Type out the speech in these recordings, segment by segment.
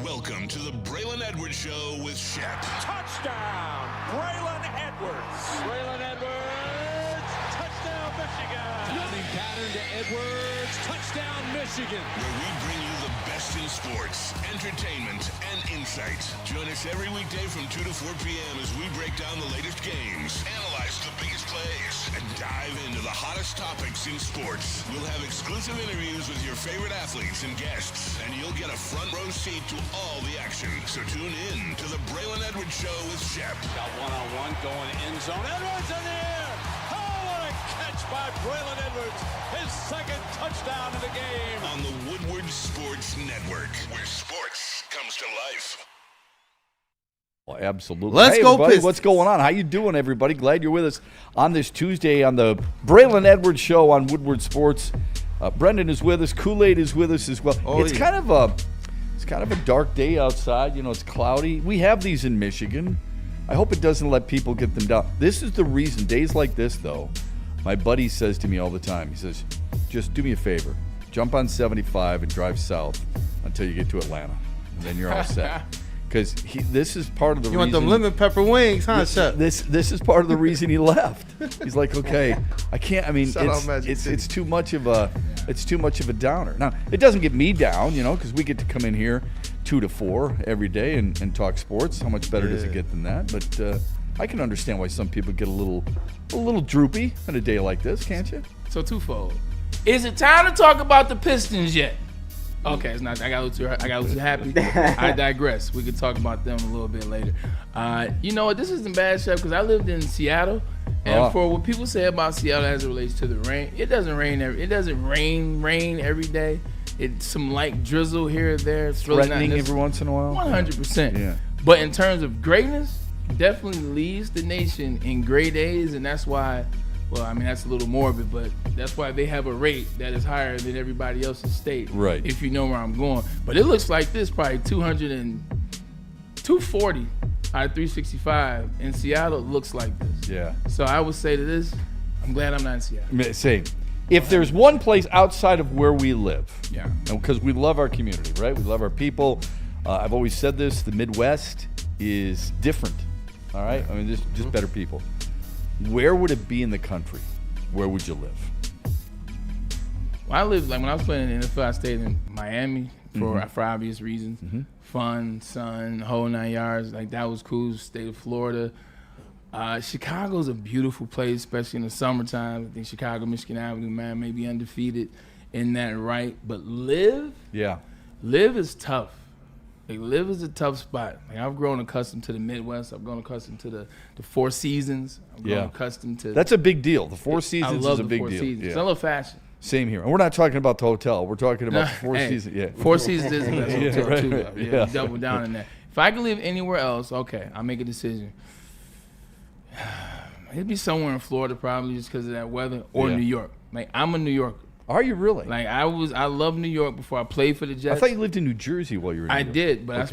Welcome to the Braylon Edwards Show with Shep. Touchdown, Braylon Edwards. Braylon Edwards, touchdown, Michigan. Passing pattern to Edwards, touchdown, Michigan. Where we bring you the best in sports, entertainment, and insight. Join us every weekday from 2 to 4 p.m. as we break down the latest games, analyze the biggest plays, and dive into the hottest topics in sports. We'll have exclusive interviews with your favorite athletes and guests, and you'll get a front row seat to all the action. So tune in to the Braylon Edwards Show with Shep. Got one-on-one going end zone. Edwards in the air. Oh, what a catch by Braylon Edwards. His second touchdown of the game. On the Woodward Sports Network, where sports comes to life. Well, absolutely. Let's go, everybody. Pistons. What's going on? How you doing, everybody? Glad you're with us on this Tuesday on the Braylon Edwards Show on Woodward Sports. Brendan is with us. Kool-Aid is with us as well. It's kind of a dark day outside. You know, it's cloudy. We have these in Michigan. I hope it doesn't let people get them down. This is the reason. Days like this, though, my buddy says to me all the time. He says, "Just do me a favor. Jump on 75 and drive south until you get to Atlanta, and then you're all set." Because this is part of the reason. You want them lemon pepper wings, huh, Shep? This is part of the reason he left. He's like, okay, I can't. I mean, Shout out Magic it's City. too much of a downer. Now it doesn't get me down, you know, because we get to come in here 2 to 4 every day and talk sports. How much better does it get than that? But I can understand why some people get a little droopy on a day like this, can't you? So twofold. Is it time to talk about the Pistons yet? Okay, it's not. I got a little too happy. I digress. We could talk about them a little bit later. You know what? This isn't bad, Chef, because I lived in Seattle, and for what people say about Seattle as it relates to the rain, it doesn't rain rain every day. It's some light drizzle here or there. It's really Threatening not every once in a while. 100%. Yeah. But in terms of greatness, definitely leads the nation in great A's, and that's why. Well, I mean, that's a little morbid, but that's why they have a rate that is higher than everybody else's state. Right. If you know where I'm going. But it looks like this, probably 240 out of 365. In Seattle, it looks like this. Yeah. So I would say to this, I'm glad I'm not in Seattle. Say, if there's one place outside of where we live, Yeah. because we love our community, right? We love our people. I've always said this: the Midwest is different. All right, I mean, just better people. Where would it be in the country? Where would you live? Well, I lived, like when I was playing in the NFL, I stayed in Miami for obvious reasons. Fun, sun, whole 9 yards. Like, that was cool. State of Florida. Chicago's a beautiful place, especially in the summertime. I think Chicago, Michigan Avenue, man, may be undefeated in that right. But live is tough. Like, live is a tough spot. Like, I've grown accustomed to the Midwest. I've grown accustomed to the Four Seasons. I've grown accustomed to. That's a big deal. The Four Seasons is a big Four deal. Seasons. Yeah. I love fashion. Same here. And we're not talking about the hotel. We're talking about the Four Seasons. Yeah. Four Seasons is the best hotel right, too. right. Yeah, double down in that. If I could live anywhere else, okay, I'll make a decision. It'd be somewhere in Florida probably just because of that weather, or New York. Like, I'm a New Yorker. Are you really? Like, I love New York before I played for the Jets. I thought you lived in New Jersey while you were in New York. I did, but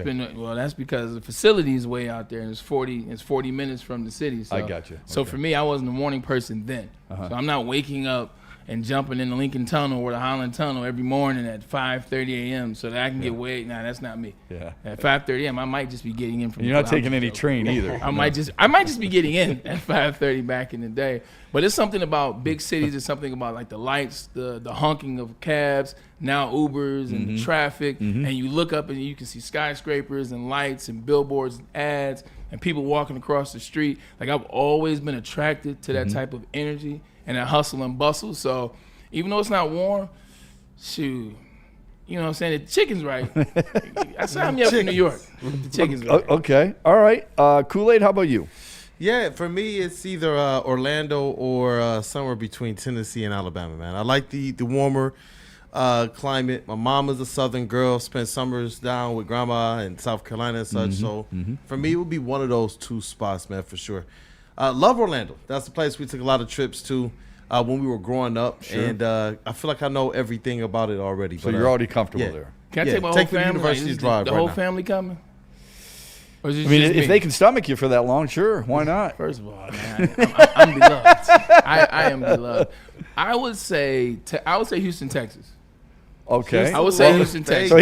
that's because the facility is way out there, and it's 40 minutes from the city. So, I got you. So Okay. for me, I wasn't a morning person then. So I'm not waking up and jumping in the Lincoln Tunnel or the Holland Tunnel every morning at 5:30 a.m. so that I can get way. Nah, that's not me. Yeah. At 5:30 a.m., I might just be getting in from. You're not I'm taking just any joking. train either. I might just be getting in at 5:30 back in the day. But it's something about big cities. It's something about like the lights, the honking of cabs, now Ubers and traffic, and you look up and you can see skyscrapers and lights and billboards and ads and people walking across the street. Like, I've always been attracted to that type of energy and that hustle and bustle. So even though it's not warm, shoot, you know what I'm saying? The chicken's right. I signed me up for New York. The chicken's right. Okay. All right. Kool-Aid, how about you? Yeah, for me, it's either Orlando or somewhere between Tennessee and Alabama, man. I like the warmer climate. My mom is a Southern girl, spent summers down with grandma in South Carolina and such. So for me, it would be one of those two spots, man, for sure. Love Orlando. That's the place we took a lot of trips to when we were growing up. Sure. And I feel like I know everything about it already. So you're already comfortable there. Can I take my take whole me to family? University Drive the right whole now. family coming? Or is it I mean, just if me? they can stomach you for that long, sure. Why not? First of all, man, I'm beloved. I am beloved. I would say Houston, Texas. Okay. I would say Houston, Texas. So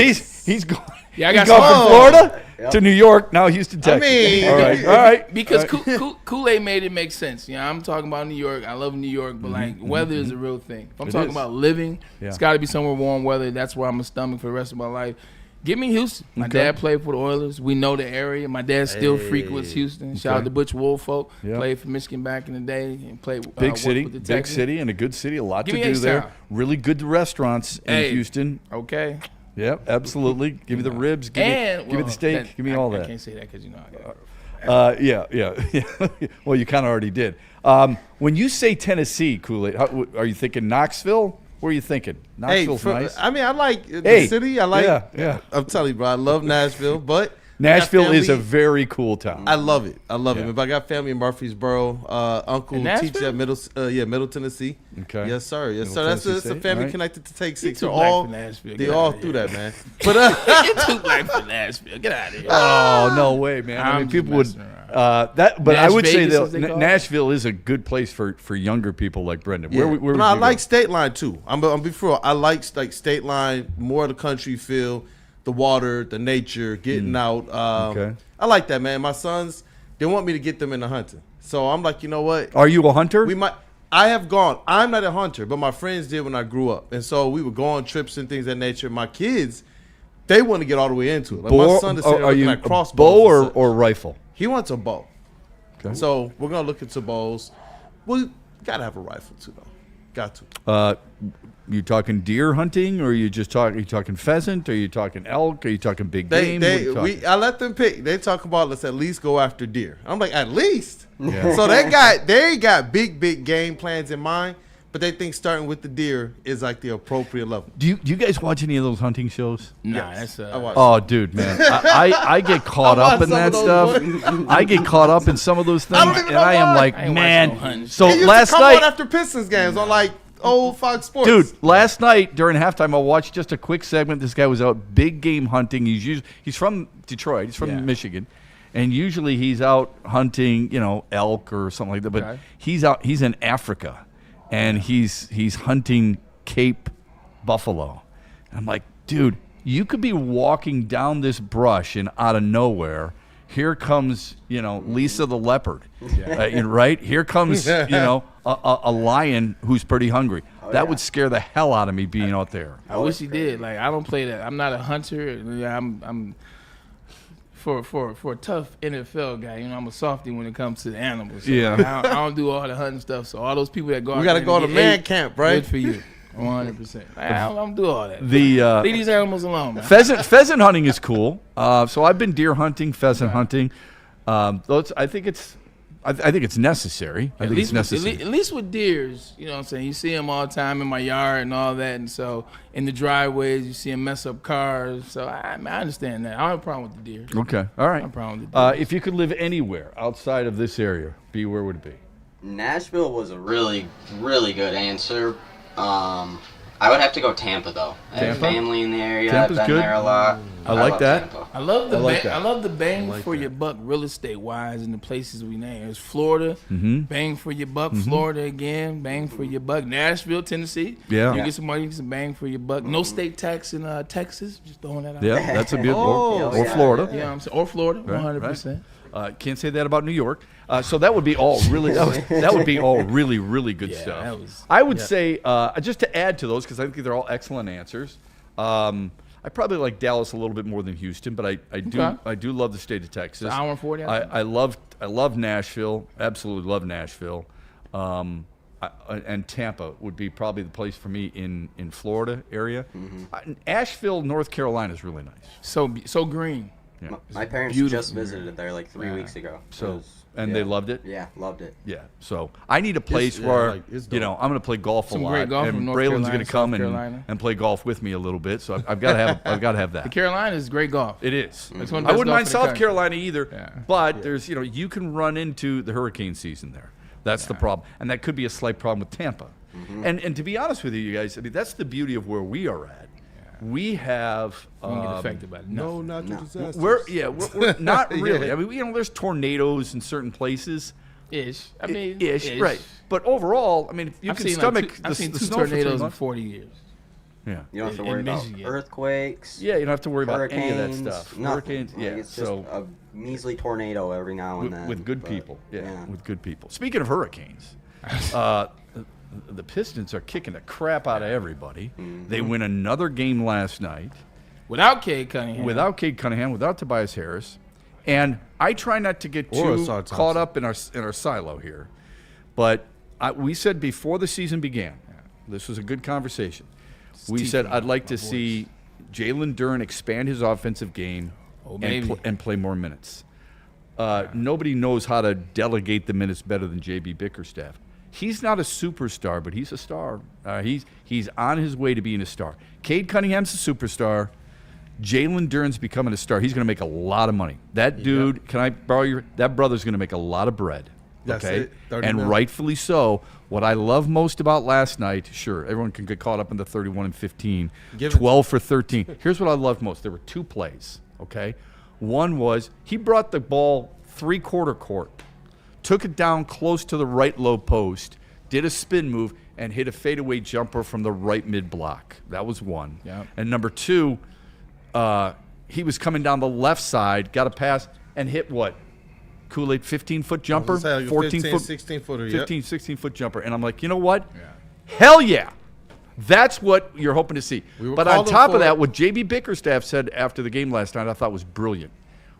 he's going. Yeah, I He's got gone from some. Florida to New York. Now Houston, Texas. mean- all right. Because Kool-Aid made it make sense. You know, I'm talking about New York. I love New York, but like weather is a real thing. If I'm talking about living, it's got to be somewhere warm weather. That's where I'm gonna stomach for the rest of my life. Give me Houston. My dad played for the Oilers. We know the area. My dad still frequents Houston. Shout out to Butch Woolfolk. Played for Michigan back in the day and played Big worked city, with the big Texans. city, and a good city. A lot Give to me do there. H-Town. Really good restaurants in Houston. Okay. Yep, absolutely. Give me the ribs. Give me the steak. Give me all that. I can't say that because I got Yeah. Well, you kind of already did. When you say Tennessee, Kool-Aid, are you thinking Knoxville? Where are you thinking? Knoxville's nice. I mean, I like the city. I like. Yeah. I'm telling you, bro. I love Nashville, but Nashville is a very cool town. I love it. I love it. But I got family in Murfreesboro. Uncle In teaches at Middle Tennessee. Okay. Yes, sir. Yes, Middle sir. That's Tennessee a State. family All right. connected to Take Six. too They're black all for Nashville. they Get all outta through here. that, man. But You're too black for Nashville. Get out of here. Oh no way, man! I I'm mean, just people would messing around. but I Nash would say Vegas, that as they call it? Nashville is a good place for younger people like Brendan. yeah. Where would No, I you like go? State Line too. I'm before. I like State Line, more of the country feel, the water, the nature, getting out. Okay. I like that, man. My sons, they want me to get them into hunting, so I'm like, you know what? Are you a hunter? We might. I have gone. I'm not a hunter, but my friends did when I grew up, and so we would go on trips and things of that nature. My kids, they want to get all the way into it. Like my son is sitting there are looking you at a crossbows bow and such. or rifle? He wants a bow. Okay. So we're gonna look into bows. We gotta have a rifle too, though. Got to. You talking deer hunting, or are you talking pheasant? Are you talking elk? Are you talking big game? What are you talking? I let them pick. They talk about let's at least go after deer. I'm like, at least. Yeah. So they got big game plans in mind, but they think starting with the deer is like the appropriate level. Do you guys watch any of those hunting shows? Nah, Yes. that's I watch Oh, dude, man, I get caught up in some that of stuff. those I get caught up in some of those things, don't even and know I am why. like, I ain't watching no man. hunting. So It used last to come on night, after Pistons games on like old Fox Sports. dude, last night during halftime, I watched just a quick segment. This guy was out big game hunting. He's from Detroit. He's from Michigan, and usually he's out hunting, elk or something like that. But Okay. he's in Africa, and he's hunting Cape buffalo. And I'm like, dude, you could be walking down this brush, and out of nowhere, here comes Lisa the leopard, right? Here comes a lion who's pretty hungry. That would scare the hell out of me being out there. I wish he did. Like, I don't play that. I'm not a hunter. I'm for a tough NFL guy. I'm a softie when it comes to the animals. So Yeah. like, I don't do all the hunting stuff. So all those people that go out We gotta there go and to get man ate, camp, right? Good for you. 100%. I don't do all that. The Leave these animals alone, man. pheasant hunting is cool. So I've been deer hunting, pheasant hunting. I think it's necessary. I think it's necessary. At least with deers, you know what I'm saying? You see them all the time in my yard and all that. And so in the driveways, you see them mess up cars. So I understand that. I don't have a problem with the deer. Okay, all right. I don't have a problem with the deer. If you could live anywhere outside of this area, where would it be? Nashville was a really, really good answer. I would have to go Tampa though. I have Tampa? family in the area. Tampa's I've been good. there a lot. I like love that. Tampa. I love the like bang, that. I love the bang like for that. your buck real estate wise in the places we name. There's Florida, Mm-hmm. bang for your buck. Florida again, bang for your buck. Nashville, Tennessee. Yeah. You get some money, you get some bang for your buck. No state tax in Texas. Just throwing that out. Yeah, that's a beautiful. Oh, or Florida. Yeah, I'm saying, or Florida, Right, 100%. Can't say that about New York. So that would be all really. That would be all really, really good Yeah, stuff. that was- I would say just to add to those because I think they're all excellent answers. I probably like Dallas a little bit more than Houston, but I do love the state of Texas. It's an hour and 40, I think. I love Nashville. Absolutely love Nashville. And Tampa would be probably the place for me in Florida area. Asheville, North Carolina is really nice. So green. Yeah. My parents Beautiful. just visited there like 3 weeks ago. So they loved it. Yeah, loved it. Yeah, so I need a place yeah, where like, it's I'm going to play golf Some a lot, great golf and from North Braylon's Carolina, going to come South Carolina. and play golf with me a little bit. So I've got to have that. The Carolina is great golf. It is. It's one of the I best wouldn't golf mind in the South country. Carolina either, Yeah. but there's you can run into the hurricane season there. That's the problem, and that could be a slight problem with Tampa. And to be honest with you guys, I mean that's the beauty of where we are at. We have You don't get affected by it. No, Nothing. natural disasters. we're not really. Yeah. I mean, there's tornadoes in certain places. Ish. I mean, Ish, right? But overall, I mean, if you I've can seen stomach I've seen the two snow for 3 tornadoes in months. 40 years. Yeah. You don't have to worry about earthquakes. Yeah, you don't have to worry about any of that hurricanes, stuff. nothing. Hurricanes, Like, yeah. it's just a measly tornado every now and then. With good people. Yeah, with good people. Speaking of hurricanes, the Pistons are kicking the crap out of everybody. They win another game last night. Without Cade Cunningham. Without Tobias Harris. And I try not to get too caught up in our silo here. But we said before the season began, this was a good conversation. We said I'd like to see Jalen Duren expand his offensive game and play more minutes. Nobody knows how to delegate the minutes better than J.B. Bickerstaff. He's not a superstar, but he's a star. He's on his way to being a star. Cade Cunningham's a superstar. Jalen Duren's becoming a star. He's going to make a lot of money. That dude, can I borrow that brother's going to make a lot of bread. That's okay? it. And rightfully so. What I love most about last night, sure, everyone can get caught up in the 31 and 15, 12 for 13. Here's what I loved most. There were two plays, okay? One was he brought the ball three-quarter court, took it down close to the right low post, did a spin move, and hit a fadeaway jumper from the right mid-block. That was one. Yep. And number two, he was coming down the left side, got a pass, and hit what? Kool-Aid 15-foot jumper, 14-foot, 16-footer, 15, 16-foot jumper. And I'm like, you know what? Hell yeah. That's what you're hoping to see. But on top of that, what J.B. Bickerstaff said after the game last night I thought was brilliant.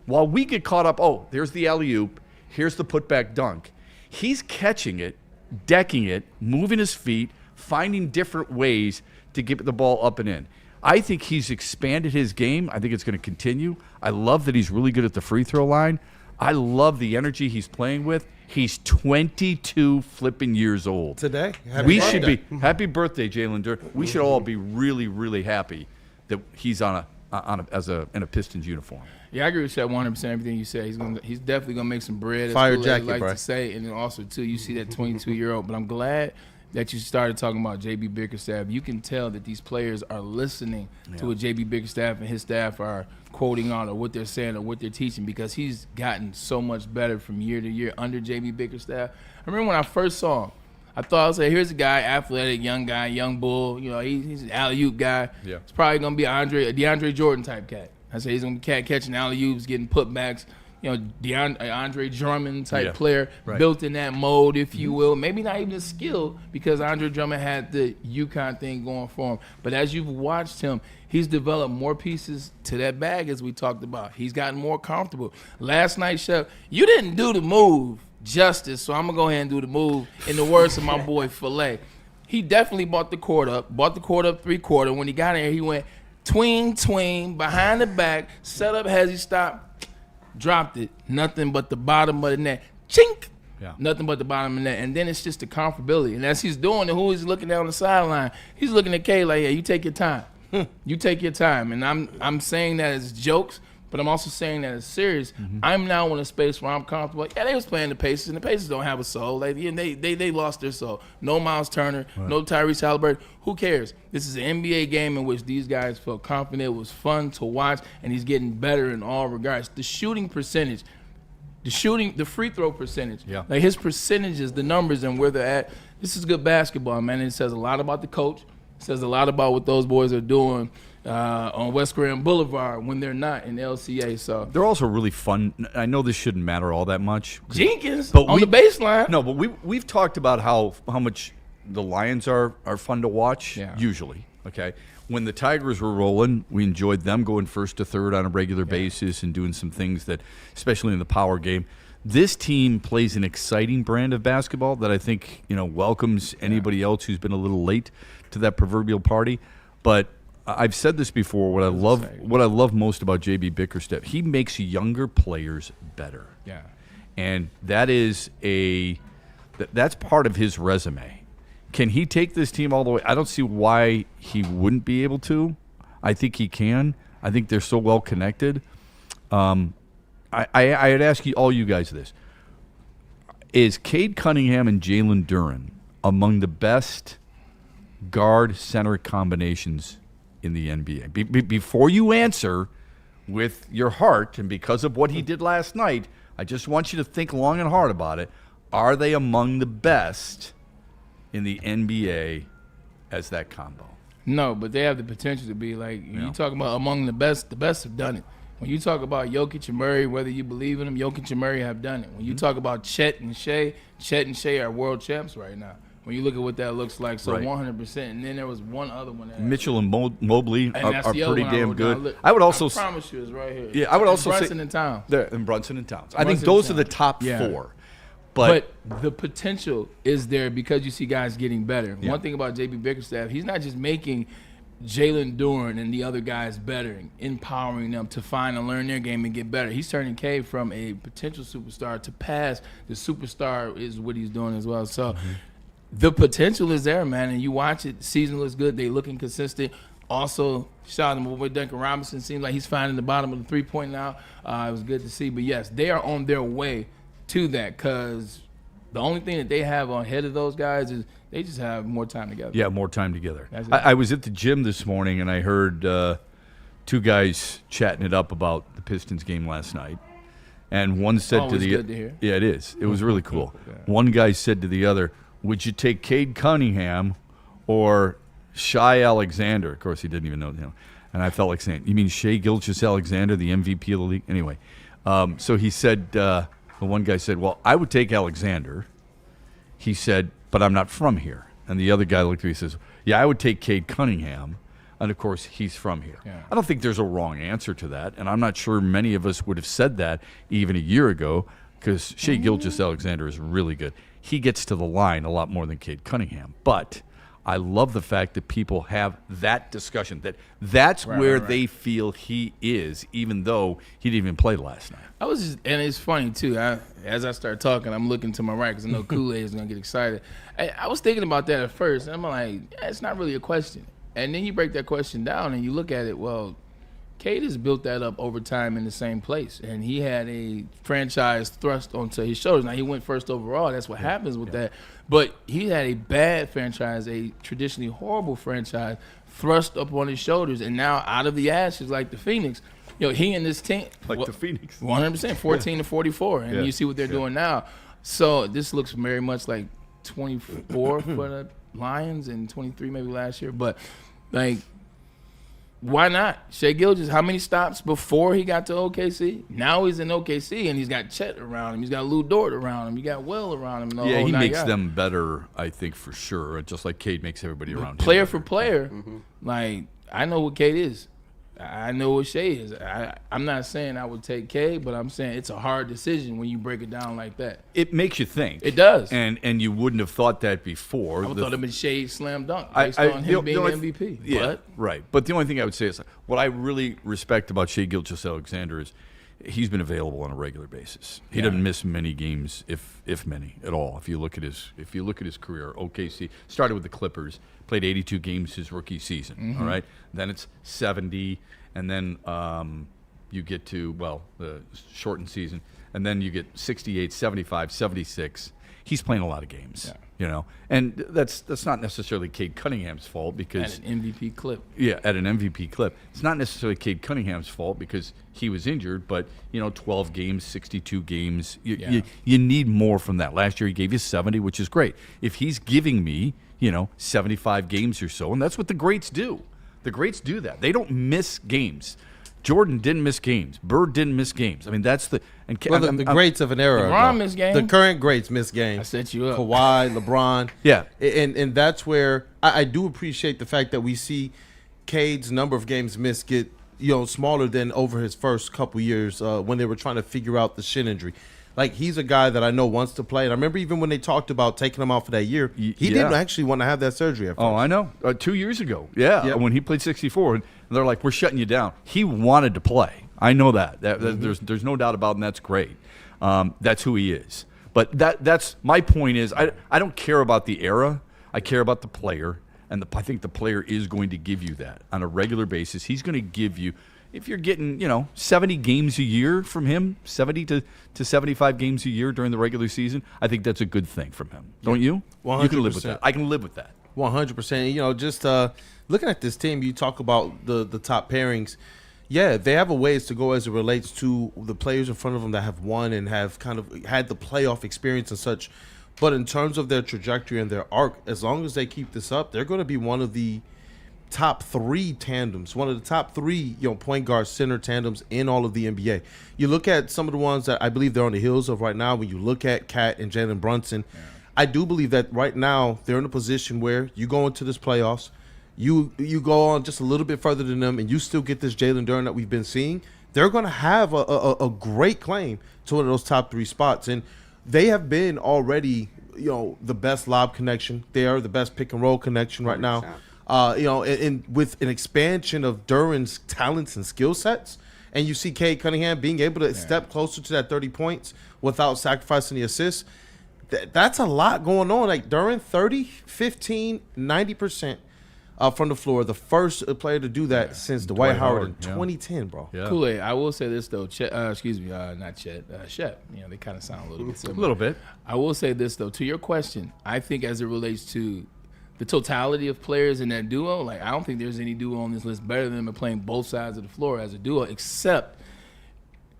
While we get caught up, there's the alley-oop, here's the putback dunk. He's catching it, decking it, moving his feet, finding different ways to get the ball up and in. I think he's expanded his game. I think it's going to continue. I love that he's really good at the free throw line. I love the energy he's playing with. He's 22 flipping years old. Today? Happy birthday, Jalen Duren. We should all be really, really happy that he's in a Pistons uniform. Yeah, I agree with you 100%. Everything you said, he's definitely gonna make some bread. Fire That's jacket, like bro. to say, and then also too, you see that 22-year-old. But I'm glad that you started talking about J.B. Bickerstaff. You can tell that these players are listening to what J.B. Bickerstaff and his staff are quoting on, or what they're saying, or what they're teaching, because he's gotten so much better from year to year under J.B. Bickerstaff. I remember when I first saw him, I thought, I was like, here's a guy, athletic, young bull. You know, he's an alley-oop guy. Yeah. It's probably going to be a DeAndre Jordan type cat. I say he's going to be catching alley-oops, getting putbacks. You know, Andre Drummond type player, built in that mold, if you will. Maybe not even a skill, because Andre Drummond had the UConn thing going for him. But as you've watched him, he's developed more pieces to that bag, as we talked about. He's gotten more comfortable. Last night, Chef, you didn't do the move justice, so I'm going to go ahead and do the move in the words of my boy Filet. He definitely brought the court up three-quarter. When he got in here, he went tween, behind the back, set up, has he stopped, dropped it, nothing but the bottom of the net. Chink! Yeah. Nothing but the bottom of the net. And then it's just the comfortability. And as he's doing it, who is looking down the sideline? He's looking at Kay like, yeah, you take your time. You take your time. And I'm saying that as jokes, but I'm also saying that as serious. I'm now in a space where I'm comfortable. Yeah, they was playing the Pacers, and the Pacers don't have a soul. They lost their soul. No Miles Turner, no Tyrese Halliburton. Who cares? This is an NBA game in which these guys felt confident. It was fun to watch, and he's getting better in all regards. The shooting percentage, the free throw percentage, like his percentages, the numbers, and where they're at. This is good basketball, man. It says a lot about the coach. It says a lot about what those boys are doing on West Grand Boulevard when they're not in LCA. So they're also really fun. I know this shouldn't matter all that much. Jenkins on the baseline. No, but we've talked about how much the Lions are fun to watch. Usually, okay. When the Tigers were rolling, we enjoyed them going first to third on a regular basis and doing some things that, especially in the power game. This team plays an exciting brand of basketball that I think welcomes anybody else who's been a little late to that proverbial party. But I've said this before. What I love most about J.B. Bickerstaff, he makes younger players better. Yeah, and that's part of his resume. Can he take this team all the way? I don't see why he wouldn't be able to. I think he can. I think they're so well connected. I'd ask all you guys this. Is Cade Cunningham and Jalen Duren among the best guard-center combinations in the NBA? Before you answer with your heart, and because of what he did last night, I just want you to think long and hard about it. Are they among the best in the NBA as that combo? No, but they have the potential to be like you talk about among the best have done it. When you talk about Jokic and Murray, whether you believe in them, Jokic and Murray have done it. When you talk about Chet and Shea are world champs right now. When you look at what that looks like, so 100%. And then there was one other one. Mitchell and Mobley are pretty damn good. I promise you, it's right here. Yeah, I would also Brunson say and Towns. And Brunson and Towns. I think those are the top 4. But the potential is there because you see guys getting better. One thing about J.B. Bickerstaff, he's not just making Jalen Duren and the other guys better, empowering them to find and learn their game and get better. He's turning Cade from a potential superstar to past the superstar is what he's doing as well. So the potential is there, man, and you watch it. The season looks good. They looking consistent. Also, shout out to with Duncan Robinson. Seems like he's finding the bottom of the three-point now. It was good to see. But, yes, they are on their way to that because the only thing that they have ahead of those guys is they just have more time together. Yeah, more time together. I was at the gym this morning, and I heard 2 guys chatting it up about the Pistons game last night. And one said to the good to hear. Yeah, it is. It was really cool. One guy said to the other, would you take Cade Cunningham or Shai Alexander? Of course, he didn't even know. And I felt like saying, you mean Shai Gilgeous-Alexander, the MVP of the league? Anyway, so he said, the one guy said, well, I would take Alexander. He said, but I'm not from here. And the other guy looked at me and says, yeah, I would take Cade Cunningham. And, of course, he's from here. Yeah. I don't think there's a wrong answer to that. And I'm not sure many of us would have said that even a year ago because Shai Gilgeous-Alexander is really good. He gets to the line a lot more than Cade Cunningham. But I love the fact that people have that discussion, that's where they feel he is, even though he didn't even play last night. And it's funny, too. As I start talking, I'm looking to my right because I know Kool-Aid is going to get excited. I was thinking about that at first, and I'm like, it's not really a question. And then you break that question down and you look at it, well, Cade has built that up over time in the same place, and he had a franchise thrust onto his shoulders. Now, he went first overall. That's what happens with that. But he had a bad franchise, a traditionally horrible franchise, thrust up on his shoulders, and now out of the ashes like the Phoenix, he and this team. Like the Phoenix. 100%, 14-44, and you see what they're doing now. So this looks very much like 24 for the Lions and 23 maybe last year. But, why not? Shai Gilgeous, how many stops before he got to OKC? Now he's in OKC, and he's got Chet around him. He's got Lou Dort around him. You got Will around him. He makes them better, I think, for sure, just like Cade makes everybody around him. Player for player, I know what Cade is. I know what Shai is. I'm not saying I would take Cade, but I'm saying it's a hard decision when you break it down like that. It makes you think. It does. And you wouldn't have thought that before. I would have thought it would been Shai slam dunk based on him being the MVP. Yeah, right. But the only thing I would say is what I really respect about Shai Gilgeous-Alexander is he's been available on a regular basis. He doesn't miss many games, if many at all. If you look at his career, OKC started with the Clippers, played 82 games his rookie season. All right, then it's 70, and then you get to the shortened season, and then you get 68, 75, 76. He's playing a lot of games. And that's not necessarily Cade Cunningham's fault because at an MVP clip. Yeah, at an MVP clip. It's not necessarily Cade Cunningham's fault because he was injured, but 12 games, 62 games. You need more from that. Last year he gave you 70, which is great. If he's giving me 75 games or so, and that's what the greats do. The greats do that. They don't miss games. Jordan didn't miss games. Bird didn't miss games. I mean, that's the greats of an era. LeBron missed games. The current greats miss games. I set you up. Kawhi, LeBron. Yeah, and that's where I do appreciate the fact that we see Cade's number of games missed get smaller than over his first couple years when they were trying to figure out the shin injury. Like, he's a guy that I know wants to play. And I remember even when they talked about taking him out for that year, he didn't actually want to have that surgery at first. Oh, I know. 2 years ago. Yeah, when he played 64, and they're like, we're shutting you down. He wanted to play. I know that. There's no doubt about it, and that's great. That's who he is. But that's my point is I don't care about the era. I care about the player, and I think the player is going to give you that on a regular basis. He's going to give you – if you're getting, 70 games a year from him, 70 to 75 games a year during the regular season, I think that's a good thing from him. Don't you? 100%. You can live with that. I can live with that. 100%. Just looking at this team, you talk about the top pairings. Yeah, they have a ways to go as it relates to the players in front of them that have won and have kind of had the playoff experience and such. But in terms of their trajectory and their arc, as long as they keep this up, they're going to be one of the top 3 tandems, one of the top 3 point guard center tandems in all of the NBA. You look at some of the ones that I believe they're on the heels of right now. When you look at Kat and Jalen Brunson, I do believe that right now they're in a position where you go into this playoffs, you go on just a little bit further than them, and you still get this Jalen Duren that we've been seeing. They're going to have a great claim to one of those top 3 spots, and they have been already the best lob connection. They are the best pick and roll connection right now. And with an expansion of Duren's talents and skill sets, and you see Cade Cunningham being able to step closer to that 30 points without sacrificing the assists, that's a lot going on. Like Duren, 30, 15, 90% from the floor. The first player to do that since Dwight Howard in 2010, bro. Yeah. Kool-Aid, I will say this, though. Not Chet. Shep. They kind of sound a little bit similar. A little bit. I will say this, though. To your question, I think as it relates to the totality of players in that duo, like I don't think there's any duo on this list better than them playing both sides of the floor as a duo, except,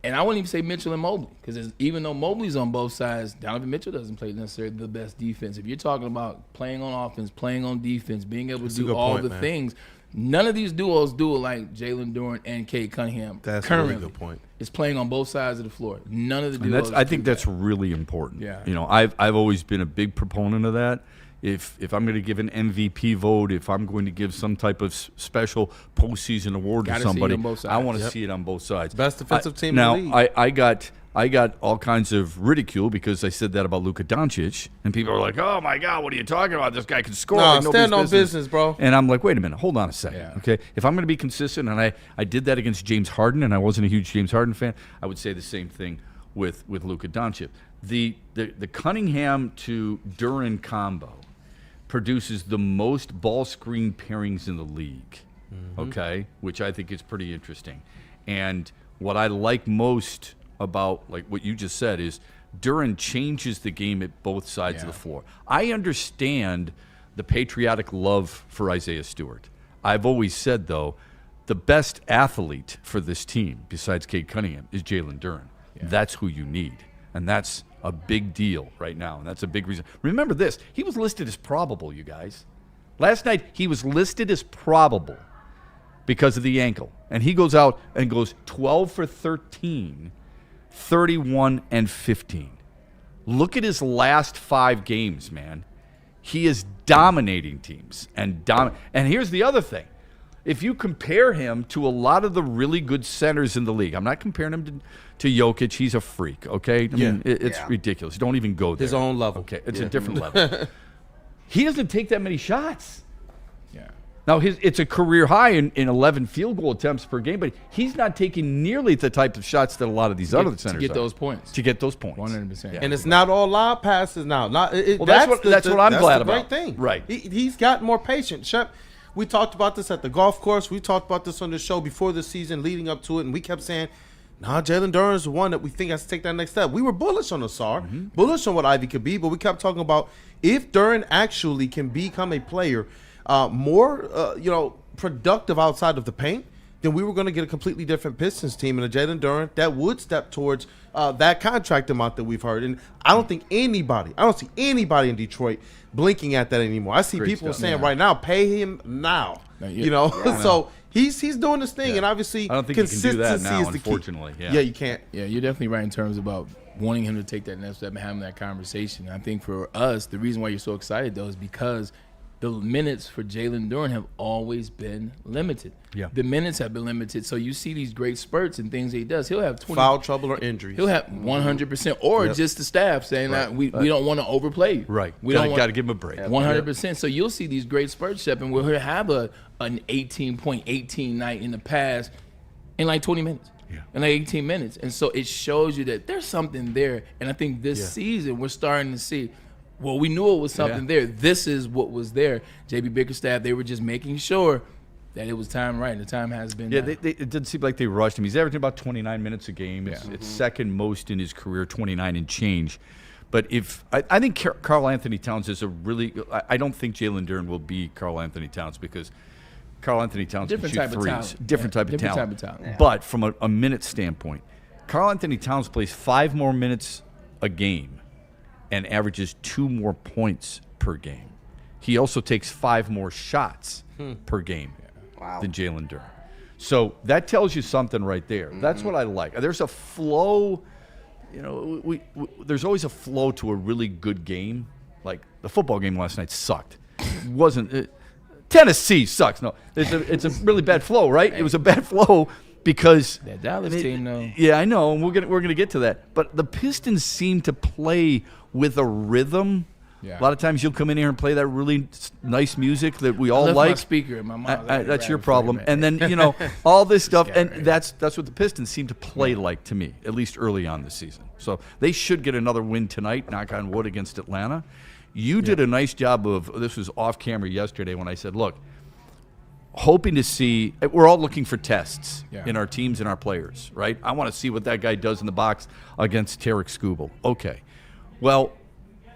and I wouldn't even say Mitchell and Mobley, because even though Mobley's on both sides, Donovan Mitchell doesn't play necessarily the best defense. If you're talking about playing on offense, playing on defense, being able to do all the things, none of these duos do it like Jalen Duren and Cade Cunningham. That's currently a really good point. Is playing on both sides of the floor. None of the duos. I think that's really important. Yeah. I've always been a big proponent of that. If I'm going to give an MVP vote, if I'm going to give some type of special postseason award to somebody, I want to see it on both sides. Best defensive team in the league. Now, I got all kinds of ridicule because I said that about Luka Doncic, and people are like, "Oh my God, what are you talking about? This guy can score." No, stand on business, bro. And I'm like, wait a minute, hold on a second, okay? If I'm going to be consistent, and I did that against James Harden, and I wasn't a huge James Harden fan, I would say the same thing with Luka Doncic. The Cunningham to Duren combo produces the most ball screen pairings in the league, okay, which I think is pretty interesting. And what I like most about like what you just said is Duren changes the game at both sides of the floor. I understand the patriotic love for Isaiah Stewart. I've always said, though, the best athlete for this team, besides Cade Cunningham, is Jalen Duren. That's who you need, and that's a big deal right now, and that's a big reason. Remember this, he was listed as probable, you guys. Last night, he was listed as probable because of the ankle, and he goes out and goes 12 for 13, 31 and 15. Look at his last 5 games, man. He is dominating teams, and here's the other thing. If you compare him to a lot of the really good centers in the league, I'm not comparing him to Jokic. He's a freak, okay? I mean, it's ridiculous. Don't even go there. His own level. Okay, it's a different level. He doesn't take that many shots. Yeah. Now, it's a career high in 11 field goal attempts per game, but he's not taking nearly the type of shots that a lot of these other centers to get those points. To get those points. 100%. And it's not all lob passes now. That's what I'm glad about. Great thing. Right. He's gotten more patient. Shep, we talked about this at the golf course. We talked about this on the show before the season, leading up to it, and we kept saying, Jalen Duren is the one that we think has to take that next step. We were bullish on Asar, bullish on what Ivy could be, but we kept talking about if Duren actually can become a player more productive outside of the paint, then we were going to get a completely different Pistons team and a Jalen Duren that would step towards that contract amount that we've heard. And I don't see anybody in Detroit blinking at that anymore. I see people saying right now, pay him now. So he's doing this thing, and obviously I don't think you can do that now, is the unfortunately. key. Yeah, you can't. Yeah, you're definitely right in terms about wanting him to take that next step and having that conversation. I think for us, the reason why you're so excited, though, is because the minutes for Jalen Duren have always been limited. Yeah. The minutes have been limited. So you see these great spurts and things that he does. He'll have 20. Foul trouble or injuries. He'll have 100%. Or just the staff saying that we don't want to overplay you. Right. We got to give him a break. 100%. So you'll see these great spurts, Shep, and we'll have an 18-18 night in the past in like 20 minutes. Yeah. In like 18 minutes. And so it shows you that there's something there. And I think this season we're starting to see, well, we knew it was something there. This is what was there. JB Bickerstaff, they were just making sure that it was time right, and the time has been it didn't seem like they rushed him. He's averaging about 29 minutes a game. It's second most in his career, 29 and change. But I think Karl Anthony Towns is a really – I don't think Jalen Duren will be Karl Anthony Towns because Karl Anthony Towns can shoot threes. Different type of talent. Yeah. But from a minute standpoint, Karl Anthony Towns plays 5 more minutes a game and averages 2 more points per game. he also takes 5 more shots per game than Jalen Duren. So that tells you something right there. That's what I like. There's a flow. You know, there's always a flow to a really good game. Like the football game last night sucked. It wasn't. Tennessee sucks. No, it's a really bad flow, right? It was a bad flow because that Dallas team, though. Yeah, I know, and we're gonna get to that. But the Pistons seem to play with a rhythm. Yeah. A lot of times you'll come in here and play that really nice music that we all like. My speaker in my mouth. That's your problem. And then all this stuff, and that's what the Pistons seem to play like to me, at least early on this season. So they should get another win tonight, knock on wood, against Atlanta. You did a nice job of, this was off camera yesterday when I said, look, hoping to see, we're all looking for tests in our teams and our players, right? I want to see what that guy does in the box against Tarek Skubal. Okay. Well,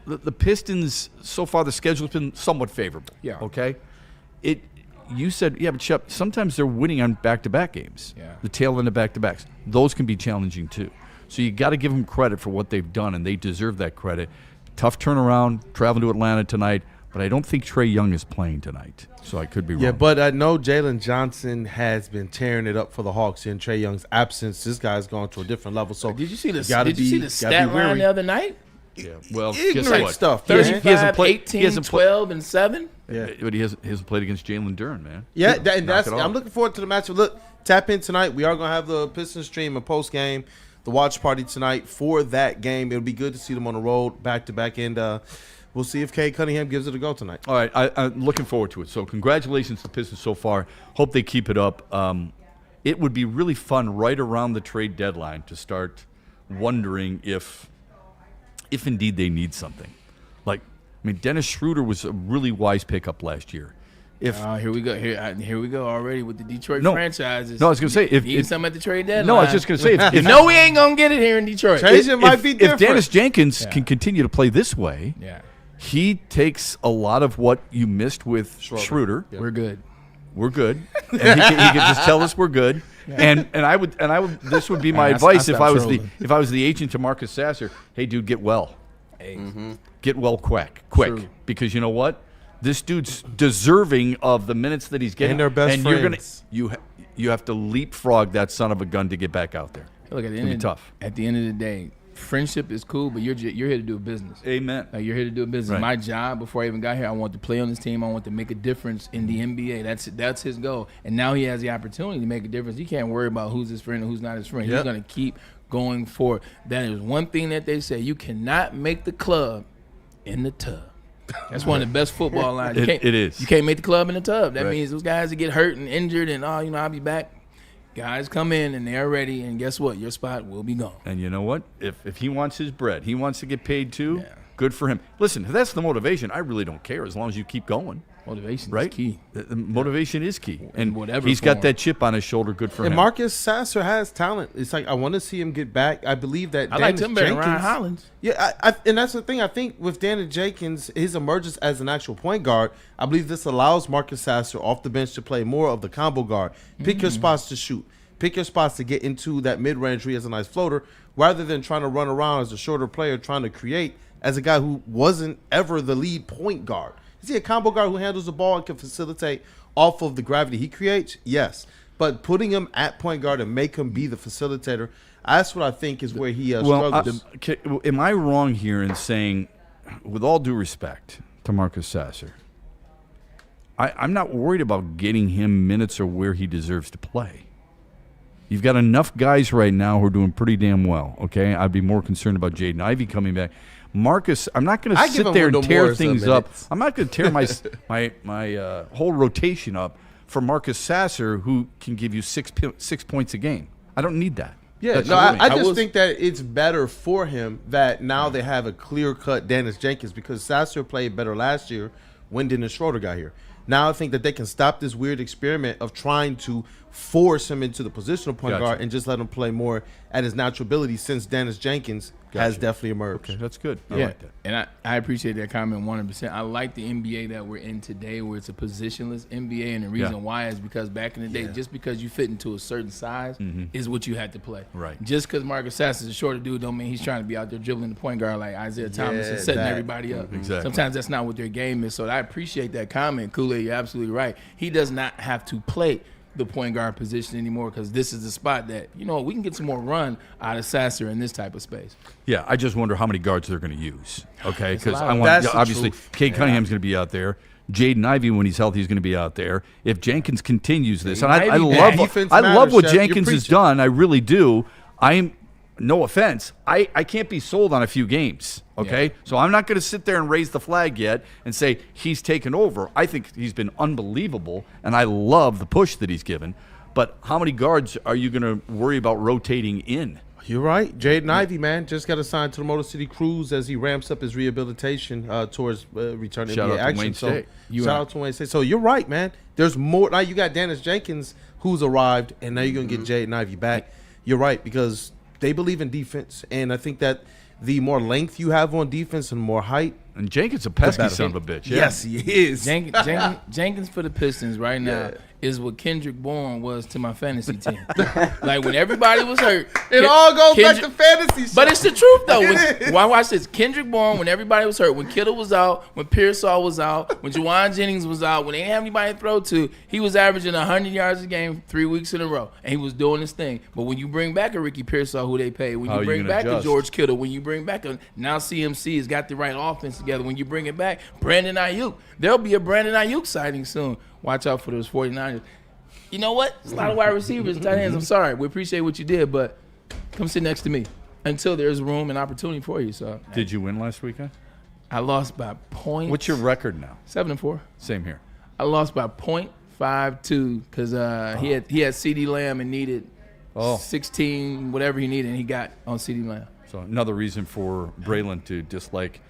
the Pistons, so far the schedule's been somewhat favorable. Yeah. Okay? You said, but Shep, sometimes they're winning on back-to-back games. Yeah. The tail end of back-to-backs. Those can be challenging too. So you got to give them credit for what they've done, and they deserve that credit. Tough turnaround, traveling to Atlanta tonight, but I don't think Trae Young is playing tonight, so I could be wrong. Yeah, but I know Jalen Johnson has been tearing it up for the Hawks in Trae Young's absence. This guy's gone to a different level. So did you see the stat line the other night? Yeah, well, ignorant guess what? stuff. 35, 18, 12, and 7. Yeah, but he hasn't played against Jalen Duren, man. Yeah, I'm looking forward to the matchup. Look, tap in tonight. We are going to have the Pistons stream and post game, the watch party tonight for that game. It'll be good to see them on the road back to back, and we'll see if Cade Cunningham gives it a go tonight. All right, I'm looking forward to it. So congratulations to the Pistons so far. Hope they keep it up. It would be really fun right around the trade deadline to start wondering if indeed they need something. Like, I mean, Dennis Schroeder was a really wise pickup last year. Here we go. Here we go already with the Detroit franchises. No, I was going to say if something at the trade deadline. No, I was just going to say if we ain't going to get it here in Detroit. It might be different. If Dennis Jenkins can continue to play this way, he takes a lot of what you missed with Schroeder. We're good. We're good, and he can just tell us we're good. And I would this would be my advice if I was the agent to Marcus Sasser. Hey, dude, get well. Get well quick, True. because you know what? This dude's deserving of the minutes that he's getting. And they're best friends. You have to leapfrog that son of a gun to get back out there. Look, tough. At the end of the day, friendship is cool, but you're here to do a business. Amen. Like, you're here to do a business. Right. My job before I even got here, I want to play on this team. I want to make a difference in the NBA. That's his goal. And now he has the opportunity to make a difference. He can't worry about who's his friend and who's not his friend. He's going to keep going forward. That is one thing that they say. You cannot make the club in the tub. That's one of the best football lines. It is. You can't make the club in the tub. That means those guys that get hurt and injured and, I'll be back. Guys come in and they're ready, and guess what? Your spot will be gone. And you know what? If he wants his bread, he wants to get paid too, good for him. Listen, if that's the motivation, I really don't care as long as you keep going. Motivation is key. Motivation is key. And whatever he's got that chip on his shoulder, good for him. And Marcus Sasser has talent. It's like I want to see him get back. I believe that I like him better than Ryan Hollins. Yeah, and that's the thing. I think with Danny Jenkins, his emergence as an actual point guard, I believe this allows Marcus Sasser off the bench to play more of the combo guard. Pick your spots to shoot. Pick your spots to get into that mid-range where he has a nice floater, rather than trying to run around as a shorter player trying to create as a guy who wasn't ever the lead point guard. Is he a combo guard who handles the ball and can facilitate off of the gravity he creates? Yes. But putting him at point guard and make him be the facilitator, that's what I think is where he struggles. Am I wrong here in saying, with all due respect to Marcus Sasser, I'm not worried about getting him minutes or where he deserves to play. You've got enough guys right now who are doing pretty damn well, okay? I'd be more concerned about Jaden Ivey coming back. Marcus, I'm not going to sit there and tear things up. I'm not going to tear my whole rotation up for Marcus Sasser, who can give you 6 points a game. I don't need that. Yeah, I just think that it's better for him that now they have a clear-cut Dennis Jenkins, because Sasser played better last year when Dennis Schroeder got here. Now I think that they can stop this weird experiment of trying to force him into the positional point guard and just let him play more at his natural ability, since Dennis Jenkins has definitely emerged. Okay, that's good. I Yeah, like that. and I appreciate that comment 100%. I like the NBA that we're in today, where it's a positionless NBA, and the reason why is because back in the day, just because you fit into a certain size is what you had to play. Right. Just because Marcus Sasser is a shorter dude don't mean he's trying to be out there dribbling the point guard like Isaiah Thomas and setting everybody up. Exactly. Sometimes that's not what their game is. So I appreciate that comment, Kool-Aid. You're absolutely right. He does not have to play the point guard position anymore because this is the spot that, we can get some more run out of Sasser in this type of space. Yeah, I just wonder how many guards they're going to use. Okay, because I That's want the obviously truth. Cade Cunningham's going to be out there. Jaden Ivey, when he's healthy, is going to be out there. If Jenkins continues this, and I love Defense I love matters, what Chef. You're Jenkins has preaching. done. I really do. No offense, I can't be sold on a few games. Okay, so I'm not going to sit there and raise the flag yet and say he's taken over. I think he's been unbelievable, and I love the push that he's given. But how many guards are you going to worry about rotating in? You're right. Jaden Ivey, man, just got assigned to the Motor City Cruise as he ramps up his rehabilitation towards returning Shout NBA out to action. Wayne So, State. shout out to Wayne State. So you're right, man. There's more. Now you got Dennis Jenkins, who's arrived, and now you're going to get Jaden Ivey back. You're right, because they believe in defense, and I think that the more length you have on defense and more height. And Jenkins a pesky son of a bitch. Yeah. Yes, he is. Jenkins for the Pistons right now is what Kendrick Bourne was to my fantasy team. Like when everybody was hurt. It all goes back to fantasy. But it's the truth though. Why watch this? Kendrick Bourne, when everybody was hurt, when Kittle was out, when Pearsall was out, when Juwan Jennings was out, when they didn't have anybody to throw to, he was averaging 100 yards a game 3 weeks in a row, and he was doing his thing. But when you bring back a Ricky Pearsall, who they pay, when you bring back a George Kittle, when you bring back now CMC has got the right offense together. When you bring it back, Brandon Ayuk, there'll be a Brandon Ayuk sighting soon. Watch out for those 49ers. You know what? It's a lot of wide receivers and tight ends. I'm sorry. We appreciate what you did, but come sit next to me until there's room and opportunity for you. So, Did you win last weekend? I lost by points. What's your record now? 7-4. Same here. I lost by 0.52 because he had CeeDee Lamb and needed 16, whatever he needed, and he got on CeeDee Lamb. So another reason for Braylon to dislike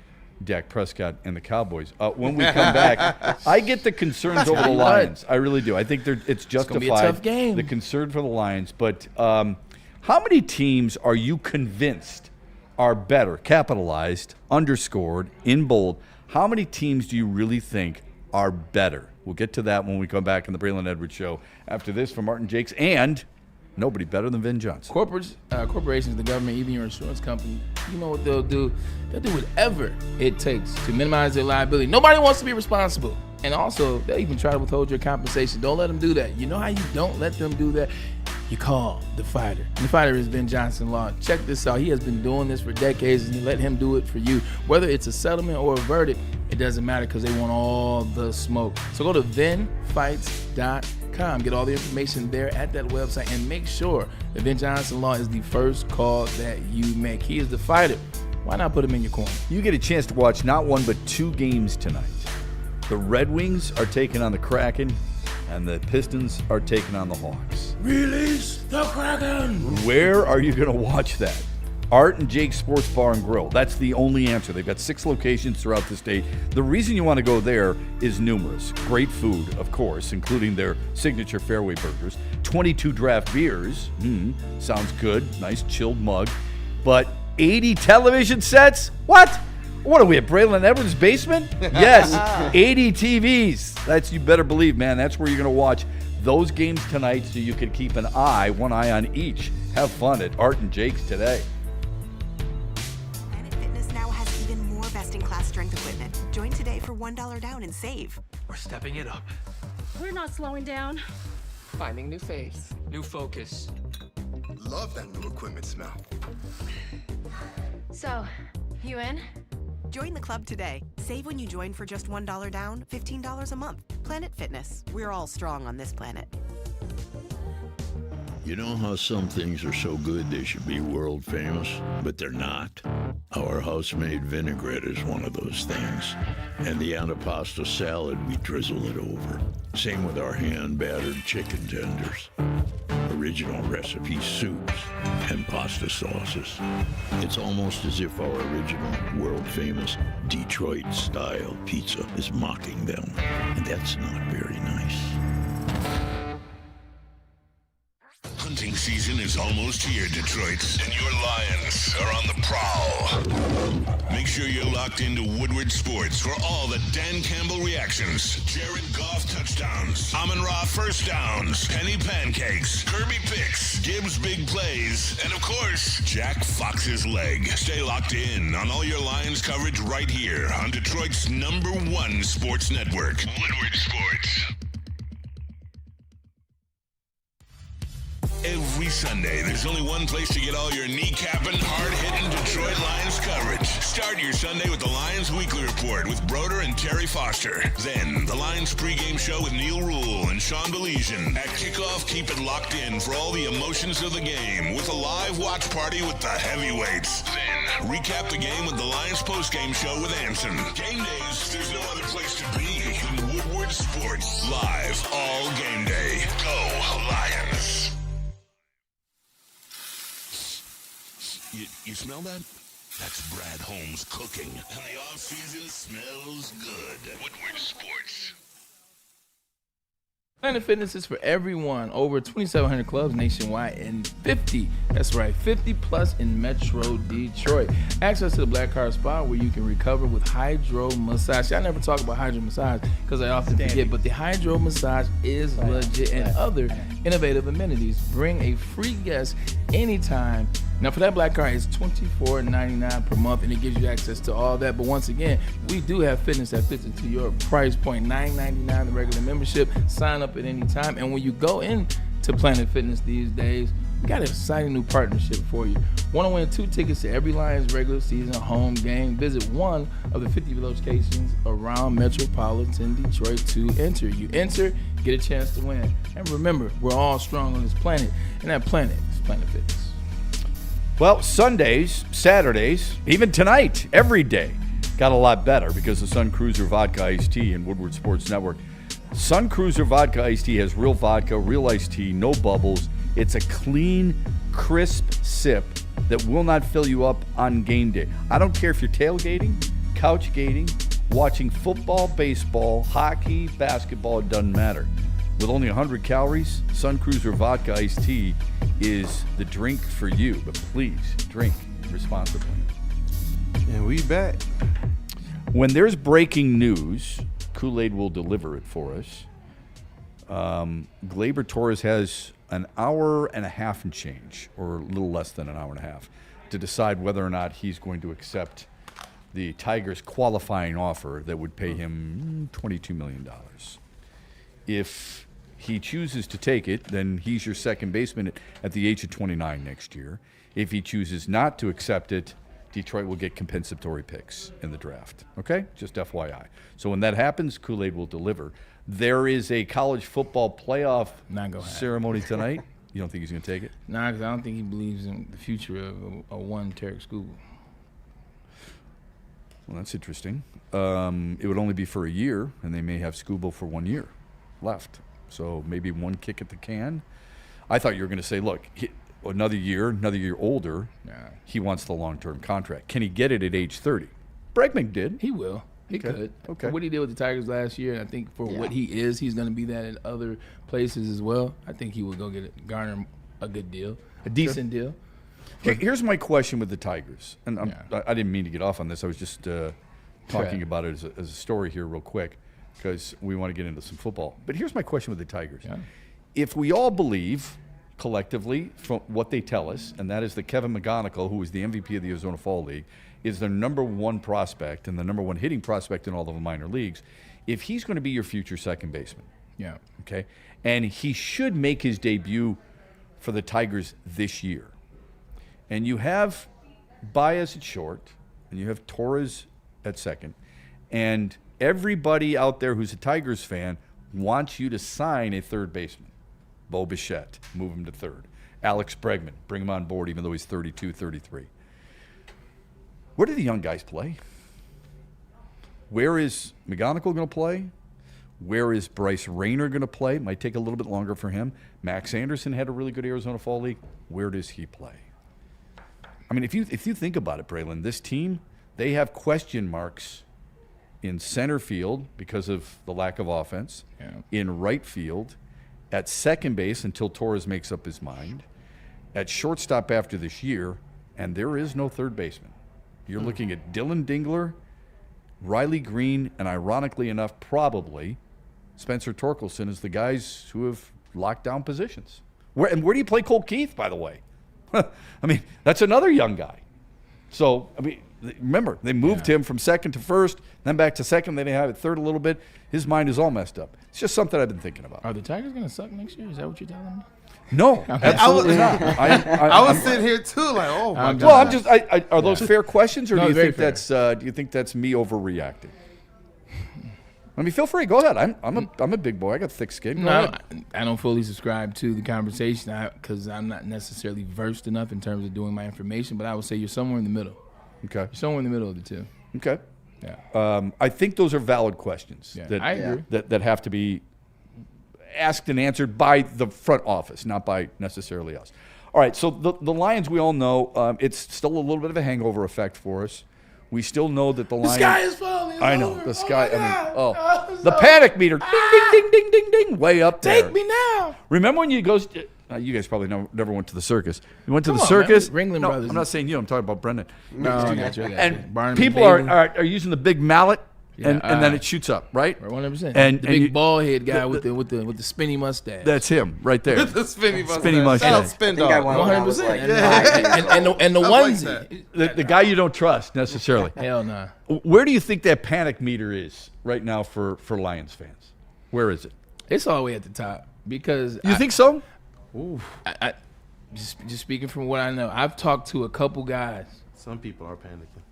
Dak Prescott and the Cowboys. When we come back, I get the concerns over the Lions. I really do. I think it's justified. It's gonna be a tough game. The concern for the Lions. But how many teams are you convinced are better, capitalized, underscored, in bold? How many teams do you really think are better? We'll get to that when we come back in the Braylon Edwards Show. After this, from Martin Jakes and nobody better than Vin Johnson. Corporations, the government, even your insurance company, you know what they'll do? They'll do whatever it takes to minimize their liability. Nobody wants to be responsible. And also, they'll even try to withhold your compensation. Don't let them do that. You know how you don't let them do that? You call the fighter. The fighter is Ben Johnson Law. Check this out. He has been doing this for decades, and you let him do it for you. Whether it's a settlement or a verdict, it doesn't matter because they want all the smoke. So go to VinFights.com. Get all the information there at that website, and make sure that Ben Johnson Law is the first call that you make. He is the fighter. Why not put him in your corner? You get a chance to watch not one but two games tonight. The Red Wings are taking on the Kraken, and the Pistons are taking on the Hawks. Release the Kraken! Where are you going to watch that? Art and Jake's Sports Bar and Grill. That's the only answer. They've got 6 locations throughout the state. The reason you want to go there is numerous. Great food, of course, including their signature fairway burgers. 22 draft beers. Sounds good. Nice chilled mug. But 80 television sets? What are we at Braylon Edwards' basement? Yes, 80 TVs. You better believe, man. That's where you're going to watch those games tonight so you can keep one eye on each. Have fun at Art and Jake's today. Planet Fitness now has even more best-in-class strength equipment. Join today for $1 down and save. We're stepping it up. We're not slowing down. Finding new face, new focus. Love that new equipment smell. So, you in? Join the club today. Save when you join for just $1 down, $15 a month. Planet Fitness. We're all strong on this planet. You know how some things are so good they should be world famous, but they're not? Our house-made vinaigrette is one of those things. And the antipasto salad, we drizzle it over. Same with our hand-battered chicken tenders. Original recipe soups and pasta sauces. It's almost as if our original, world-famous Detroit-style pizza is mocking them. And that's not very nice. Hunting season is almost here, Detroit, and your Lions are on the prowl. Make sure you're locked into Woodward Sports for all the Dan Campbell reactions, Jared Goff touchdowns, Amon-Ra first downs, Penny pancakes, Kirby picks, Gibbs big plays, and of course, Jack Fox's leg. Stay locked in on all your Lions coverage right here on Detroit's #1 sports network, Woodward Sports. Every Sunday, there's only one place to get all your kneecapping, hard-hitting Detroit Lions coverage. Start your Sunday with the Lions Weekly Report with Broder and Terry Foster. Then, the Lions pregame show with Neil Rule and Sean Baligian. At kickoff, keep it locked in for all the emotions of the game with a live watch party with the heavyweights. Then, recap the game with the Lions postgame show with Anson. Game days, there's no other place to be than Woodward Sports. Live all game day. Go Lions. You smell that? That's Brad Holmes cooking. And the off-season smells good. Woodward Sports. Planet Fitness is for everyone. Over 2,700 clubs nationwide and 50, that's right, 50 plus in Metro Detroit. Access to the Black Card Spa where you can recover with hydro massage. I never talk about hydro massage because I often forget, but the hydro massage is legit, and other innovative amenities. Bring a free guest anytime. Now for that Black Card, it's $24.99 per month, and it gives you access to all that. But once again, we do have fitness that fits into your price point. $9.99 the regular membership. Sign up at any time. And when you go into Planet Fitness these days, we got an exciting new partnership for you. Want to win 2 tickets to every Lions regular season home game? Visit one of the 50 locations around metropolitan Detroit to enter. You enter, get a chance to win. And remember, we're all strong on this planet, and that planet is Planet Fitness. Well, Sundays, Saturdays, even tonight, every day, got a lot better because of Sun Cruiser Vodka Iced Tea and Woodward Sports Network. Sun Cruiser Vodka Iced Tea has real vodka, real iced tea, no bubbles. It's a clean, crisp sip that will not fill you up on game day. I don't care if you're tailgating, couch gating, watching football, baseball, hockey, basketball, it doesn't matter. With only 100 calories, Sun Cruiser Vodka Iced Tea is the drink for you. But please, drink responsibly. And we back. When there's breaking news, Kool-Aid will deliver it for us. Gleyber Torres has an hour and a half and change, or a little less than an hour and a half, to decide whether or not he's going to accept the Tigers' qualifying offer that would pay him $22 million. If he chooses to take it, then he's your second baseman at the age of 29 next year. If he chooses not to accept it, Detroit will get compensatory picks in the draft. Okay? Just FYI. So when that happens, Kool-Aid will deliver. There is a college football playoff ceremony tonight. You don't think he's going to take it? Nah, because I don't think he believes in the future of a one Tarek Skubal. Well, that's interesting. It would only be for a year, and they may have Skubal for 1 year left. So maybe one kick at the can. I thought you were going to say, look, another year older, he wants the long-term contract. Can he get it at age 30? Bregman did. He will. He could. Okay. For what he did with the Tigers last year, and I think for what he is, he's going to be that in other places as well. I think he will go garner a good deal, a decent deal. Here's my question with the Tigers. And I didn't mean to get off on this. I was just talking about it as a story here real quick because we want to get into some football. But here's my question with the Tigers. Yeah. If we all believe collectively from what they tell us, and that is that Kevin McGonigal, who is the MVP of the Arizona Fall League, is their number one prospect and the number one hitting prospect in all of the minor leagues, if he's going to be your future second baseman, okay, and he should make his debut for the Tigers this year, and you have Baez at short, and you have Torres at second, and everybody out there who's a Tigers fan wants you to sign a third baseman. Bo Bichette, move him to third. Alex Bregman, bring him on board even though he's 32, 33. Where do the young guys play? Where is McGonigal going to play? Where is Bryce Rayner going to play? Might take a little bit longer for him. Max Anderson had a really good Arizona Fall League. Where does he play? I mean, if you think about it, Braylon, this team, they have question marks in center field because of the lack of offense, in right field, at second base until Torres makes up his mind, at shortstop after this year, and there is no third baseman. You're looking at Dylan Dingler, Riley Green, and ironically enough, probably Spencer Torkelson as the guys who have locked down positions. Where do you play Cole Keith, by the way? I mean, that's another young guy. So, I mean, remember, they moved him from second to first, then back to second, then they have it third a little bit. His mind is all messed up. It's just something I've been thinking about. Are the Tigers going to suck next year? Is that what you're telling me? No, absolutely not. I was sitting here too, like, oh my God. Well, I'm just. Are those fair questions, or do you think that's? Do you think that's me overreacting? I mean, feel free. Go ahead. I'm a big boy. I got thick skin. No, I don't fully subscribe to the conversation because I'm not necessarily versed enough in terms of doing my information. But I would say you're somewhere in the middle. Okay. You're somewhere in the middle of the two. Okay. Yeah. I think those are valid questions. Yeah, that, I agree. That have to be asked and answered by the front office, not by necessarily us. All right, so the Lions, we all know, it's still a little bit of a hangover effect for us. We still know that the Lions. The sky is falling. I know over. the sky. Oh, the panic meter, ding, ding, ding, ding, ding, ding, way up there. Take me now. Remember when you goes? You guys probably never went to the circus. You went to the circus. Ringling no, Brothers. I'm not saying you. I'm talking about Brendan. No, I got you. And people are using the big mallet. And then it shoots up, right? 100%. And the big bald head guy with the spinny mustache. That's him right there. The spinny mustache. Spinny mustache. Spin I dog. went when I was 100%. like And the onesie. Like The guy you don't trust necessarily. Hell nah. Where do you think that panic meter is right now for Lions fans? Where is it? It's all the way at the top because You think so? I just speaking from what I know, I've talked to a couple guys. Some people are panicking.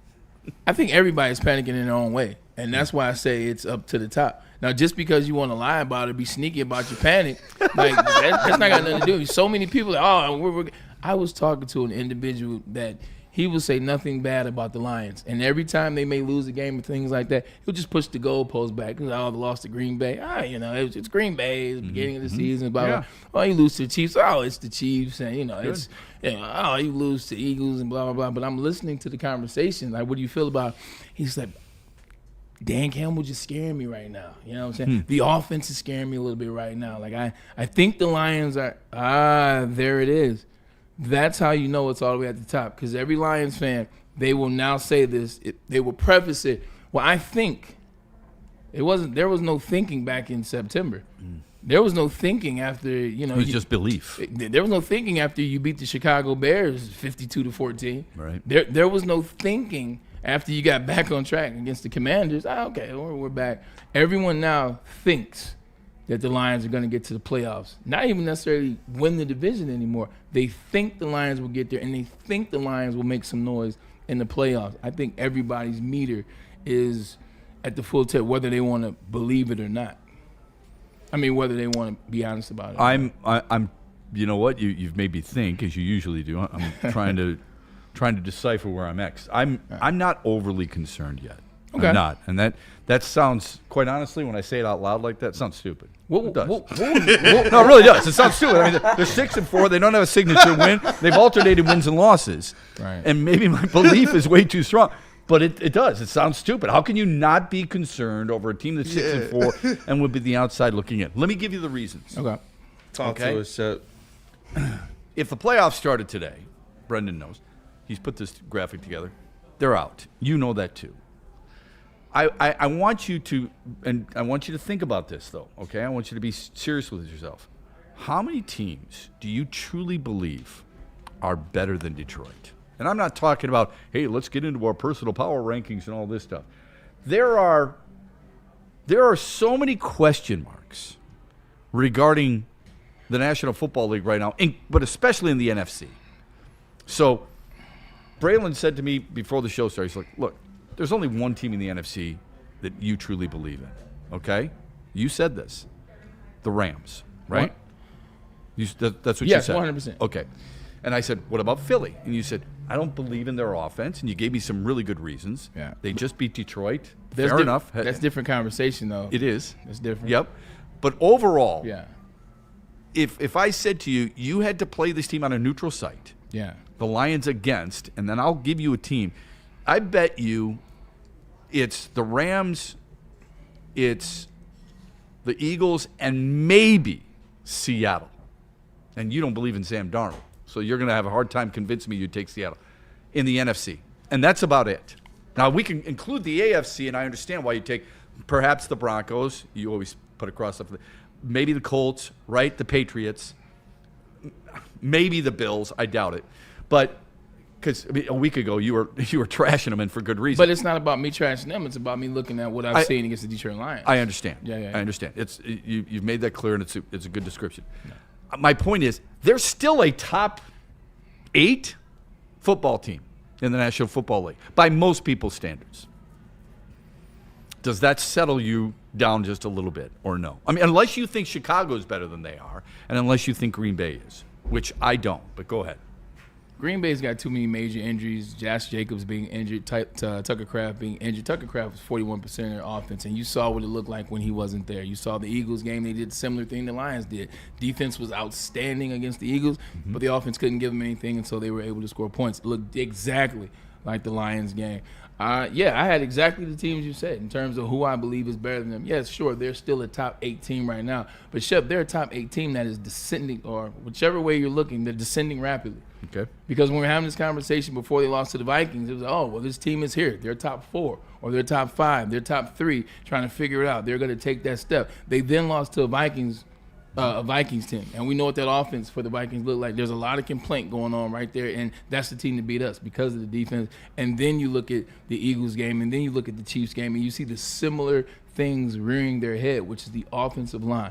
I think everybody's panicking in their own way, and that's why I say it's up to the top. Now, just because you want to lie about it, be sneaky about your panic, like that's not got nothing to do. So many people, I was talking to an individual that he will say nothing bad about the Lions, and every time they may lose a game and things like that, he'll just push the goalpost back. They lost to Green Bay. It's Green Bay. It's the beginning of the season. Blah, blah. Oh, you lose to the Chiefs. Oh, it's the Chiefs, and it's you lose to Eagles and blah blah blah. But I'm listening to the conversation. Like, what do you feel about? He's like, Dan Campbell just scaring me right now. You know what I'm saying? The offense is scaring me a little bit right now. Like I think the Lions are there it is. That's how you know it's all the way at the top. Because every Lions fan, they will now say this. They will preface it. Well, I think there was no thinking back in September. There was no thinking after, It was just belief. There was no thinking after you beat the Chicago Bears 52-14. Right. There was no thinking after you got back on track against the Commanders. Okay, we're back. Everyone now thinks that the Lions are going to get to the playoffs. Not even necessarily win the division anymore. They think the Lions will get there, and they think the Lions will make some noise in the playoffs. I think everybody's meter is at the full tip, whether they want to believe it or not. I mean, whether they want to be honest about it. I'm. You know what? You've made me think, as you usually do. I'm trying to decipher where I'm at. I'm not overly concerned yet. Okay. I'm not, and that sounds, quite honestly, when I say it out loud like that, it sounds stupid. It does. No, it really does. It sounds stupid. I mean, they're 6-4. They don't have a signature win. They've alternated wins and losses. Right. And maybe my belief is way too strong. But it does. It sounds stupid. How can you not be concerned over a team that's 6-4 and would be the outside looking in? Let me give you the reasons. Okay. Talk to us, Shep. If the playoffs started today, Brendan knows. He's put this graphic together. They're out. You know that too. I want you to, and I want you to think about this though, okay? I want you to be serious with yourself. How many teams do you truly believe are better than Detroit? And I'm not talking about, hey, let's get into our personal power rankings and all this stuff. There are so many question marks regarding the National Football League right now, but especially in the NFC. So Braylon said to me before the show started, he's like, look, there's only one team in the NFC that you truly believe in, okay? You said this. The Rams, right? That's what you said. Yes, 100%. Okay. And I said, what about Philly? And you said, I don't believe in their offense. And you gave me some really good reasons. Yeah. They just beat Detroit. Fair enough. That's a different conversation, though. It is. It's different. Yep. But overall, Yeah. if I said to you, you had to play this team on a neutral site, Yeah. the Lions against, and then I'll give you a team, I bet you it's the Rams, it's the Eagles, and maybe Seattle. And you don't believe in Sam Darnold. So you're going to have a hard time convincing me you'd take Seattle in the NFC. And that's about it. Now, we can include the AFC, and I understand why you take perhaps the Broncos. You always put across stuff. Maybe the Colts, right? The Patriots. Maybe the Bills. I doubt it. But because a week ago you were trashing them, and for good reason. But it's not about me trashing them. It's about me looking at what I've seen against the Detroit Lions. I understand. Yeah. I understand. You've made that clear, and it's a good description. Yeah. My point is, there's still a top 8 football team in the National Football League by most people's standards. Does that settle you down just a little bit, or no? I mean, unless you think Chicago is better than they are, and unless you think Green Bay is, which I don't. But go ahead. Green Bay's got too many major injuries. Josh Jacobs being injured, Tucker Kraft being injured. Tucker Kraft was 41% of their offense, and you saw what it looked like when he wasn't there. You saw the Eagles game. They did a similar thing the Lions did. Defense was outstanding against the Eagles, but the offense couldn't give them anything, and so they were able to score points. It looked exactly like the Lions game. I had exactly the teams you said in terms of who I believe is better than them. Yes, sure, they're still a top 8 team right now. But, Shep, they're a top 8 team that is descending, or whichever way you're looking, they're descending rapidly. Okay. Because when we were having this conversation before they lost to the Vikings, it was, this team is here. They're top 4, or they're top 5, they're top 3, trying to figure it out. They're going to take that step. They then lost to a Vikings team, and we know what that offense for the Vikings looked like. There's a lot of complaint going on right there, and that's the team to beat us because of the defense. And then you look at the Eagles game, and then you look at the Chiefs game, and you see the similar things rearing their head, which is the offensive line.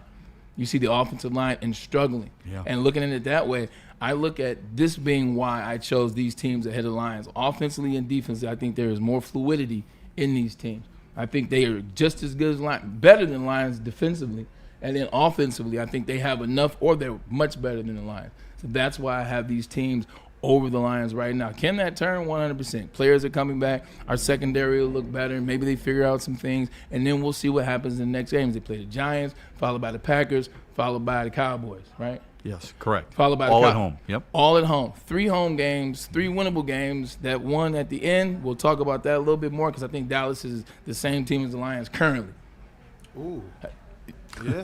You see the offensive line and struggling. Yeah. And looking at it that way, I look at this being why I chose these teams ahead of the Lions. Offensively and defensively, I think there is more fluidity in these teams. I think they are just as good as Lions, better than Lions defensively. And then offensively, I think they have enough, or they're much better than the Lions. So that's why I have these teams over the Lions right now. Can that turn? 100%. Players are coming back. Our secondary will look better. Maybe they figure out some things, and then we'll see what happens in the next games. They play the Giants, followed by the Packers, followed by the Cowboys, right? Yes, correct. Followed by all at home. Yep. All at home. 3 home games, 3 winnable games. That one at the end, we'll talk about that a little bit more because I think Dallas is the same team as the Lions currently. Ooh. Yeah.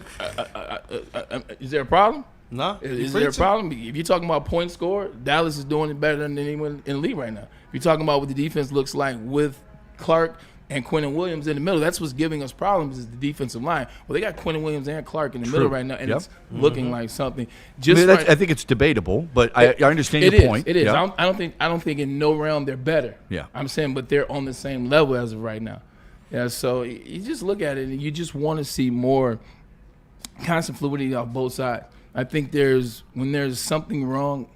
Is there a problem? No. Is there a problem? If you're talking about point score, Dallas is doing it better than anyone in the league right now. If you're talking about what the defense looks like with Clark and Quentin Williams in the middle, that's what's giving us problems is the defensive line. Well, they got Quentin Williams and Clark in the middle right now, and it's looking like something. I think it's debatable, but I understand your point. It is. Yeah. I don't think in no realm they're better. Yeah. I'm saying, but they're on the same level as of right now. Yeah. So you just look at it, and you just want to see more constant fluidity off both sides. I think when there's something wrong,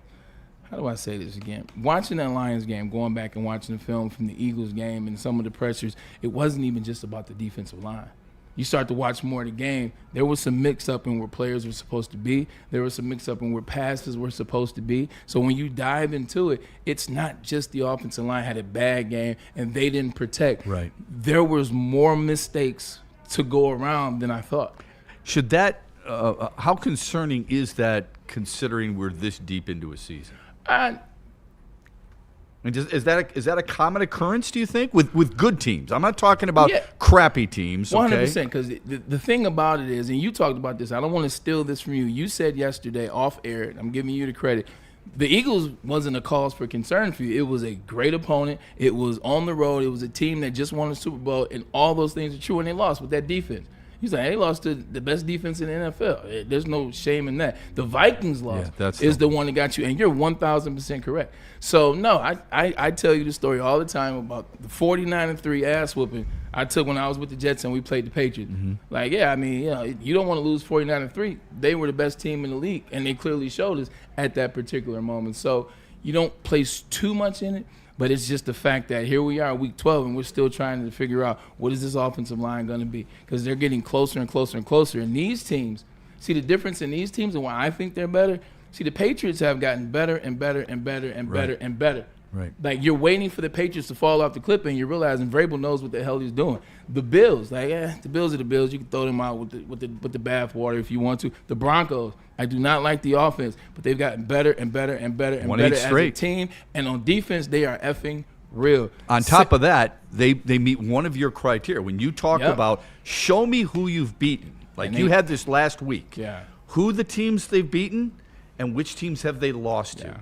how do I say this again? Watching that Lions game, going back and watching the film from the Eagles game and some of the pressures, it wasn't even just about the defensive line. You start to watch more of the game, there was some mix-up in where players were supposed to be. There was some mix-up in where passes were supposed to be. So when you dive into it, it's not just the offensive line had a bad game and they didn't protect. Right. There was more mistakes to go around than I thought. Should that how concerning is that considering we're this deep into a season? Is that a common occurrence, do you think, with good teams? I'm not talking about crappy teams. 100%, because the thing about it is, and you talked about this, I don't want to steal this from you. You said yesterday off air, I'm giving you the credit, the Eagles wasn't a cause for concern for you. It was a great opponent. It was on the road. It was a team that just won the Super Bowl, and all those things are true, and they lost with that defense. He's like, they lost to the best defense in the NFL. There's no shame in that. The Vikings loss is the one that got you, and you're 1,000% correct. So, no, I tell you the story all the time about the 49-3 ass whooping I took when I was with the Jets and we played the Patriots. Mm-hmm. Like, yeah, I mean, you don't want to lose 49-3. They were the best team in the league, and they clearly showed us at that particular moment. So you don't place too much in it. But it's just the fact that here we are, week 12, and we're still trying to figure out what is this offensive line going to be, because they're getting closer and closer and closer. And these teams, see the difference in these teams and why I think they're better? See, the Patriots have gotten better and better and better and better and better. Right. Like, you're waiting for the Patriots to fall off the cliff, and you're realizing Vrabel knows what the hell he's doing. The Bills, the Bills are the Bills. You can throw them out with the bath water if you want to. The Broncos, I do not like the offense, but they've gotten better and better and better and better as a team. And on defense, they are effing real. On top of that, they meet one of your criteria. When you talk about show me who you've beaten, like you had this last week, who the teams they've beaten and which teams have they lost to.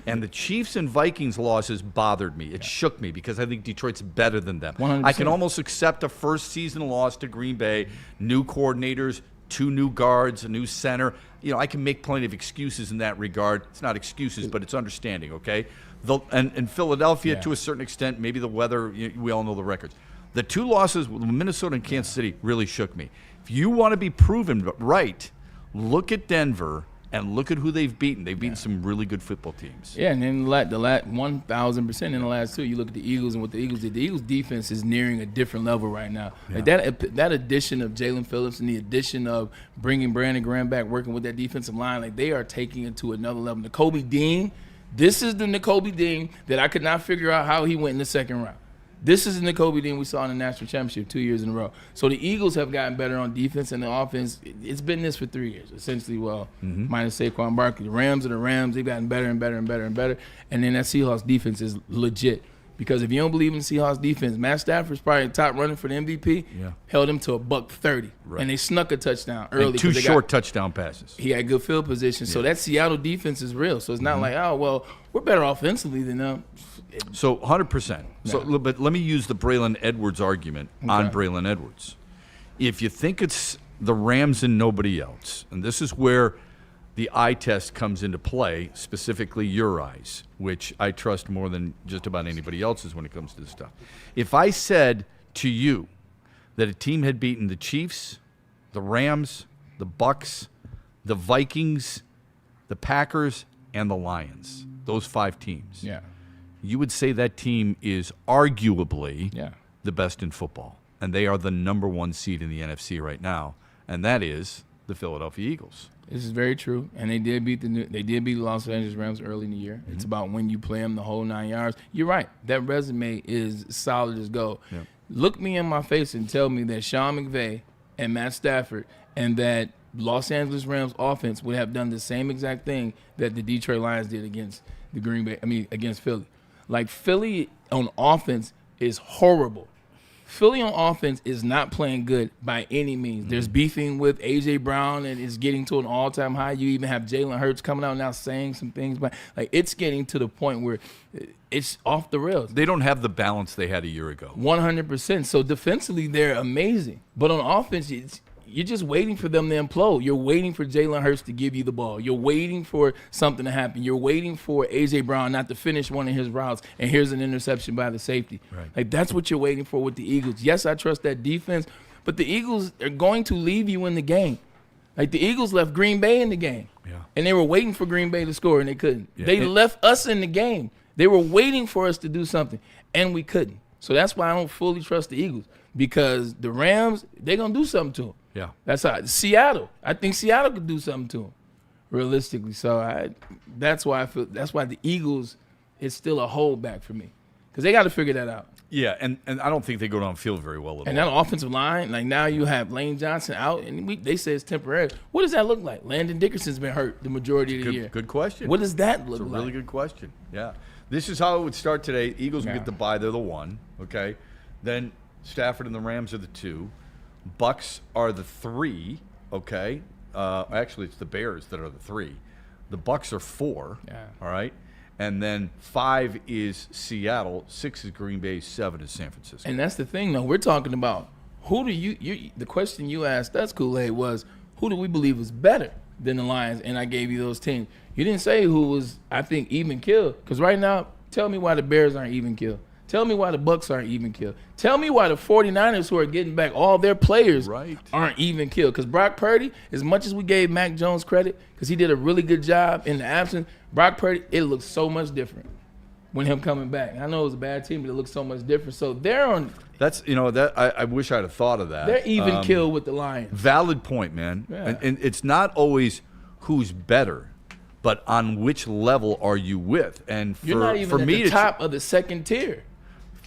And the Chiefs and Vikings losses bothered me. It shook me because I think Detroit's better than them. 100%. I can almost accept a first season loss to Green Bay, new coordinators, 2 new guards, a new center. I can make plenty of excuses in that regard. It's not excuses, but it's understanding, okay? And Philadelphia, to a certain extent, maybe the weather, we all know the records. The 2 losses, Minnesota and Kansas City, really shook me. If you want to be proven right, look at Denver and look at who they've beaten. They've beaten some really good football teams. Yeah, and then the 1,000% in the last 2, you look at the Eagles and what the Eagles did. The Eagles' defense is nearing a different level right now. Yeah. Like that addition of Jalen Phillips and the addition of bringing Brandon Graham back, working with that defensive line, like they are taking it to another level. Nakobe Dean, this is the Nakobe Dean that I could not figure out how he went in the second round. This is the Nakobe Dean we saw in the national championship 2 years in a row. So the Eagles have gotten better on defense, and the offense, it's been this for 3 years, essentially, minus Saquon Barkley. The Rams are the Rams. They've gotten better and better and better and better. And then that Seahawks defense is legit. Because if you don't believe in the Seahawks defense, Matt Stafford's probably the top runner for the MVP. Yeah. Held him to $130. Right. And they snuck a touchdown early. And 2 short touchdown passes. He had good field position. So that Seattle defense is real. So it's not like, we're better offensively than them. So 100%. So, but let me use the Braylon Edwards argument on Braylon Edwards. If you think it's the Rams and nobody else, and this is where the eye test comes into play, specifically your eyes, which I trust more than just about anybody else's when it comes to this stuff. If I said to you that a team had beaten the Chiefs, the Rams, the Bucks, the Vikings, the Packers, and the Lions, those 5 teams, you would say that team is arguably the best in football. And they are the number 1 seed in the NFC right now, and that is the Philadelphia Eagles. This is very true, and they did beat the Los Angeles Rams early in the year. It's about when you play them the whole 9 yards. You're right. That resume is solid as gold. Yeah. Look me in my face and tell me that Sean McVay and Matt Stafford and that Los Angeles Rams offense would have done the same exact thing that the Detroit Lions did against against Philly. Like, Philly on offense is horrible. Philly on offense is not playing good by any means. There's beefing with A.J. Brown, and it's getting to an all-time high. You even have Jalen Hurts coming out now saying some things. But it's getting to the point where it's off the rails. They don't have the balance they had a year ago. 100%. So defensively, they're amazing. But on offense, you're just waiting for them to implode. You're waiting for Jalen Hurts to give you the ball. You're waiting for something to happen. You're waiting for A.J. Brown not to finish one of his routes, and here's an interception by the safety. Right. Like, that's what you're waiting for with the Eagles. Yes, I trust that defense, but the Eagles are going to leave you in the game. Like, the Eagles left Green Bay in the game, and they were waiting for Green Bay to score, and they couldn't. Yeah. They left us in the game. They were waiting for us to do something, and we couldn't. So that's why I don't fully trust the Eagles, because the Rams, they're going to do something to them. Yeah, that's how Seattle. I think Seattle could do something to them, realistically. So that's why the Eagles is still a holdback for me, because they got to figure that out. Yeah, and I don't think they go downfield very well at all. And that offensive line, like, now you have Lane Johnson out, and they say it's temporary. What does that look like? Landon Dickerson's been hurt the majority of the year. Good question. What does that look like? It's a really good question. Yeah, this is how it would start today. Eagles will get the bye; they're the 1. Okay, then Stafford and the Rams are the 2. Bucks are the 3, okay? Actually, it's the Bears that are the 3. The Bucks are 4, all right? And then 5 is Seattle, 6 is Green Bay, 7 is San Francisco. And that's the thing, though. We're talking about who do you the question you asked us, Kool-Aid, was who do we believe is better than the Lions? And I gave you those teams. You didn't say who was, I think, even kill. Because right now, tell me why the Bears aren't even kill. Tell me why the Bucks aren't even killed. Tell me why the 49ers, who are getting back all their players, aren't even killed. Because Brock Purdy, as much as we gave Mac Jones credit, because he did a really good job in the absence, Brock Purdy, it looks so much different when him coming back. I know it was a bad team, but it looks so much different. So they're on. That's, that I wish I'd have thought of that. They're even killed with the Lions. Valid point, man. Yeah. And it's not always who's better, but on which level are you with? And you're not even at the top of the second tier.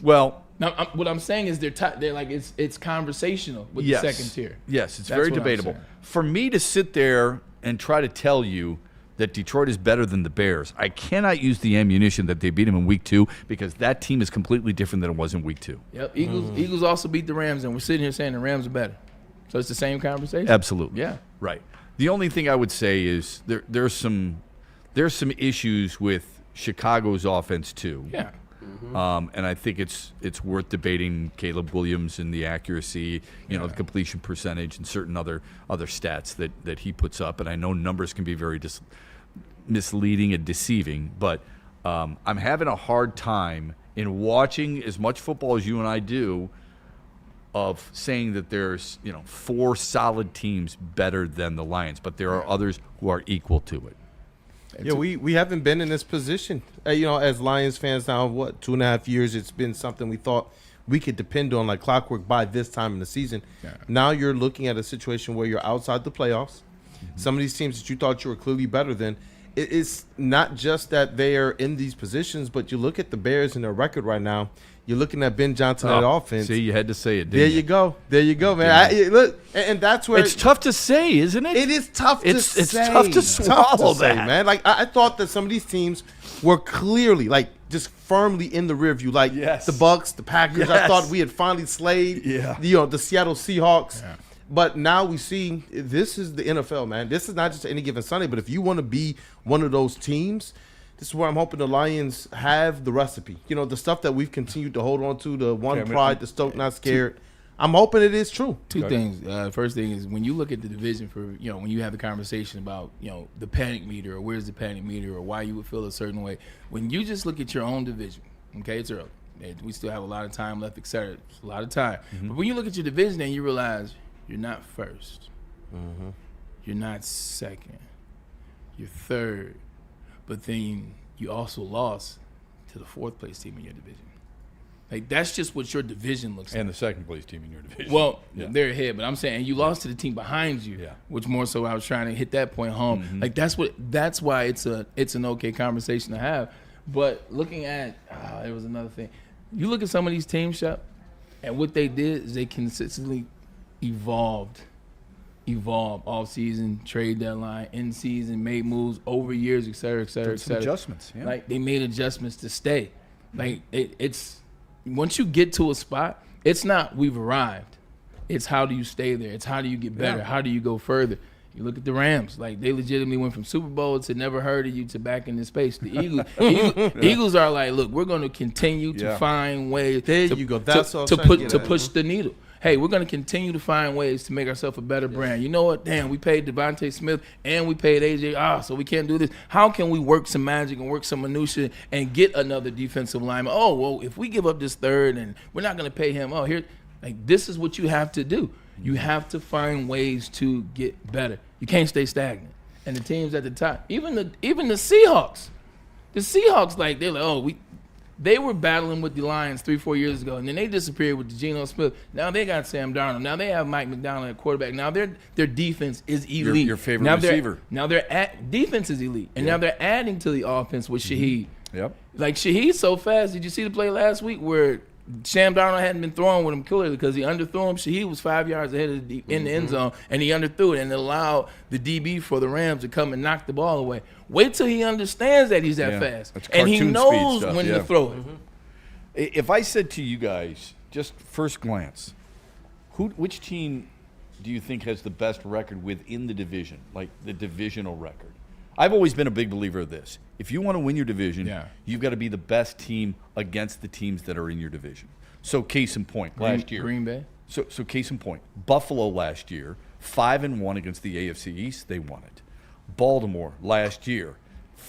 Well, now, what I'm saying is they're like it's conversational with the second tier. Yes, it's very debatable. For me to sit there and try to tell you that Detroit is better than the Bears, I cannot use the ammunition that they beat them in week 2, because that team is completely different than it was in week 2. Yep, Eagles also beat the Rams, and we're sitting here saying the Rams are better. So it's the same conversation? Absolutely. Yeah. Right. The only thing I would say is there's some issues with Chicago's offense too. Yeah. And I think it's worth debating Caleb Williams and the accuracy, the completion percentage, and certain other stats that he puts up. And I know numbers can be very misleading and deceiving, but I'm having a hard time in watching as much football as you and I do of saying that there's 4 solid teams better than the Lions, but there are others who are equal to it. Yeah, we haven't been in this position. As Lions fans now, 2.5 years, it's been something we thought we could depend on like clockwork by this time in the season. Yeah. Now you're looking at a situation where you're outside the playoffs. Mm-hmm. Some of these teams that you thought you were clearly better than, it's not just that they are in these positions, but you look at the Bears and their record right now. You're looking at Ben Johnson at offense. See, you had to say it, There you go, man. Look, and that's where it's tough to say, isn't it? It is tough to say. It's tough to swallow that, man. Like I thought that some of these teams were clearly just firmly in the rear view. Like the Bucks, the Packers. Yes. I thought we had finally slayed. The Seattle Seahawks. Yeah. But now we see this is the NFL, man. This is not just any given Sunday. But if you want to be one of those teams, this is where I'm hoping the Lions have the recipe. The stuff that we've continued to hold on to, the pride, the stoke, not scared. I'm hoping it is true. Two things. First thing is when you look at the division for, when you have the conversation about, the panic meter or where's the panic meter or why you would feel a certain way. When you just look at your own division, okay, it's early. We still have a lot of time left, et cetera. It's a lot of time. Mm-hmm. But when you look at your division and you realize you're not first, you're not second, you're third, but then you also lost to the 4th place team in your division. Like, that's just what your division looks like. And the 2nd place team in your division. Well, they're ahead, but I'm saying you lost to the team behind you, which more so I was trying to hit that point home. Mm-hmm. Like, that's why it's an okay conversation to have. But looking at, it was another thing. You look at some of these teams, Shep, and what they did is they consistently evolved off season, trade deadline, in season, made moves over years, et cetera, et cetera, et cetera. Adjustments, yeah. Like they made adjustments to stay. Like it's once you get to a spot, it's not we've arrived. It's how do you stay there? It's how do you get better? Yeah. How do you go further? You look at the Rams, like they legitimately went from Super Bowl to never heard of you to back in this space. The Eagles are like, look, we're going to continue to find ways to push the needle. Hey, we're going to continue to find ways to make ourselves a better brand. You know what? Damn, we paid Devontae Smith and we paid AJ. So we can't do this. How can we work some magic and work some minutia and get another defensive lineman? Oh, well, if we give up this third and we're not going to pay him. This is what you have to do. You have to find ways to get better. You can't stay stagnant. And the teams at the top, even the Seahawks, they're like, they were battling with the Lions 3-4 years ago, and then they disappeared with Geno Smith. Now they got Sam Darnold. Now they have Mike McDonald at quarterback. Now their defense is elite. Your favorite receiver. Now their defense is elite, and now they're adding to the offense with Shaheed. Yep. Like Shaheed's so fast. Did you see the play last week where Sam Darnold hadn't been throwing with him clearly because he underthrew him? Shaheed was 5 yards ahead of in the end zone, and he underthrew it, and it allowed the DB for the Rams to come and knock the ball away. Wait till he understands that he's that fast, and he knows when to throw it. Mm-hmm. If I said to you guys, just first glance, which team do you think has the best record within the division, like the divisional record? I've always been a big believer of this. If you want to win your division, you've got to be the best team against the teams that are in your division. So case in point, last year. Green Bay? So case in point, Buffalo last year, 5-1 against the AFC East, they won it. Baltimore last year,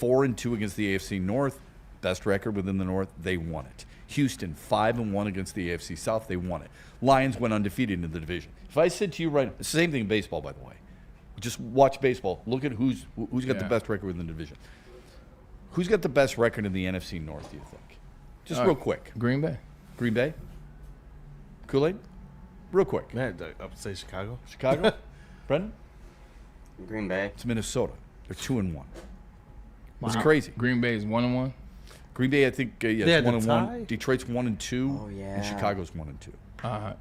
4-2 against the AFC North, best record within the North, they won it. Houston, 5-1 against the AFC South, they won it. Lions went undefeated in the division. If I said to you right, the same thing in baseball, by the way. Just watch baseball. Look at who's got the best record within the division. Who's got the best record in the NFC North, do you think? Just real quick. Green Bay. Green Bay? Kool-Aid? Real quick. Man, I would say Chicago. Chicago? Brendan? Green Bay. It's Minnesota. They're 2-1. It's crazy. Green Bay is 1-1. Green Bay, I think, it's 1-1. Detroit's 1-2. Oh, yeah. And Chicago's 1-2.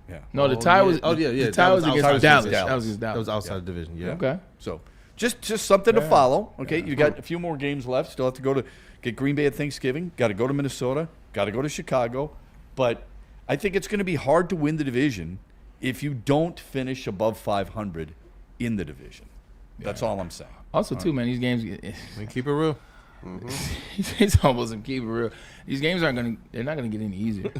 Yeah. No, the tie was. The tie was against Dallas. That was against Dallas. That was outside the division. Yeah. Okay. So, just something to follow. Okay, you got a few more games left. Still have to go to get Green Bay at Thanksgiving. Got to go to Minnesota. Got to go to Chicago. But I think it's going to be hard to win the division if you don't finish above 500 in the division. That's all I'm saying. Also, too, man, these games. We keep it real. He's almost some keep it real. These games they're not gonna get any easier.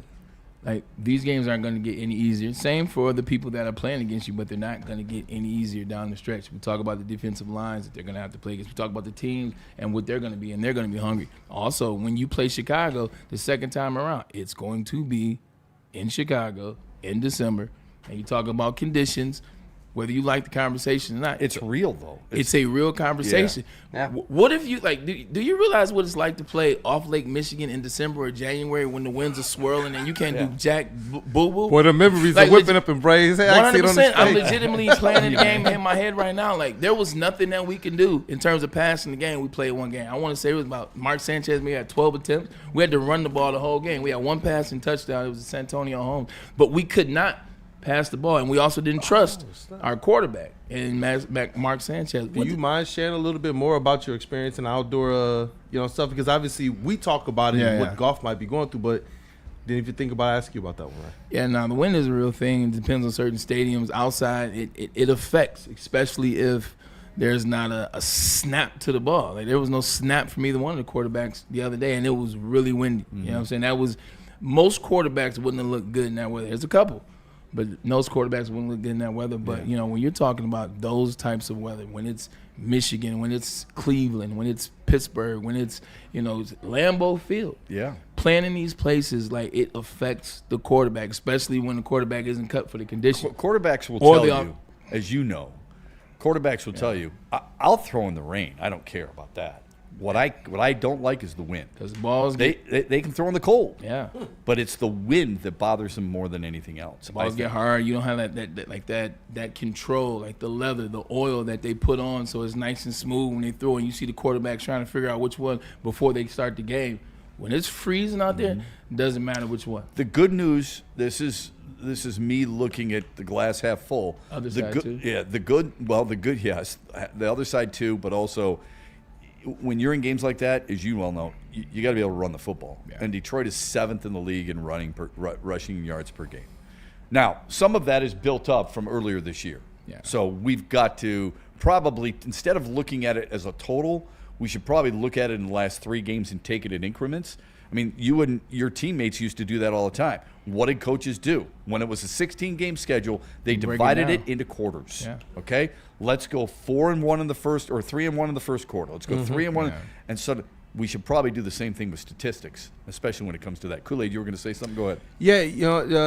Like, these games aren't going to get any easier. Same for the people that are playing against you, but they're not going to get any easier down the stretch. We talk about the defensive lines that they're going to have to play against. We talk about the teams and what they're going to be, and they're going to be hungry. Also, when you play Chicago the second time around, it's going to be in Chicago in December, and you talk about conditions, whether you like the conversation or not. It's real, though. It's a real conversation. Yeah. What if you, like, do you realize what it's like to play off Lake Michigan in December or January when the winds are swirling and you can't do jack boo-boo? Boy, the memories are whipping up in braids. Hey, I see it on 100%. the I'm stage. legitimately playing the game in my head right now. Like, there was nothing that we can do in terms of passing the game. We played one game. I want to say it was about Mark Sanchez. We had 12 attempts. We had to run the ball the whole game. We had one passing touchdown. It was San Antonio home. But we could not pass the ball, and we also didn't trust our quarterback and Mark Sanchez. Do you mind sharing a little bit more about your experience in outdoor, stuff? Because obviously we talk about it and what golf might be going through, but didn't even think about asking you about that one, right? Yeah, no, the wind is a real thing. It depends on certain stadiums. Outside, it affects, especially if there's not a snap to the ball. Like, there was no snap from either one of the quarterbacks the other day, and it was really windy. You know what I'm saying? Most quarterbacks wouldn't have looked good in that weather. There's a couple. But most quarterbacks wouldn't look good in that weather. But, when you're talking about those types of weather, when it's Michigan, when it's Cleveland, when it's Pittsburgh, when it's, Lambeau Field. Yeah. Playing in these places, like, it affects the quarterback, especially when the quarterback isn't cut for the condition. Quarterbacks will tell you, as you know, quarterbacks will tell you, I'll throw in the rain. I don't care about that. What I don't like is the wind. Because balls they can throw in the cold. Yeah. But it's the wind that bothers them more than anything else. Balls get hard. You don't have that control, like the leather, the oil that they put on, so it's nice and smooth when they throw. And you see the quarterbacks trying to figure out which one before they start the game. When it's freezing out there, it doesn't matter which one. The good news, this is me looking at the glass half full. Other side too. Yeah, the good, yes. The other side too, but also when you're in games like that, as you well know, you got to be able to run the football. Yeah. And Detroit is 7th in the league in rushing yards per game. Now, some of that is built up from earlier this year. Yeah. So we've got to probably, instead of looking at it as a total, we should probably look at it in the last 3 games and take it in increments. I mean, you and your teammates used to do that all the time. What did coaches do? When it was a 16-game schedule, they divided it into quarters. Yeah. Okay? Let's go 4-1 in the first, or 3-1 in the first quarter. Let's go 3-1. Yeah. And so we should probably do the same thing with statistics, especially when it comes to that. Kool-Aid, you were going to say something? Go ahead. Yeah,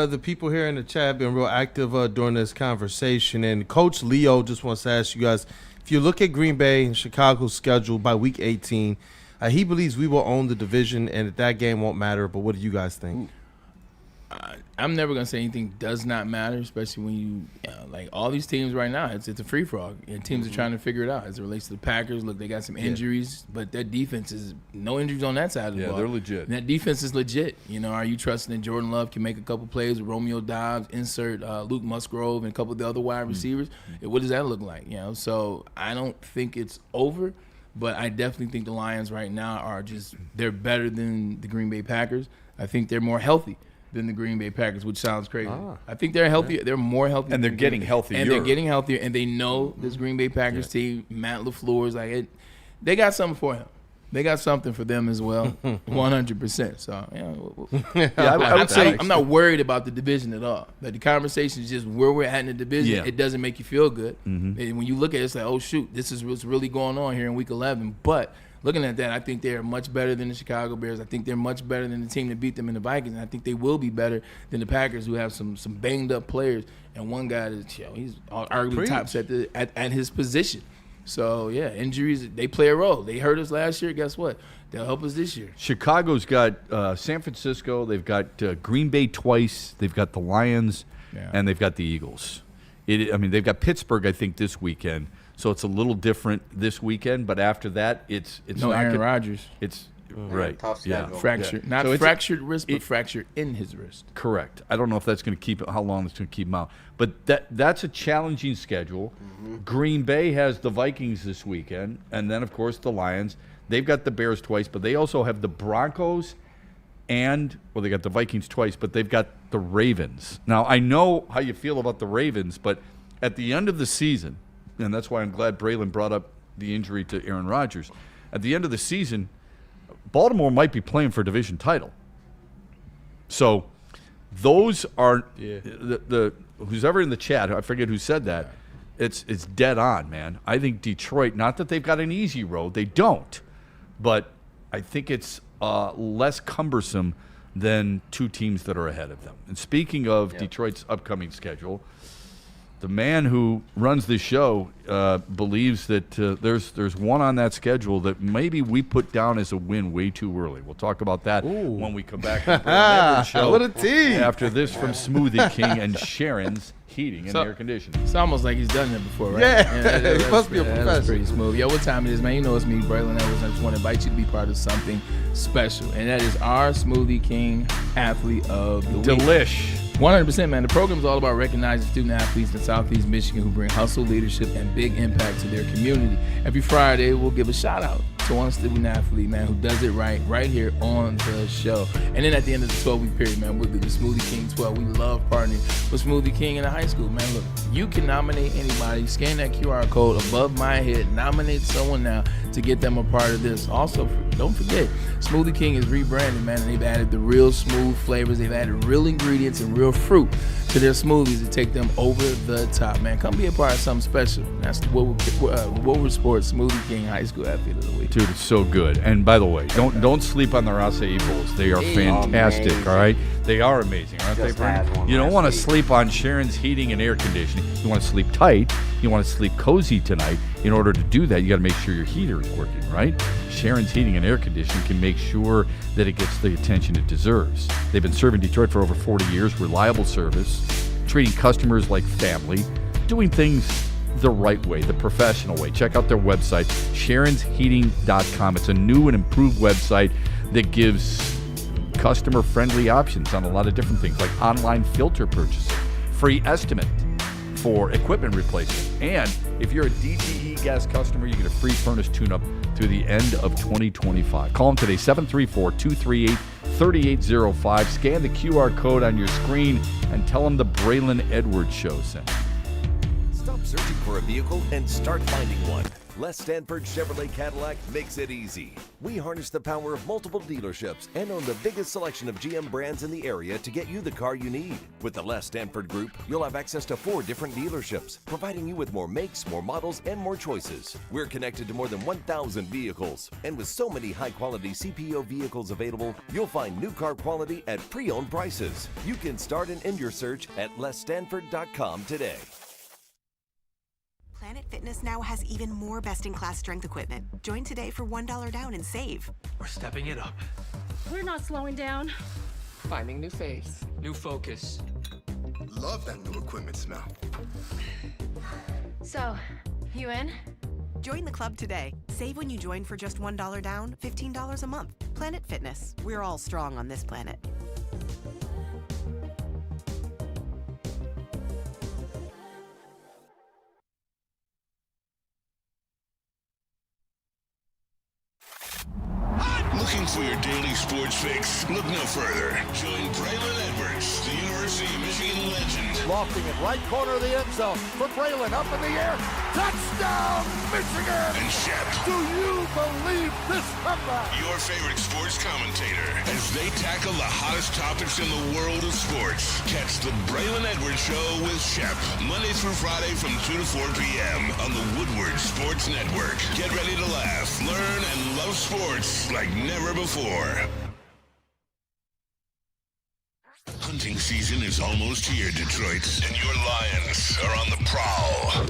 the people here in the chat have been real active during this conversation. And Coach Leo just wants to ask you guys, if you look at Green Bay and Chicago's schedule by week 18, he believes we will own the division and that game won't matter. But what do you guys think? I'm never going to say anything does not matter, especially when you like all these teams right now, it's a free-for-all, and teams are trying to figure it out as it relates to the Packers. Look, they got some injuries, but that defense is no injuries on that side of the ball. Yeah, they're legit. And that defense is legit. Are you trusting that Jordan Love can make a couple plays with Romeo Doubs, insert Luke Musgrove and a couple of the other wide receivers? What does that look like? So I don't think it's over, but I definitely think the Lions right now are they're better than the Green Bay Packers. I think they're more healthy than the Green Bay Packers, which sounds crazy. I think they're healthier. Yeah. They're more healthy. And they're getting healthier. And they're getting healthier. And they know this Green Bay Packers team, Matt LaFleur, is like it. They got something for him. They got something for them as well, 100%. So, I would say I'm not worried about the division at all. But the conversation is just where we're at in the division. Yeah. It doesn't make you feel good. And when you look at it, it's like, oh, shoot, this is what's really going on here in Week 11. But looking at that, I think they're much better than the Chicago Bears. I think they're much better than the team that beat them in the Vikings. And I think they will be better than the Packers, who have some banged-up players. And one guy he's arguably tops at his position. So, yeah, injuries, they play a role. They hurt us last year. Guess what? They'll help us this year. Chicago's got San Francisco. They've got Green Bay twice. They've got the Lions, and they've got the Eagles. They've got Pittsburgh, I think, this weekend. So it's a little different this weekend. But after that, it's no Aaron Rodgers. It's right. Tough schedule. Fractured. Not fractured wrist, but fractured in his wrist. Correct. I don't know if that's going to keep how long it's going to keep him out. But that's a challenging schedule. Green Bay has the Vikings this weekend, and then of course the Lions. They've got the Bears twice, but they also have the Broncos they got the Vikings twice, but they've got the Ravens. Now I know how you feel about the Ravens, but at the end of the season, and that's why I'm glad Braylon brought up the injury to Aaron Rodgers. At the end of the season, Baltimore might be playing for a division title. So those are the who's ever in the chat, I forget who said that, it's dead on, man. I think Detroit, not that they've got an easy road, they don't, but I think it's less cumbersome than two teams that are ahead of them. And speaking of Detroit's upcoming schedule, the man who runs this show believes that there's one on that schedule that maybe we put down as a win way too early. We'll talk about that when we come back. To the show. What a team! After this from Smoothie King and Sharon's Heating and Air Conditioning. It's almost like he's done it before, right? Yeah, he must be a professional. That's pretty smooth. Yo, what time it is, man? You know it's me, Braylon Edwards. I just want to invite you to be part of something special, and that is our Smoothie King Athlete of the Week. Delish. 100%, man. The program is all about recognizing student athletes in Southeast Michigan who bring hustle, leadership, and big impact to their community. Every Friday, we'll give a shout out to one student athlete, man, who does it right here on the show. And then at the end of the 12-week period, man, we'll do the Smoothie King 12. We love partnering with Smoothie King in the high school, man. Look, you can nominate anybody. Scan that QR code above my head. Nominate someone now to get them a part of this. Also, don't forget, Smoothie King is rebranded, man, and they've added the real smooth flavors. They've added real ingredients and real fruit to their smoothies to take them over the top, man. Come be a part of something special. That's the Woodward Sports Smoothie King High School Athlete of the Week. Dude, it's so good. And by the way, don't sleep on the acai bowls. They are fantastic, all right? They are amazing, aren't they, Brent? You don't want to sleep on Sharon's Heating and Air Conditioning. You want to sleep tight. You want to sleep cozy tonight. In order to do that, you got to make sure your heater is working, right? Sharon's Heating and Air Conditioning can make sure that it gets the attention it deserves. They've been serving Detroit for over 40 years, reliable service, treating customers like family, doing things the right way, the professional way. Check out their website, sharonsheating.com. It's a new and improved website that gives customer-friendly options on a lot of different things, like online filter purchasing, free estimate for equipment replacement. And if you're a DTE gas customer, you get a free furnace tune-up through the end of 2025. Call them today, 734-238-3805. Scan the QR code on your screen and tell them the Braylon Edwards Show sent you. Stop searching for a vehicle and start finding one. Les Stanford Chevrolet Cadillac makes it easy. We harness the power of multiple dealerships and own the biggest selection of GM brands in the area to get you the car you need. With the Les Stanford Group, you'll have access to 4 different dealerships, providing you with more makes, more models, and more choices. We're connected to more than 1,000 vehicles, and with so many high-quality CPO vehicles available, you'll find new car quality at pre-owned prices. You can start and end your search at lesstanford.com today. Planet Fitness now has even more best-in-class strength equipment. Join today for $1 down and save. We're stepping it up. We're not slowing down. Finding new faith. New focus. Love that new equipment smell. So, you in? Join the club today. Save when you join for just $1 down, $15 a month. Planet Fitness. We're all strong on this planet. Looking for your daily sports fix? Look no further. Join Braylon Edwards, the University of Michigan legend. Lofting it right corner of the end zone for Braylon, up in the air. Touchdown, Michigan! And Shep. Do you believe this comeback? Your favorite sports commentator as they tackle the hottest topics in the world of sports. Catch the Braylon Edwards Show with Shep, Monday through Friday from 2 to 4 p.m. on the Woodward Sports Network. Get ready to laugh, learn, and love sports like never before. Hunting season is almost here, Detroit, and your Lions are on the prowl.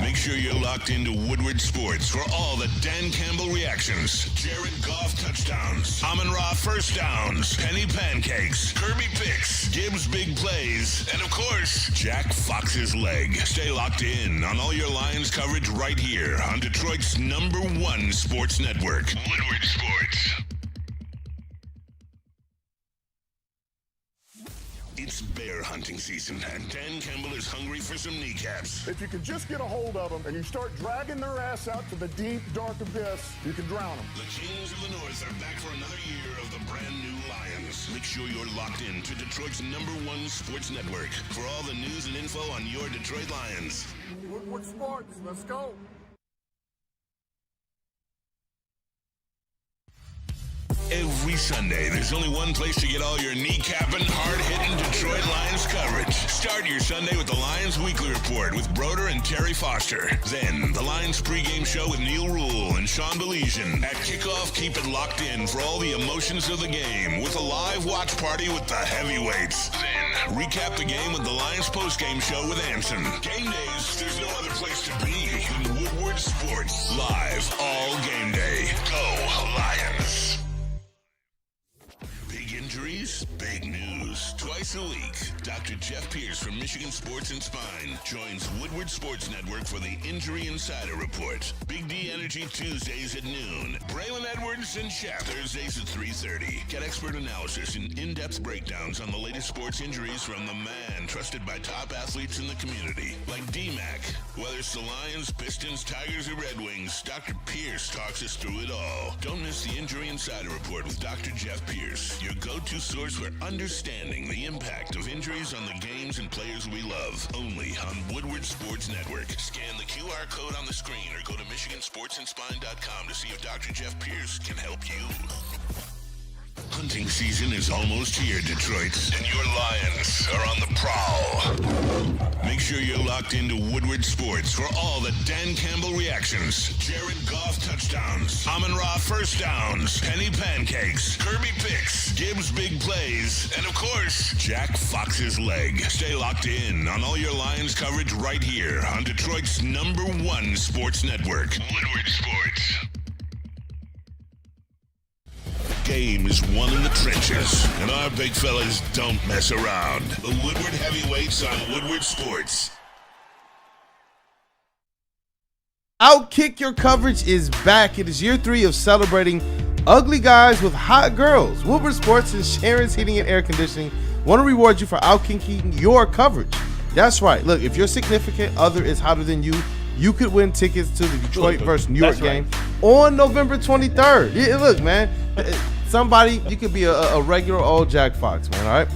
Make sure you're locked into Woodward Sports for all the Dan Campbell reactions, Jared Goff touchdowns, Amon-Ra first downs, Penny pancakes, Kirby picks, Gibbs big plays, and of course, Jack Fox's leg. Stay locked in on all your Lions coverage right here on Detroit's #1 sports network, Woodward Sports. It's bear hunting season, and Dan Campbell is hungry for some kneecaps. If you can just get a hold of them and you start dragging their ass out to the deep, dark abyss, you can drown them. The Kings of the North are back for another year of the brand new Lions. Make sure you're locked in to Detroit's #1 sports network for all the news and info on your Detroit Lions. Woodward Sports, let's go. Every Sunday, there's only one place to get all your kneecapping, hard-hitting Detroit Lions coverage. Start your Sunday with the Lions Weekly Report with Broder and Terry Foster. Then, the Lions pregame show with Neil Rule and Sean Baligian. At kickoff, keep it locked in for all the emotions of the game with a live watch party with the heavyweights. Then, recap the game with the Lions postgame show with Anson. Game days, there's no other place to be than Woodward Sports. Live all game day. Go Lions. Big injuries, big news. Twice a week, Dr. Jeff Pierce from Michigan Sports and Spine joins Woodward Sports Network for the Injury Insider Report. Big D Energy Tuesdays at noon. Braylon Edwards and Shaq Thursdays at 3:30. Get expert analysis and in-depth breakdowns on the latest sports injuries from the man trusted by top athletes in the community, like D-Mac. Whether it's the Lions, Pistons, Tigers, or Red Wings, Dr. Pierce talks us through it all. Don't miss the Injury Insider Report with Dr. Jeff Pierce, your go-to source for understanding the impact of injuries on the games and players we love. Only on Woodward Sports Network. Scan the QR code on the screen or go to MichiganSportsandSpine.com to see if Dr. Jeff Pierce can help you. Hunting season is almost here, Detroit, and your Lions are on the prowl. Make sure you're locked into Woodward Sports for all the Dan Campbell reactions, Jared Goff touchdowns, Amon-Ra first downs, Penny pancakes, Kirby picks, Gibbs big plays, and of course, Jack Fox's leg. Stay locked in on all your Lions coverage right here on Detroit's #1 sports network, Woodward Sports. Game is won in the trenches, and our big fellas don't mess around. The Woodward Heavyweights on Woodward Sports. Outkick Your Coverage is back. It is year 3 of celebrating ugly guys with hot girls. Woodward Sports and Sharon's Heating and Air Conditioning want to reward you for outkicking your coverage. That's right. Look, if your significant other is hotter than you, you could win tickets to the Detroit versus New York game on November 23rd. Yeah, look, man. Somebody, you could be a regular old Jack Fox, man, all right?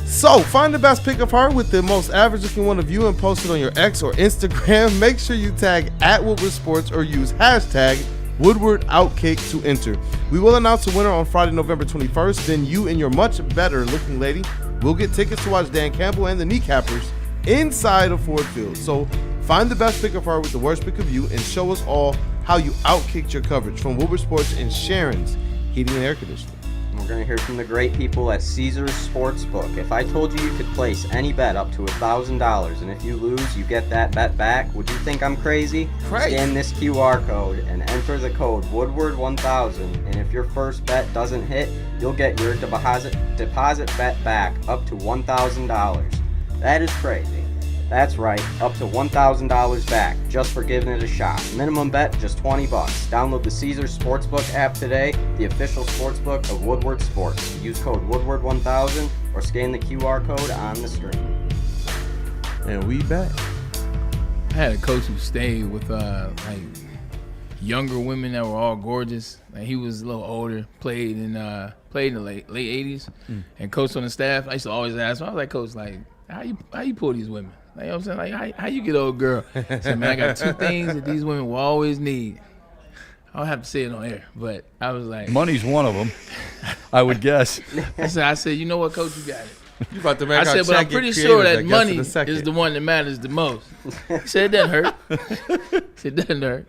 So, find the best pic of her with the most average-looking one of you and post it on your X or Instagram. Make sure you tag @Woodward Sports or use hashtag Woodward Outkick to enter. We will announce the winner on Friday, November 21st. Then you and your much better-looking lady will get tickets to watch Dan Campbell and the Kneecappers inside of Ford Field. So, find the best pic of her with the worst pic of you and show us all how you outkicked your coverage from Woodward Sports and Sharon's Heating and Air Conditioning. We're going to hear from the great people at Caesars Sportsbook. If I told you you could place any bet up to $1,000, and if you lose, you get that bet back, would you think I'm crazy? Crazy. Scan this QR code and enter the code Woodward1000, and if your first bet doesn't hit, you'll get your deposit bet back up to $1,000. That is crazy. That's right, up to $1,000 back just for giving it a shot. Minimum bet just $20. Download the Caesars Sportsbook app today, the official sportsbook of Woodward Sports. Use code Woodward1000 or scan the QR code on the screen. And we back. I had a coach who stayed with like younger women that were all gorgeous. Like he was a little older, played in the late 80s, and coached on the staff. I used to always ask him, I was like, Coach, like how you pull these women? Like, you know what I'm saying? Like, how you get old girl? I said, man, I got 2 things that these women will always need. I don't have to say it on air, but I was like, money's one of them, I would guess. I said, you know what, Coach, you got it. You about to make I said, but I'm pretty sure that money is the one that matters the most. He said, it doesn't hurt. He said, it doesn't hurt.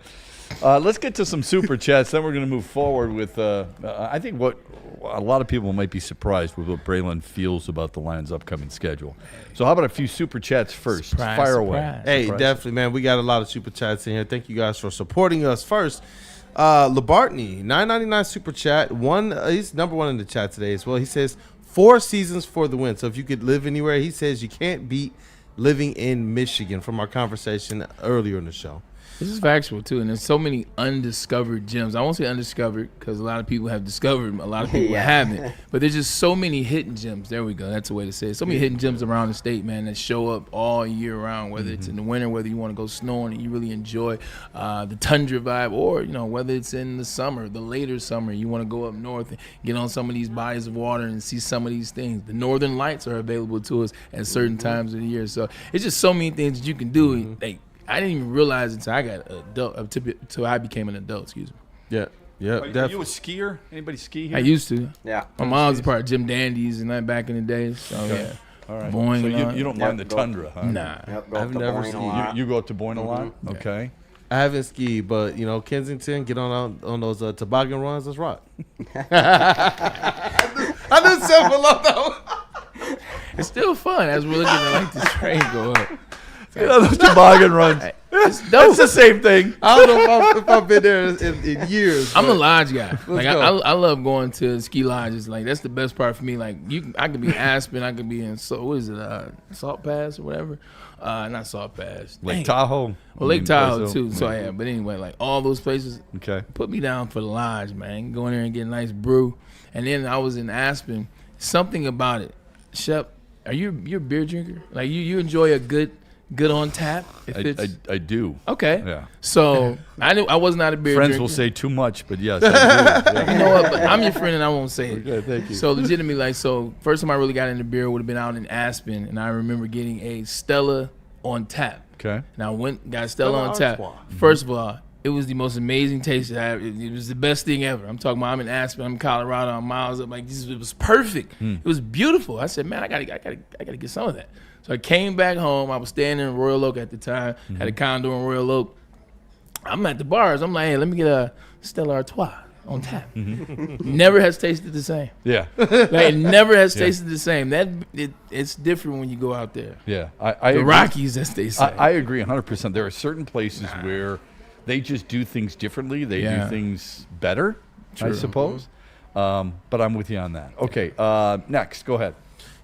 Let's get to some super chats. Then we're going to move forward with, I think what a lot of people might be surprised with what Braylon feels about the Lions' upcoming schedule. So how about a few super chats first? Fire away. Hey, definitely, man. We got a lot of super chats in here. Thank you guys for supporting us. First, Labartney, $9.99 super chat. He's number 1 in the chat today as well. He says 4 seasons for the win. So if you could live anywhere, he says you can't beat living in Michigan from our conversation earlier in the show. This is factual, too, and there's so many undiscovered gems. I won't say undiscovered because a lot of people have discovered them. A lot of people haven't. But there's just so many hidden gems. There we go. That's the way to say it. So many hidden gems around the state, man, that show up all year round, whether it's in the winter, whether you want to go snowing and you really enjoy the tundra vibe, or, you know, whether it's in the summer, the later summer, you want to go up north and get on some of these bodies of water and see some of these things. The northern lights are available to us at certain times of the year. So it's just so many things that you can do. I didn't even realize until I got adult, until I became an adult. Excuse me. Yeah. Yeah, Are you a skier? Anybody ski here? I used to. Yeah. My mom was a part of Jim Dandies and that back in the day. So yeah. All right. Boing, so you don't mind the tundra, huh? Nah. I've never skied. You go up to Boyne a lot? Okay. I haven't skied, but Kensington, get on those toboggan runs. Let's rock. I did several of them. It's still fun as we're looking at like the train go up. Those toboggan runs. It's the same thing. I don't know if I've been there in years. I'm a lodge guy. Like go. I love going to ski lodges. Like that's the best part for me. Like I could be in Aspen. I could be in Salt Pass or whatever. Not Salt Pass. Lake Tahoe. Well, Lake Tahoe too. So yeah. But anyway, like all those places. Okay. Put me down for the lodge, man. Go in there and get a nice brew. And then I was in Aspen. Something about it, Shep. Are you a beer drinker? Like you enjoy a good on tap? I do. Okay. Yeah. So I was not a beer Friends drinker. will say too much, but yes, I do. Yeah. You know what? But I'm your friend and I won't say it. Okay, thank you. So legitimately, first time I really got into beer would have been out in Aspen, and I remember getting a Stella on tap. Okay. And I got Stella on tap. First of all, it was the most amazing taste that I had. It was the best thing ever. I'm talking about I'm in Aspen, I'm in Colorado, I'm miles up. Like it was perfect. It was beautiful. I said, man, I gotta get some of that. So I came back home. I was staying in Royal Oak at the time. Had a condo in Royal Oak. I'm at the bars. I'm like, hey, let me get a Stella Artois on tap. Never has tasted the same. Yeah. Like, it never has tasted the same. It's different when you go out there. Yeah. The agree. Rockies, as they say. I agree 100%. There are certain places where they just do things differently. They do things better, I suppose. But I'm with you on that. Okay. Next, go ahead.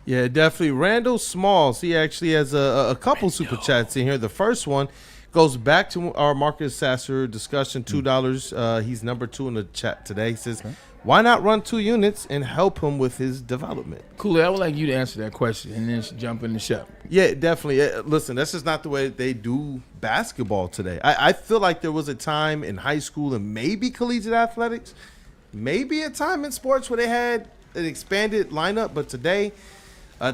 Yeah, definitely. Randall Smalls, he actually has a couple super chats in here. The first one goes back to our Marcus Sasser discussion, $2. He's number 2 in the chat today. He says, why not run 2 units and help him with his development? Cool. I would like you to answer that question and then jump in the show. Yeah, definitely. Listen, that's just not the way they do basketball today. I feel like there was a time in high school and maybe collegiate athletics, maybe a time in sports where they had an expanded lineup, but today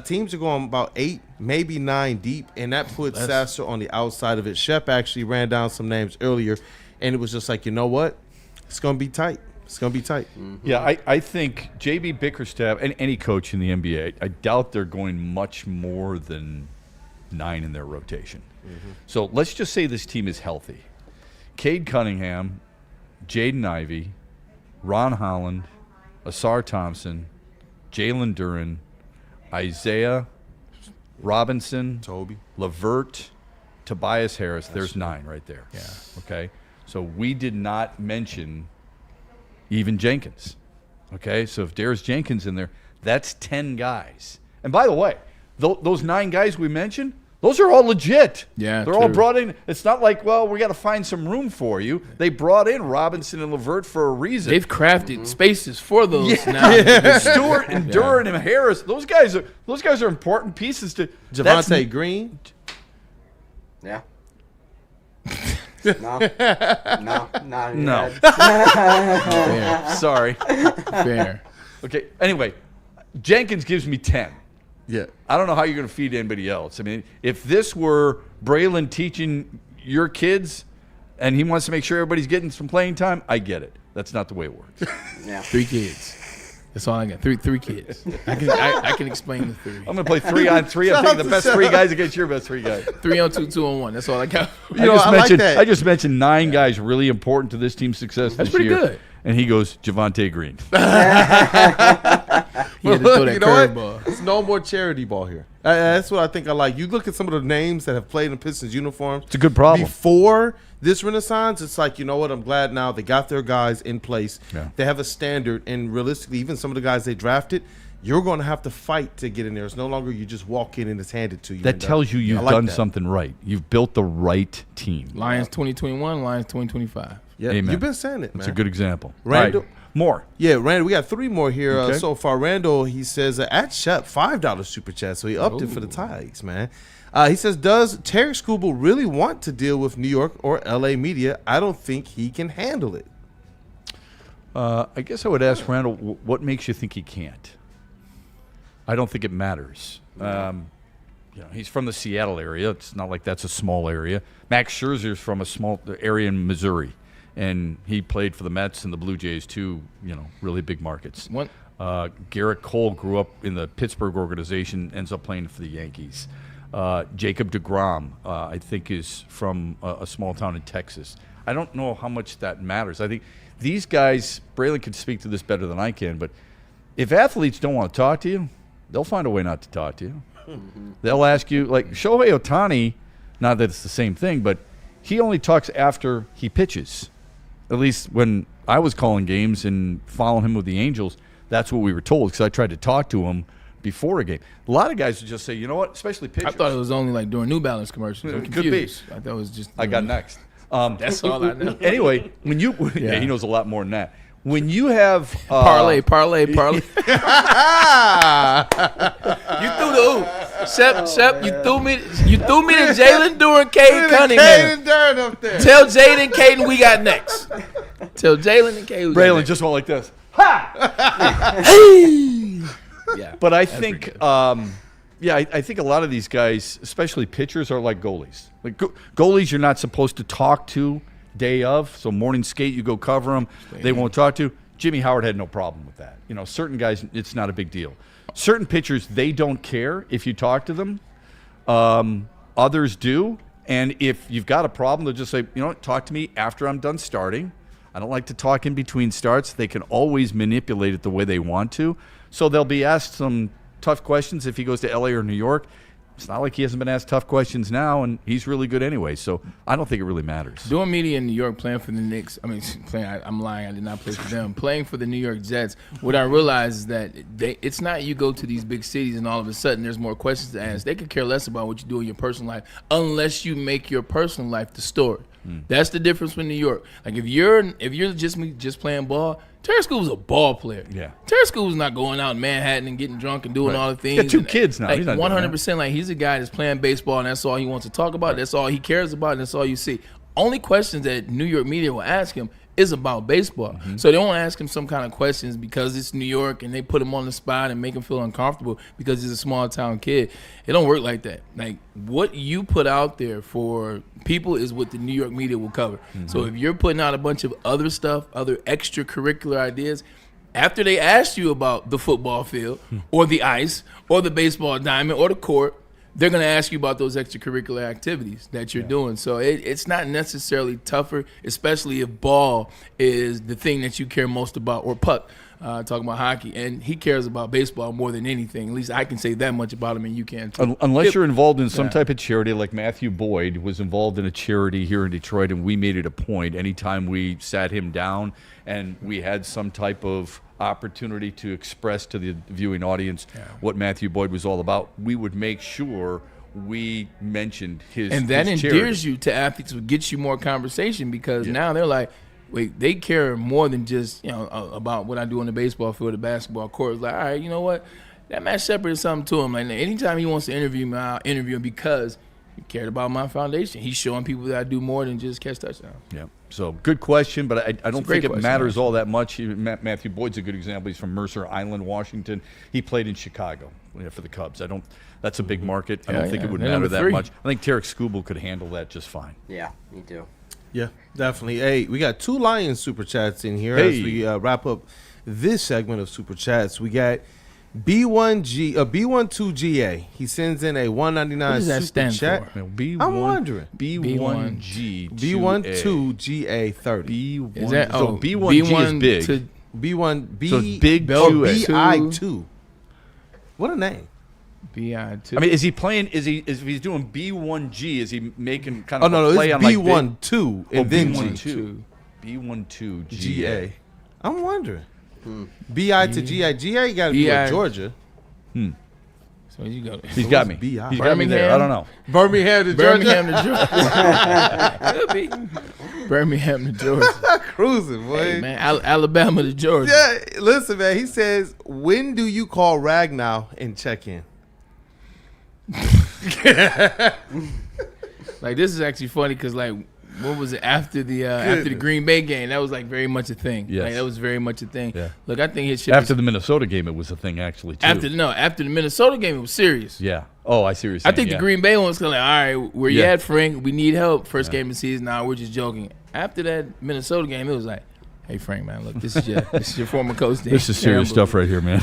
teams are going about 8, maybe 9 deep, and that puts Sasser on the outside of it. Shep actually ran down some names earlier, and it was just like, you know what? It's going to be tight. It's going to be tight. Mm-hmm. Yeah, I think J.B. Bickerstaff and any coach in the NBA, I doubt they're going much more than 9 in their rotation. Mm-hmm. So let's just say this team is healthy. Cade Cunningham, Jaden Ivey, Ron Holland, Asar Thompson, Jalen Duren, Isaiah Robinson, Toby, LeVert, Tobias Harris. There's 9 right there. Yeah. Okay. So we did not mention even Jenkins. Okay. So if Darius Jenkins in there, that's 10 guys. And by the way, those 9 guys we mentioned, those are all legit. Yeah, they're all brought in. It's not like, well, we got to find some room for you. They brought in Robinson and LeVert for a reason. They've crafted spaces for those now. Stewart and Duren and Harris. Those guys are important pieces to Javonte Green. Yeah. No. No. Fair. Sorry. Fair. Okay. Anyway, Jenkins gives me 10. Yeah. I don't know how you're going to feed anybody else. I mean, if this were Braylon teaching your kids and he wants to make sure everybody's getting some playing time, I get it. That's not the way it works. Yeah. 3 kids. That's all I got. Three kids. I can explain the 3. I'm going to play 3 on 3. I'm taking the best 3 guys against your best 3 guys. 3 on 2, 2 on 1. That's all I got. I just mentioned 9 guys really important to this team's success That's this year. pretty good. And he goes, Javonte Green. He had to throw that curveball. It's no more charity ball here. That's what I think I like. You look at some of the names that have played in Pistons uniforms. It's a good problem. Before this renaissance, it's like, you know what, I'm glad now they got their guys in place. Yeah. They have a standard, and realistically, even some of the guys they drafted, you're going to have to fight to get in there. It's no longer you just walk in and it's handed to you. That tells you you've like done that. something right. You've built the right team. Lions 2021, Lions 2025. Yeah, Amen. you've been saying it, man. That's a good example. Randall, All right. More. Yeah, Randall, we got 3 more here Okay. so far. Randall, he says, at Shep, $5 super chat, so he upped it for the Tigers, man. He says, does Terry Skubal really want to deal with New York or L.A. media? I don't think he can handle it. I guess I would ask Randall, what makes you think he can't? I don't think it matters. He's from the Seattle area. It's not like that's a small area. Max Scherzer's from a small area in Missouri. and he played for the Mets and the Blue Jays, too, really big markets. Garrett Cole grew up in the Pittsburgh organization, ends up playing for the Yankees. Jacob deGrom, I think, is from a small town in Texas. I don't know how much that matters. I think these guys, Braylon could speak to this better than I can, but if athletes don't want to talk to you, they'll find a way not to talk to you. They'll ask you, like Shohei Ohtani, not that it's the same thing, but he only talks after he pitches. At least when I was calling games and following him with the Angels, that's what we were told, because I tried to talk to him before a game. A lot of guys would just say, you know what, especially pitchers. I thought it was only like during New Balance commercials. It could be. I thought it was just. I got next. That's all I know. Anyway, when you he knows a lot more than that. When you have parlay. You threw the hoop. Shep, you threw me to Jalen Durant, Caden Cunningham. Caden Durant up there. Tell Jaden and Caden we got next. Tell Jalen and Caden. Braylon just went like this. Ha! Yeah. But I think, I think a lot of these guys, especially pitchers, are like goalies. Like goalies, you're not supposed to talk to day of. So morning skate, you go cover them. They won't talk to. Jimmy Howard had no problem with that. Certain guys, it's not a big deal. Certain pitchers, they don't care if you talk to them. Others do. And if you've got a problem, they'll just say, talk to me after I'm done starting. I don't like to talk in between starts. They can always manipulate it the way they want to. So they'll be asked some tough questions if he goes to LA or New York. It's not like he hasn't been asked tough questions now, and he's really good anyway. So I don't think it really matters. Doing media in New York, playing for the Knicks. I'm lying. I did not play for them. Playing for the New York Jets. What I realize is that it's not you go to these big cities and all of a sudden there's more questions to ask. They could care less about what you do in your personal life unless you make your personal life the story. That's the difference with New York. Like if you're just playing ball. Terry School's a ball player. Yeah. Terry School's not going out in Manhattan and getting drunk and doing all the things. He's got two kids now. Like He's not 100%. Like he's a guy that's playing baseball and that's all he wants to talk about. That's all he cares about. And that's all you see. Only questions that New York media will ask him is about baseball. So they won't ask him some kind of questions because it's New York and they put him on the spot and make him feel uncomfortable because he's a small town kid. It don't work like that. Like what you put out there for people is what the New York media will cover. So if you're putting out a bunch of other stuff, other extracurricular ideas, after they ask you about the football field or the ice or the baseball diamond or the court, they're going to ask you about those extracurricular activities that you're doing. So it's not necessarily tougher, especially if ball is the thing that you care most about, or puck, talking about hockey. And he cares about baseball more than anything. At least I can say that much about him, and you can too. Unless you're involved in some type of charity, like Matthew Boyd was involved in a charity here in Detroit, and we made it a point anytime we sat him down and we had some type of opportunity to express to the viewing audience what Matthew Boyd was all about, we would make sure we mentioned his and that his endears charity. you to athletes, would get you more conversation because now they're like, wait, they care more than just about what I do on the baseball field, the basketball court. It's like, all right, you know what, that Matt Shepard is something to him. Like anytime he wants to interview me, I'll interview him because he cared about my foundation. He's showing people that I do more than just catch touchdowns. Yeah. So good question, but I don't think it matters all that much. Matthew Boyd's a good example. He's from Mercer Island, Washington. He played in Chicago for the Cubs. That's a big market. I don't think it would matter that much. I think Tarek Skubal could handle that just fine. Yeah, me too. Yeah, definitely. Hey, we got 2 Lions Super Chats in here as we wrap up this segment of Super Chats. We got B12GA. He sends in a $1.99 Super Chat. I'm wondering. B1G. B12GA 30. B1. So B1G is big. B1B. So it's big BI2. What a name. BI2. I mean, is he playing? If he's doing B1G, is he making kind of a play on like B12 and then B12. B12 GA. I'm wondering. BI to GI. GI got to be in Georgia. So you go. He's got me. BI. He's got me there. I don't know. Birmingham to Georgia. Could be. Birmingham to Georgia. Cruising, boy. Hey, man, Alabama to Georgia. Yeah, listen, man. He says, when do you call Ragnow and check in? Like, this is actually funny because, like, what was it after the Green Bay game? That was like very much a thing. Yes. Like, that was very much a thing. Yeah. Look, I think his ship After the Minnesota game, it was a thing actually too. After the Minnesota game, it was serious. Yeah. Oh, I see what you're saying. I think the Green Bay one was kind of like, all right, where you at, Frank? We need help. First game of the season. Now we're just joking. After that Minnesota game, it was like, hey Frank, man, look, this is your former coach. This is serious stuff right here, man.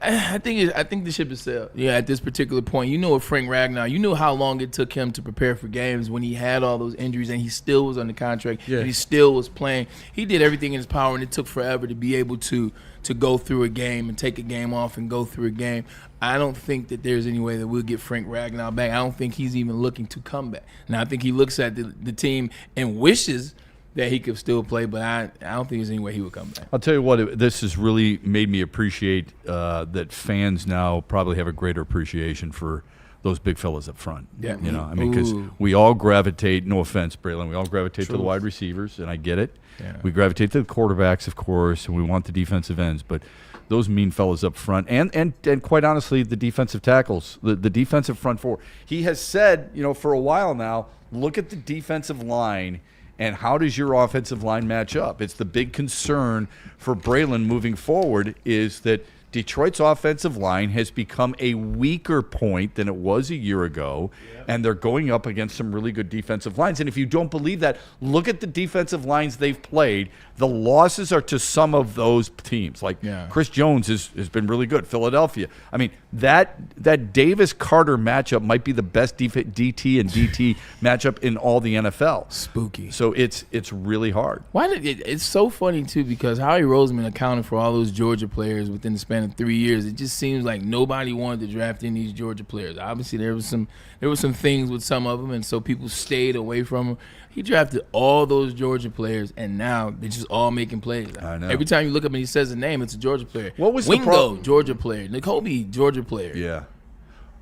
I think the ship is sailed. Yeah, at this particular point, you know, with Frank Ragnar, you knew how long it took him to prepare for games when he had all those injuries and he still was under contract. Yeah. And he still was playing. He did everything in his power, and it took forever to be able to go through a game and take a game off and go through a game. I don't think that there's any way that we'll get Frank Ragnar back. I don't think he's even looking to come back. Now, I think he looks at the team and wishes that he could still play, but I don't think there's any way he would come back. I'll tell you what, this has really made me appreciate that fans now probably have a greater appreciation for those big fellas up front. Yeah. You know, I mean, because we all gravitate, no offense, Braylon, we all gravitate to the wide receivers, and I get it. Yeah. We gravitate to the quarterbacks, of course, and we want the defensive ends, but those mean fellas up front, and quite honestly, the defensive tackles, the defensive front four. He has said, you know, for a while now, look at the defensive line and how does your offensive line match up? It's the big concern for Braylon moving forward is that Detroit's offensive line has become a weaker point than it was a year ago, and they're going up against some really good defensive lines. And if you don't believe that, look at the defensive lines they've played. The losses are to some of those teams. Like Chris Jones has been really good. Philadelphia. I mean, that Davis-Carter matchup might be the best DT and DT matchup in all the NFL. Spooky. So it's really hard. It's so funny, too, because Howie Roseman accounted for all those Georgia players within the span of 3 years. It just seems like nobody wanted to draft in these Georgia players. Obviously, there was some things with some of them, and so people stayed away from him. He drafted all those Georgia players, and now they're just all making plays. I know. Every time you look up and he says a name, it's a Georgia player. What was Wingo, the problem? Georgia player. N'Kobe, Georgia player. Yeah.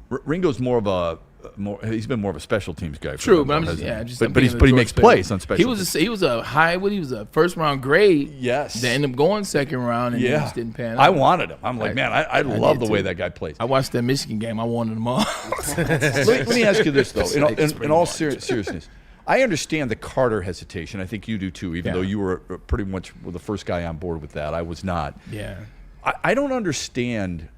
Ringo's he's been more of a special teams guy. True, them, but he makes plays on special teams. He was a first round grade. Yes. That ended up going second round and then just didn't pan out. I wanted him. I'm like, man, I love the way that guy plays. I watched that Michigan game. I wanted him all. Let me ask you this though, in all seriousness. I understand the Carter hesitation. I think you do too, even though you were pretty much the first guy on board with that. I was not. Yeah. I don't understand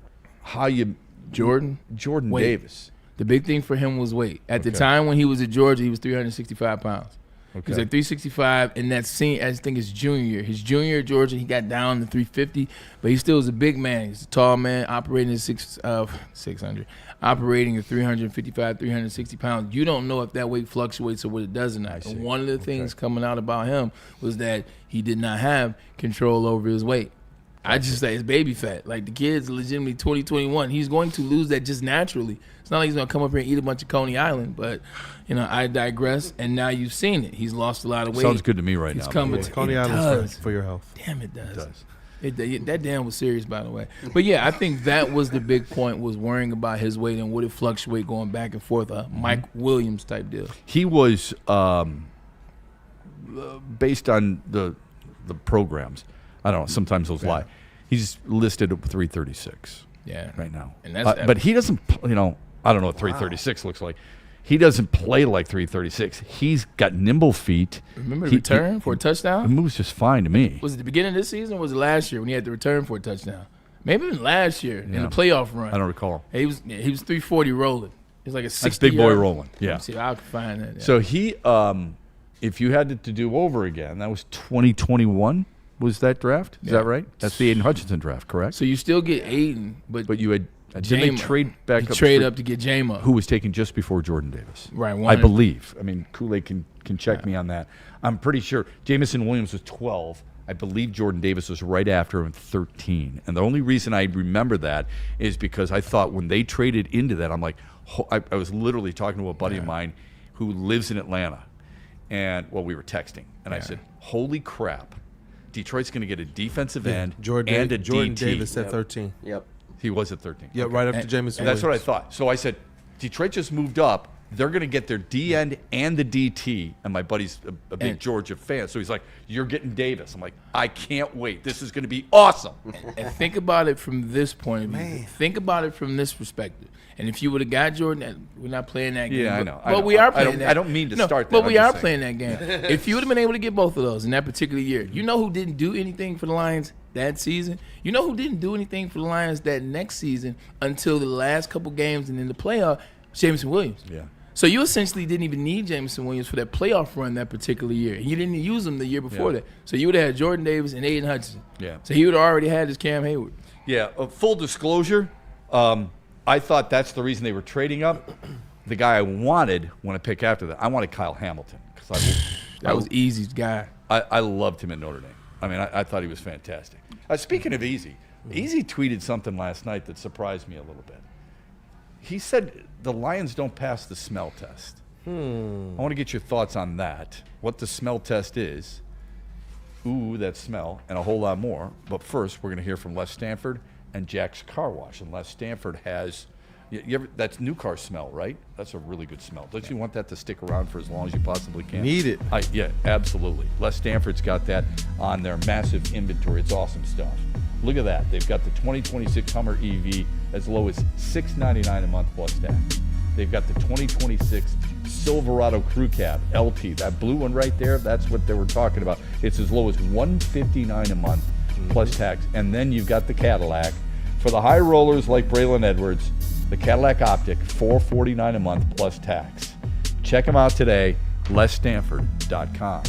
how you Jordan weight. Davis. The big thing for him was weight. At the time when he was at Georgia, he was 365 pounds. Okay. He was at 365, and that scene, I think his junior year. His junior year at Georgia, he got down to 350, but he still was a big man. He's a tall man, operating at 600, operating at 355, 360 pounds. You don't know if that weight fluctuates or what it does or not. And one of the things coming out about him was that he did not have control over his weight. I just say it's baby fat. Like, the kid's legitimately 2021. He's going to lose that just naturally. It's not like he's going to come up here and eat a bunch of Coney Island, but, you know, I digress. And now you've seen it. He's lost a lot of weight. Sounds good to me right now. Coney Island's for your health. Damn, it does. That damn was serious, by the way. But, yeah, I think that was the big point, was worrying about his weight and would it fluctuate going back and forth, Mike Williams type deal. He was, based on the programs, I don't know, sometimes those lie. He's listed at 336 right now. And but he doesn't, you know, I don't know what 336 looks like. He doesn't play like 336. He's got nimble feet. Remember the return for a touchdown? It moves just fine to me. Was it the beginning of this season or was it last year when he had the return for a touchdown? Maybe even last year in the playoff run. I don't recall. He was 340 rolling. It was like a 60. That's big boy rolling. Yeah. Let's see if I can find that. Yeah. So he, if you had to do over again, that was 2021. Was that draft? Is that right? That's the Aiden Hutchinson draft, correct? So you still get Aiden, but you had didn't they trade back up? Trade up to get Jama, who was taken just before Jordan Davis. Right, I believe. I mean, Kool-Aid can check me on that. I'm pretty sure Jamison Williams was 12. I believe Jordan Davis was right after him, 13. And the only reason I remember that is because I thought when they traded into that, I'm like, I was literally talking to a buddy of mine who lives in Atlanta, and we were texting, and I said, "Holy crap! Detroit's going to get a defensive end and a Jordan DT. Davis at 13. Yep. He was at 13. Yeah, right up to Jameson. That's what I thought. So I said, Detroit just moved up they're going to get their D end and the DT. And my buddy's a big Georgia fan, so he's like, "You're getting Davis." I'm like, "I can't wait. This is going to be awesome." And think about it from this point of view. Think about it from this perspective. And if you would have got Jordan, we're not playing that game. Yeah, I know. But we are playing that. I don't mean to start that. But we are playing that game. If you would have been able to get both of those in that particular year, you know who didn't do anything for the Lions that season? You know who didn't do anything for the Lions that next season until the last couple games and in the playoff? Jameson Williams. Yeah. So you essentially didn't even need Jameson Williams for that playoff run that particular year. And you didn't use him the year before that. So you would have had Jordan Davis and Aiden Hutchinson. Yeah. So he would have already had his Cam Hayward. Yeah. Full disclosure, I thought that's the reason they were trading up. The guy I wanted when I pick after that, I wanted Kyle Hamilton. That was Easy's guy. I loved him at Notre Dame. I mean, I thought he was fantastic. Speaking of Easy, Easy tweeted something last night that surprised me a little bit. He said the Lions don't pass the smell test. I want to get your thoughts on that, what the smell test is. Ooh, that smell, and a whole lot more. But first, we're going to hear from Les Stanford and Jack's Car Wash. And Les Stanford has, that's new car smell, right? That's a really good smell. Don't you want that to stick around for as long as you possibly can? Need it. Yeah, absolutely. Les Stanford's got that on their massive inventory. It's awesome stuff. Look at that. They've got the 2026 Hummer EV as low as $699 a month plus tax. They've got the 2026 Silverado Crew Cab LT. That blue one right there, that's what they were talking about. It's as low as $159 a month plus tax. And then you've got the Cadillac. For the high rollers like Braylon Edwards, the Cadillac Optic, $449 a month plus tax. Check them out today, lesstanford.com.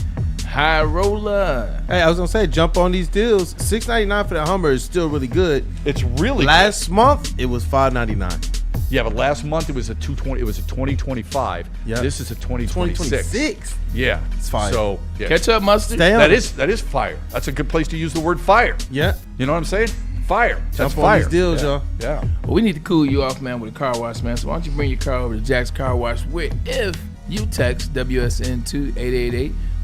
High roller. Hey, I was gonna say, jump on these deals. $699 for the Hummer is still really good. It's really last month it was $599. Yeah, but last month it was a 220. It was a 2025. Yeah. This is a 2026. Yeah, it's fire. So yeah. Catch up, Mustard. Stay on. That is fire. That's a good place to use the word fire. Yeah. You know what I'm saying? Fire. That's Jump on fire. these deals, yeah. y'all. Yeah. Well, we need to cool you off, man, with a car wash, man. So why don't you bring your car over to Jack's Car Wash with if you text WSN to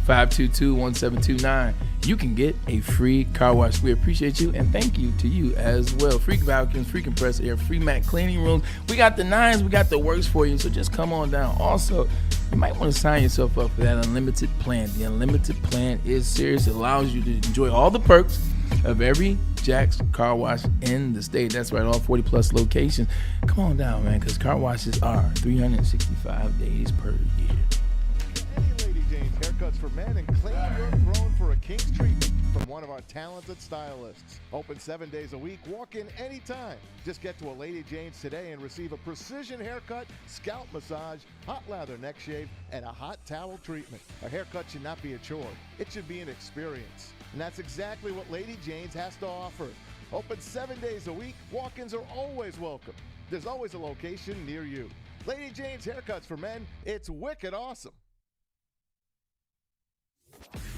888-522-1729. You can get a free car wash. We appreciate you, and thank you to you as well. Free vacuums, free compressor air, free mat cleaning rooms. We got the nines, we got the works for you, so just come on down. Also, you might want to sign yourself up for that unlimited plan. The unlimited plan is serious. It allows you to enjoy all the perks of every Jack's Car Wash in the state. That's right, all 40-plus locations. Come on down, man, because car washes are 365 days per year. Haircuts for men and claim your throne for a king's treatment from one of our talented stylists. Open 7 days a week. Walk in anytime. Just get to a Lady Jane's today and receive a precision haircut, scalp massage, hot lather neck shave, and a hot towel treatment. A haircut should not be a chore. It should be an experience. And that's exactly what Lady Jane's has to offer. Open 7 days a week. Walk-ins are always welcome. There's always a location near you. Lady Jane's Haircuts for Men. It's wicked awesome.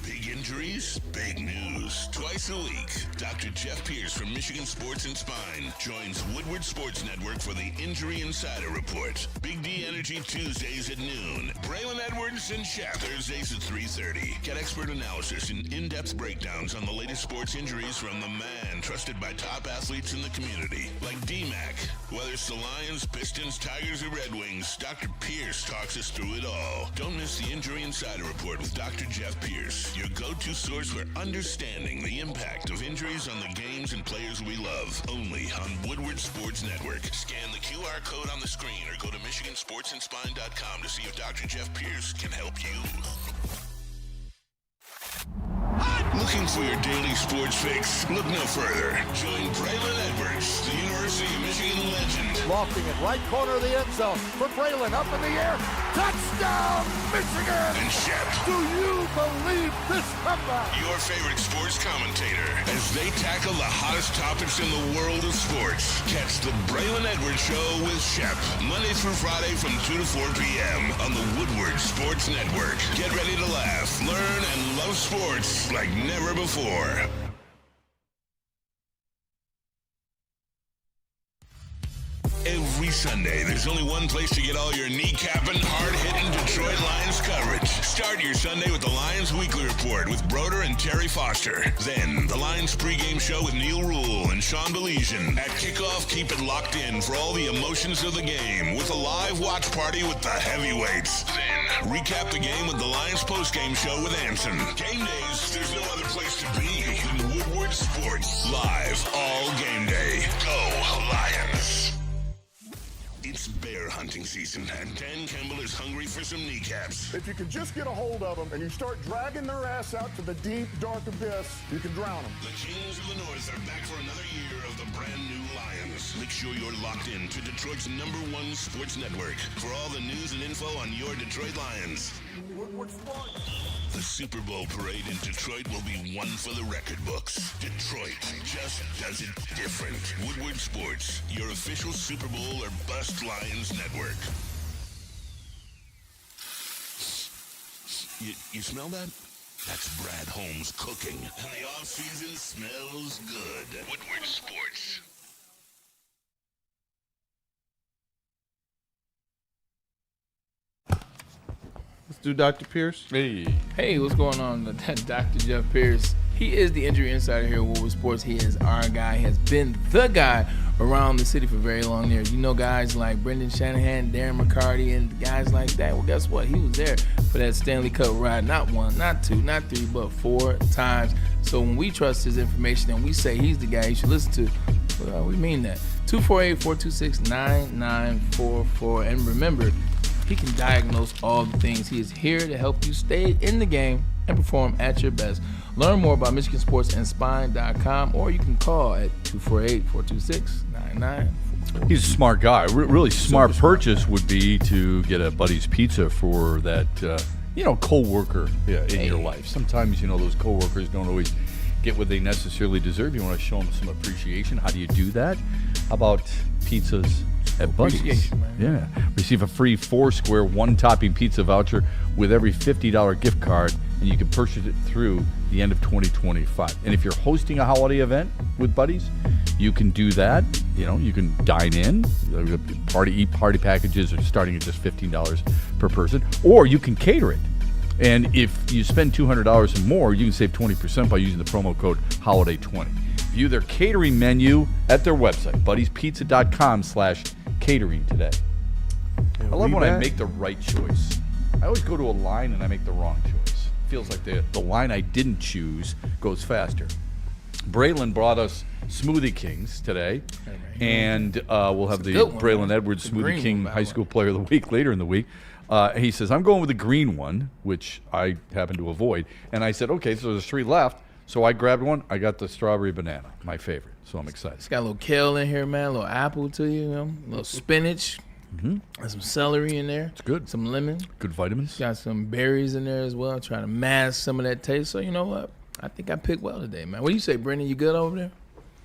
Big injuries, big news. Twice a week, Dr. Jeff Pierce from Michigan Sports and Spine joins Woodward Sports Network for the Injury Insider Report. Big D Energy Tuesdays at noon. Braylon Edwards and Shep Thursdays at 3:30. Get expert analysis and in-depth breakdowns on the latest sports injuries from the man trusted by top athletes in the community, like D-Mac. Whether it's the Lions, Pistons, Tigers, or Red Wings, Dr. Pierce talks us through it all. Don't miss the Injury Insider Report with Dr. Jeff Pierce, your go-to source for understanding the impact of injuries on the games and players we love. Only on Woodward Sports Network. Scan the QR code on the screen or go to MichiganSportsandSpine.com to see if Dr. Jeff Pierce can help you. Looking for your daily sports fix? Look no further. Join Braylon Edwards, the University of Michigan legend. Lofting it right corner of the end zone for Braylon, up in the air. Touchdown, Michigan! And Shep. Do you believe this comeback? Your favorite sports commentator as they tackle the hottest topics in the world of sports. Catch the Braylon Edwards Show with Shep, Monday through Friday from 2 to 4 p.m. on the Woodward Sports Network. Get ready to laugh, learn, and love sports like never before. Every Sunday, there's only one place to get all your kneecapping, hard-hitting Detroit Lions coverage. Start your Sunday with the Lions Weekly Report with Broder and Terry Foster. Then, the Lions pregame show with Neil Rule and Sean Baligian. At kickoff, keep it locked in for all the emotions of the game with a live watch party with the heavyweights. Then, recap the game with the Lions postgame show with Anson. Game days, there's no other place to be than Woodward Sports. Live all game day. Go Lions. It's bear hunting season, and Dan Campbell is hungry for some kneecaps. If you can just get a hold of them and you start dragging their ass out to the deep, dark abyss, you can drown them. The Kings of the North are back for another year of the brand new Lions. Make sure you're locked in to Detroit's #1 sports network for all the news and info on your Detroit Lions. The Super Bowl parade in Detroit will be one for the record books. Detroit just does it different. Woodward Sports, your official Super Bowl or bust Lions network. You smell that? That's Brad Holmes cooking. And the off-season smells good. Woodward Sports. Let's do Dr. Pierce. Hey, what's going on? Dr. Jeff Pierce. He is the injury insider here at Woodward Sports. He is our guy. He has been the guy around the city for very long years. You know guys like Brendan Shanahan, Darren McCarty, and guys like that. Well, guess what? He was there for that Stanley Cup ride. Not one, not two, not three, but 4 times. So when we trust his information and we say he's the guy you should listen to, well, we mean that. 248-426-9944. And remember, he can diagnose all the things. He is here to help you stay in the game and perform at your best. Learn more about MichiganSportsandSpine.com, or you can call at 248-426-9944. He's a smart guy. Really smart purchase would be to get a Buddy's Pizza for that, co-worker in your life. Sometimes, those co-workers don't always get what they necessarily deserve. You want to show them some appreciation. How do you do that? How about pizzas at Buddy's? Yeah. Receive a free 4-square, 1-topping pizza voucher with every $50 gift card, and you can purchase it through the end of 2025. And if you're hosting a holiday event with Buddy's, you can do that. You can dine in. Party packages are starting at just $15 per person, or you can cater it. And if you spend $200 or more, you can save 20% by using the promo code HOLIDAY20. View their catering menu at their website, buddyspizza.com/catering today. I love when I make the right choice. I always go to a line and I make the wrong choice. It feels like the line I didn't choose goes faster. Braylon brought us Smoothie Kings today, and we'll have the Braylon Edwards Smoothie King High School Player of the Week later in the week. He says, I'm going with the green one, which I happen to avoid. And I said, okay, so there's 3 left. So I grabbed one. I got the strawberry banana, my favorite. So I'm excited. It's got a little kale in here, man. A little apple to you, a little spinach. And some celery in there. It's good. Some lemon. Good vitamins. Got some berries in there as well. Trying to mask some of that taste. So you know what? I think I picked well today, man. What do you say, Brendan? You good over there?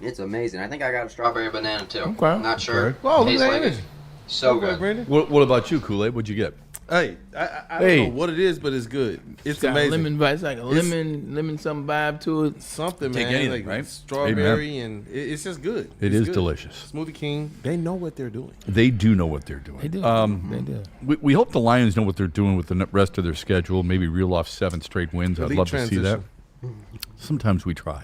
It's amazing. I think I got a strawberry banana too. Okay. Not sure. Okay. Oh, look Tastes at like that. it. So good. Brendan. What about you, Kool-Aid? What'd you get? Hey, I don't know what it is, but it's good. It's got amazing. Lemon vibe. It's like a lemon some vibe to it. Something, Take man. anything, like right? Strawberry, and it's just good. It it's is good. delicious. Smoothie King, they know what they're doing. They do know what they're doing. They do. They do. We hope the Lions know what they're doing with the rest of their schedule. Maybe reel off 7 straight wins. I'd love to see that. Sometimes we try.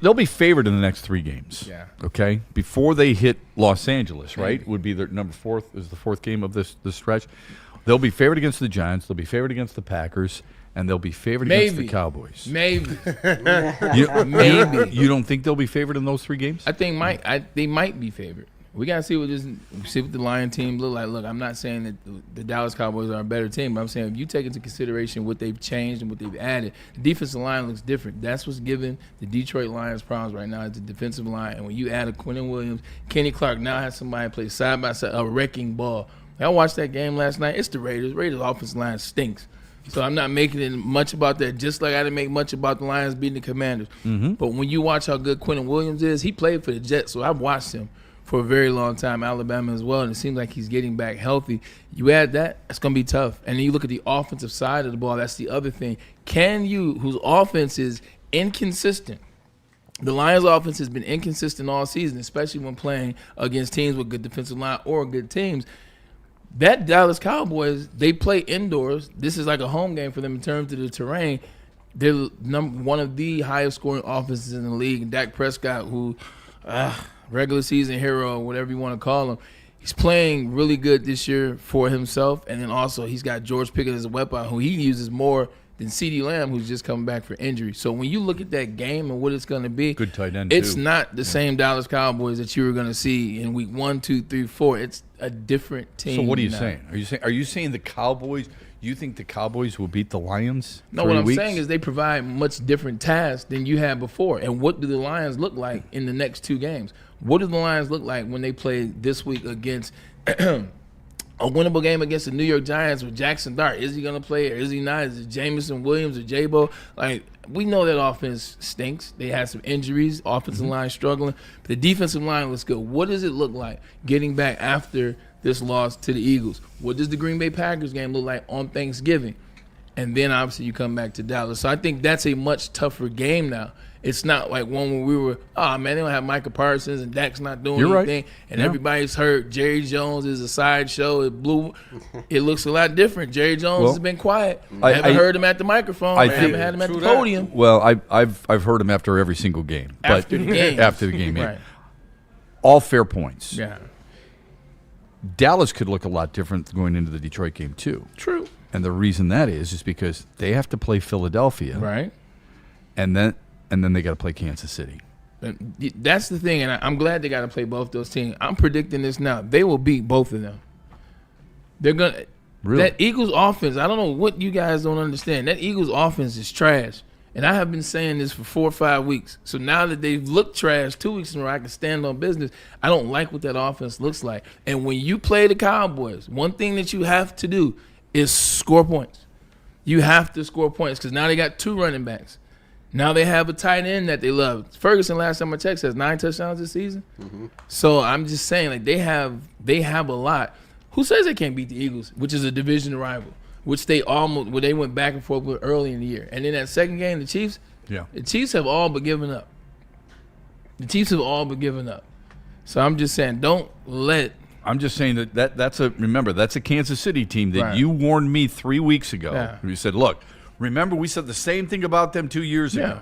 They'll be favored in the next 3 games. Yeah. Okay? Before they hit Los Angeles, right? Would be their number 4th, is the 4th game of this stretch. They'll be favored against the Giants. They'll be favored against the Packers. And they'll be favored against the Cowboys. Maybe. Maybe. You don't think they'll be favored in those 3 games? I think they might be favored. We got to see what the Lion team look like. Look, I'm not saying that the Dallas Cowboys are a better team, but I'm saying if you take into consideration what they've changed and what they've added, the defensive line looks different. That's what's giving the Detroit Lions problems right now is the defensive line. And when you add a Quinnen Williams, Kenny Clark now has somebody play side by side, a wrecking ball. I watched that game last night. It's the Raiders. Raiders' offensive line stinks. So I'm not making it much about that, just like I didn't make much about the Lions beating the Commanders. But when you watch how good Quinnen Williams is, he played for the Jets, so I've watched him for a very long time, Alabama as well, and it seems like he's getting back healthy. You add that, it's going to be tough. And then you look at the offensive side of the ball, that's the other thing. Whose offense is inconsistent. The Lions' offense has been inconsistent all season, especially when playing against teams with good defensive line or good teams. that Dallas Cowboys, they play indoors. This is like a home game for them in terms of the terrain. They're one of the highest scoring offenses in the league. And Dak Prescott, who regular season hero, whatever you want to call him, he's playing really good this year for himself. And then also he's got George Pickens as a weapon who he uses more than CeeDee Lamb, who's just coming back for injury. So when you look at that game and what it's going to be, good tight end. It's too. not the same Dallas Cowboys that you were going to see in week 1, 2, 3, 4. It's a different team. So what are you now. saying? Are you saying the Cowboys? You think the Cowboys will beat the Lions? No, what I'm saying is they provide much different tasks than you had before. And what do the Lions look like in the next 2 games? What do the Lions look like when they play this week against a winnable game against the New York Giants with Jackson Dart? Is he going to play or is he not? Is it Jameson Williams or J-Bo? Like, we know that offense stinks. They had some injuries, offensive line struggling. But the defensive line looks good. What does it look like getting back after this loss to the Eagles? What does the Green Bay Packers game look like on Thanksgiving? And then, obviously, you come back to Dallas. So I think that's a much tougher game now. It's not like one where we were, oh, man, they don't have Micah Parsons and Dak's not doing anything. Right. And everybody's hurt. Jerry Jones is a sideshow. It looks a lot different. Jerry Jones has been quiet. I haven't heard him at the microphone. I haven't had him at the podium. Well, I've heard him after every single game. After the game. After the game, yeah. Right. All fair points. Yeah. Dallas could look a lot different going into the Detroit game, too. True. And the reason that is because they have to play Philadelphia. Right. And then they got to play Kansas City. That's the thing, and I'm glad they got to play both those teams. I'm predicting this now. They will beat both of them. They're going to really? That Eagles offense, I don't know what you guys don't understand. That Eagles offense is trash. And I have been saying this for 4 or 5 weeks. So now that they've looked trash 2 weeks in a row, I can stand on business. I don't like what that offense looks like. And when you play the Cowboys, one thing that you have to do is score points. You have to score points because now they got 2 running backs. Now they have a tight end that they love. Ferguson, last time I checked, has 9 touchdowns this season. Mm-hmm. So I'm just saying, like they have a lot. Who says they can't beat the Eagles, which is a division rival, which they went back and forth with early in the year. And in that second game, the Chiefs have all but given up. So I'm just saying, I'm just saying that's a Kansas City team that you warned me 3 weeks ago. Yeah. You said, look, remember we said the same thing about them 2 years ago.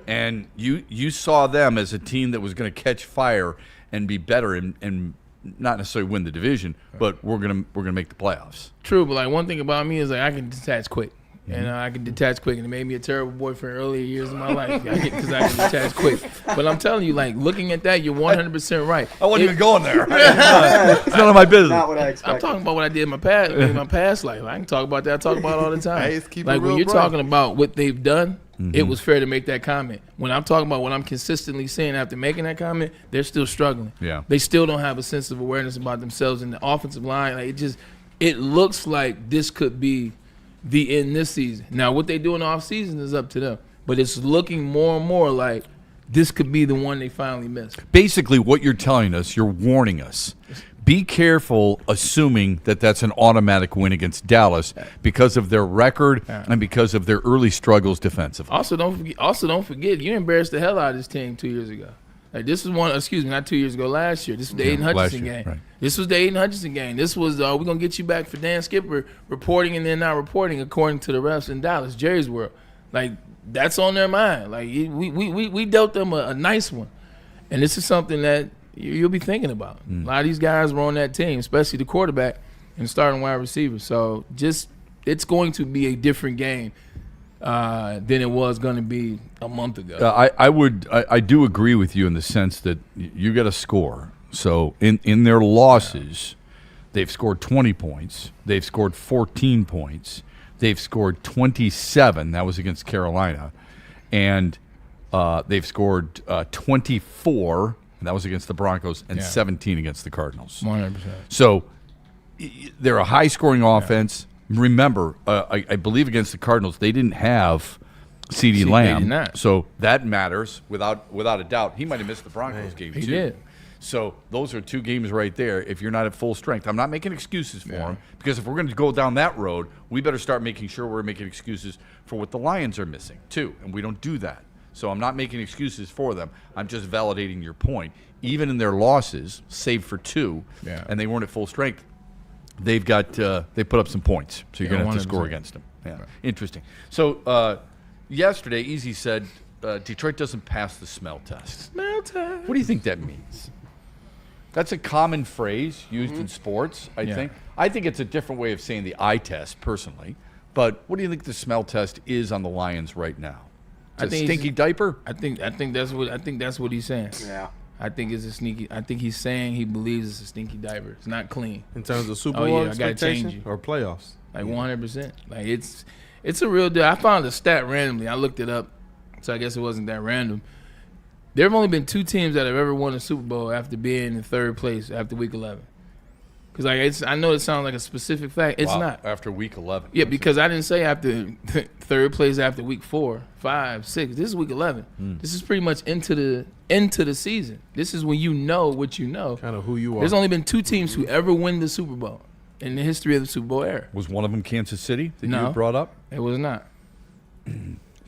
And you saw them as a team that was going to catch fire and be better and not necessarily win the division, but we're gonna make the playoffs. True, but like one thing about me is like I can detach quick. And I can detach quick, and it made me a terrible boyfriend earlier years of my life because I can detach quick. But I'm telling you, like, looking at that, you're 100% right. I wasn't even going there. It's none of my business. Not what I expected. I'm talking about what I did in my past life. I can talk about that. I talk about it all the time. Hey, keep like, it real when you're bright. talking about what they've done, it was fair to make that comment. When I'm talking about what I'm consistently saying after making that comment, they're still struggling. Yeah. They still don't have a sense of awareness about themselves in the offensive line. Like, it looks like this could be the end this season. Now, what they do in the offseason is up to them. But it's looking more and more like this could be the one they finally missed. Basically, what you're telling us, you're warning us. Be careful assuming that that's an automatic win against Dallas because of their record and because of their early struggles defensively. Also, don't forget, you embarrassed the hell out of this team 2 years ago. Like this was not 2 years ago, last year. This was the Aiden Hutchinson game. Right. This was the Aiden Hutchinson game. This was we're going to get you back for Dan Skipper reporting and then not reporting according to the refs in Dallas, Jerry's world. Like, that's on their mind. Like, we dealt them a nice one. And this is something that you'll be thinking about. A lot of these guys were on that team, especially the quarterback and starting wide receiver. So it's going to be a different game than it was going to be a month ago. I do agree with you in the sense that you got to score. So in their losses, they've scored 20 points. They've scored 14 points. They've scored 27. That was against Carolina. And they've scored 24. And that was against the Broncos, and 17 against the Cardinals. 100%. So they're a high-scoring offense. Remember, I believe against the Cardinals, they didn't have CeeDee Lamb. So that matters without a doubt. He might have missed the Broncos game, too. He did. So those are 2 games right there if you're not at full strength. I'm not making excuses for him because if we're going to go down that road, we better start making sure we're making excuses for what the Lions are missing, too, and we don't do that. So I'm not making excuses for them. I'm just validating your point. Even in their losses, save for 2, and they weren't at full strength, They've got they put up some points, so you're going to have to score 100%. against them. Yeah, Right. interesting. So yesterday, Easy said Detroit doesn't pass the smell test. Smell test. What do you think that means? That's a common phrase used in sports, I think. I think it's a different way of saying the eye test, personally. But what do you think the smell test is on the Lions right now? It's a stinky diaper? I think that's what he's saying. Yeah. I think it's a sneaky. I think he's saying he believes it's a stinky diaper. It's not clean. In terms of Super Oh, Bowl yeah, I gotta change expectation you. or playoffs? Like 100%. Like it's a real deal. I found a stat randomly. I looked it up, so I guess it wasn't that random. There have only been 2 teams that have ever won a Super Bowl after being in 3rd place after Week 11. Because I know it sounds like a specific fact. It's not. After Week 11. Yeah, because I didn't say after 3rd place after Week 4, 5, 6. This is Week 11. This is pretty much into the season. This is when you know what you know. Kind of who you are. There's only been 2 teams who ever win the Super Bowl in the history of the Super Bowl era. Was one of them Kansas City that No. you brought up? It was not.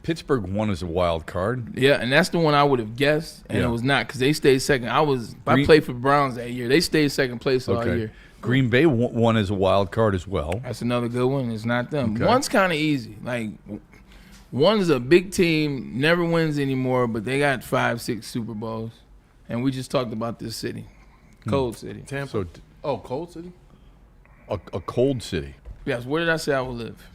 Pittsburgh won as a wild card. Yeah, and that's the one I would have guessed, and Yeah. it was not because they stayed second. I played for Browns that year. They stayed second place all year. Green Bay won as a wild card as well. That's another good one. It's not them. Okay. One's kind of easy. Like, one is a big team, never wins anymore, but they got 5, 6 Super Bowls. And we just talked about this city, Cold City. Tampa. Cold City? A cold city. Yes, where did I say I would live?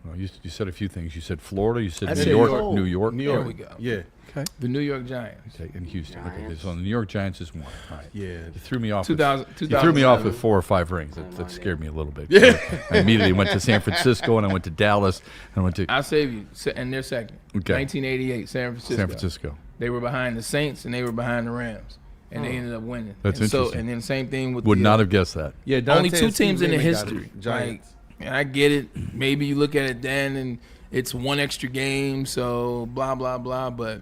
Well, you said a few things. You said Florida. You said I New said York. cold. New York. New York. There we go. Yeah. Okay. The New York Giants. Okay, in Houston. Okay, so the New York Giants is one. All right. Yeah. You threw me off. 2000 You threw me off 2007. with 4 or 5 rings. That scared me a little bit. Yeah. I immediately went to San Francisco, and I went to Dallas, and I went to I'll save you. And they're second. Okay. 1988, San Francisco. San Francisco. They were behind the Saints, and they were behind the Rams. And they ended up winning. That's and interesting. And then same thing with Would not have guessed that. Yeah, only Dante 2 and Steve teams in the Lehman got history. it. Giants. And I get it. Maybe you look at it then and it's 1 extra game, so blah, blah, blah. But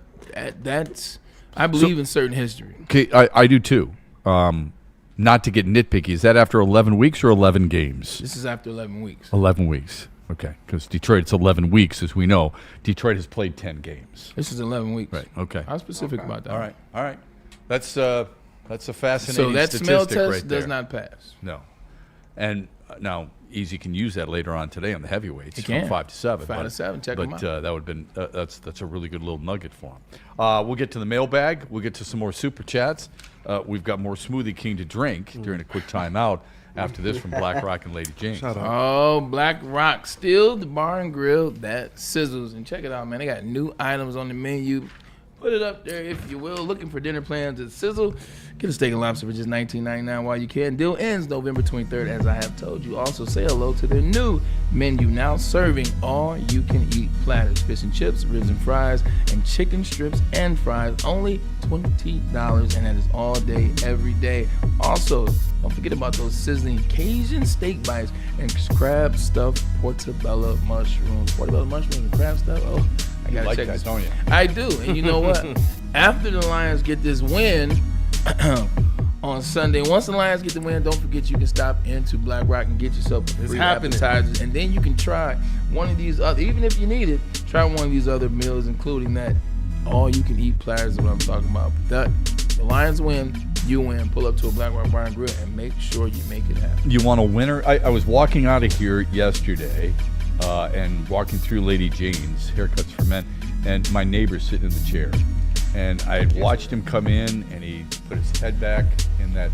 that's I believe in certain history. Okay, I do too. Not to get nitpicky, is that after 11 weeks or 11 games? This is after 11 weeks. 11 weeks. Okay, because Detroit, it's 11 weeks, as we know. Detroit has played 10 games. This is 11 weeks. Right, okay. I was specific about that. All right. That's a fascinating So that statistic smell test right there. does not pass. No. And now, Easy can use that later on today on the heavyweights He from can. 5 to 7. 5 to 7, check 'em out. But that would have been that's a really good little nugget for him. We'll get to the mailbag. We'll get to some more super chats. We've got more Smoothie King to drink during a quick timeout after this from Black Rock and Lady James. Oh, Black Rock, still the bar and grill that sizzles. And check it out, man. They got new items on the menu. Put it up there if you will. Looking for dinner plans at Sizzle. Get a steak and lobster for just $19.99 while you can. Deal ends November 23rd, as I have told you. Also, say hello to their new menu, now serving all-you-can-eat platters. Fish and chips, ribs and fries, and chicken strips and fries. Only $20, and that is all day, every day. Also, don't forget about those sizzling Cajun steak bites and crab stuffed portobello mushrooms. Portobello mushrooms and crab stuff? Oh, I gotta like check that, this. don't you? I do, and you know what? After the Lions get this win on Sunday, once the Lions get the win, don't forget you can stop into Black Rock and get yourself free happening. appetizers, and then you can try one of these other, even if you need it, try one of these other meals, including that all-you-can-eat platters is what I'm talking about. The Lions win, you win. Pull up to a Black Rock Bar and Grill and make sure you make it happen. You want a winner? I was walking out of here yesterday and walking through Lady Jane's, Haircuts for Men, and my neighbor's sitting in the chair. And I had watched him come in, and he put his head back in that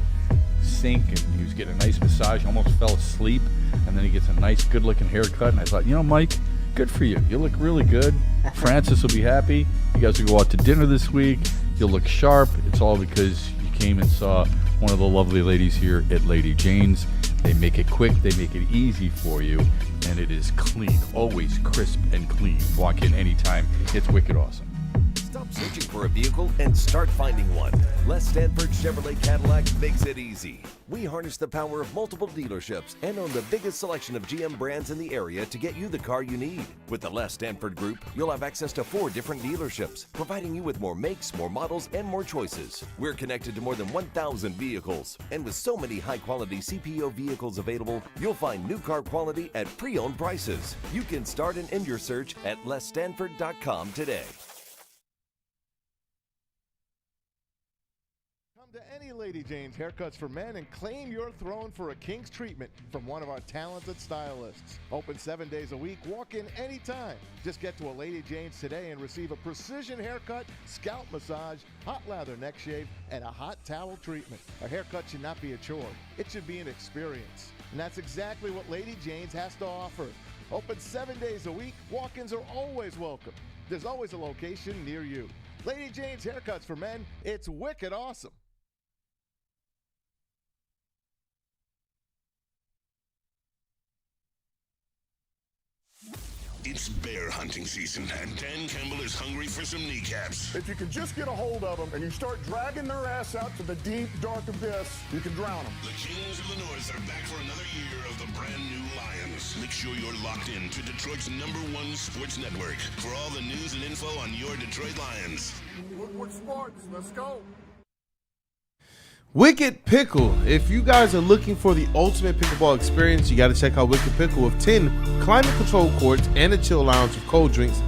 sink, and he was getting a nice massage. He almost fell asleep, and then he gets a nice, good-looking haircut. And I thought, you know, Mike, good for you. You look really good. Francis will be happy. You guys will go out to dinner this week. You'll look sharp. It's all because you came and saw one of the lovely ladies here at Lady Jane's. They make it quick. They make it easy for you, and it is clean, always crisp and clean. Walk in anytime. It's wicked awesome. Stop searching for a vehicle and start finding one. Les Stanford Chevrolet Cadillac makes it easy. We harness the power of multiple dealerships and own the biggest selection of GM brands in the area to get you the car you need. With the Les Stanford Group, you'll have access to 4 different dealerships, providing you with more makes, more models, and more choices. We're connected to more than 1,000 vehicles, and with so many high-quality CPO vehicles available, you'll find new car quality at pre-owned prices. You can start and end your search at lesstanford.com today. Come to any Lady Jane's Haircuts for Men and claim your throne for a king's treatment from one of our talented stylists. Open 7 days a week, walk in anytime. Just get to a Lady Jane's today and receive a precision haircut, scalp massage, hot lather neck shave, and a hot towel treatment. A haircut should not be a chore. It should be an experience. And that's exactly what Lady Jane's has to offer. Open 7 days a week, walk-ins are always welcome. There's always a location near you. Lady Jane's Haircuts for Men, it's wicked awesome. It's bear hunting season, and Dan Campbell is hungry for some kneecaps. If you can just get a hold of them and you start dragging their ass out to the deep, dark abyss, you can drown them. The Kings of the North are back for another year of the brand new Lions. Make sure you're locked in to Detroit's #1 sports network for all the news and info on your Detroit Lions. Woodward Sports, let's go. Wicked Pickle. If you guys are looking for the ultimate pickleball experience, you got to check out Wicked Pickle with 10 climate-controlled courts and a chill lounge with cold drinks.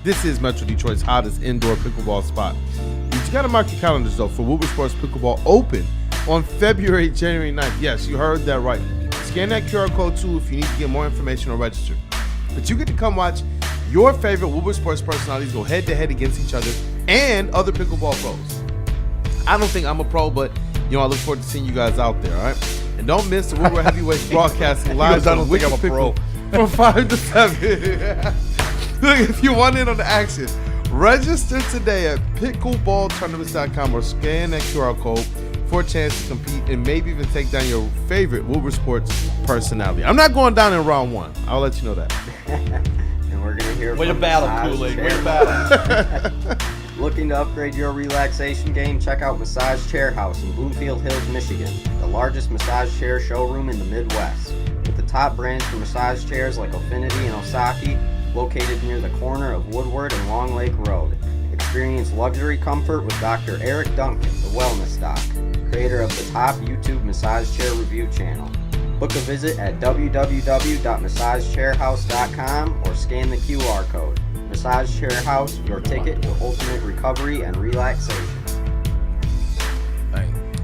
This is Metro Detroit's hottest indoor pickleball spot. You got to mark your calendars, though, for Woodward Sports Pickleball Open on January 9th. Yes, you heard that right. Scan that QR code, too, if you need to get more information or register. But you get to come watch your favorite Woodward Sports personalities go head-to-head against each other and other pickleball pros. I don't think I'm a pro, but I look forward to seeing you guys out there, all right? And don't miss the Woodward Heavyweights broadcasting live on Wicked Pickle from 5 to 7. Look, if you want in on the action, register today at pickleballtournaments.com or scan that QR code for a chance to compete and maybe even take down your favorite Woodward Sports personality. I'm not going down in round 1. I'll let you know that. And we're going to hear Way to from battle, Massage Kool-Aid. Chair. Way to battle. Looking to upgrade your relaxation game? Check out Massage Chair House in Bloomfield Hills, Michigan, the largest massage chair showroom in the Midwest. With the top brands for massage chairs like Affinity and Osaki, located near the corner of Woodward and Long Lake Road. Experience luxury comfort with Dr. Eric Duncan, the Wellness Doc, creator of the top YouTube massage chair review channel. Book a visit at www.massagechairhouse.com or scan the QR code. Massage Chair House, your ticket to ultimate recovery and relaxation.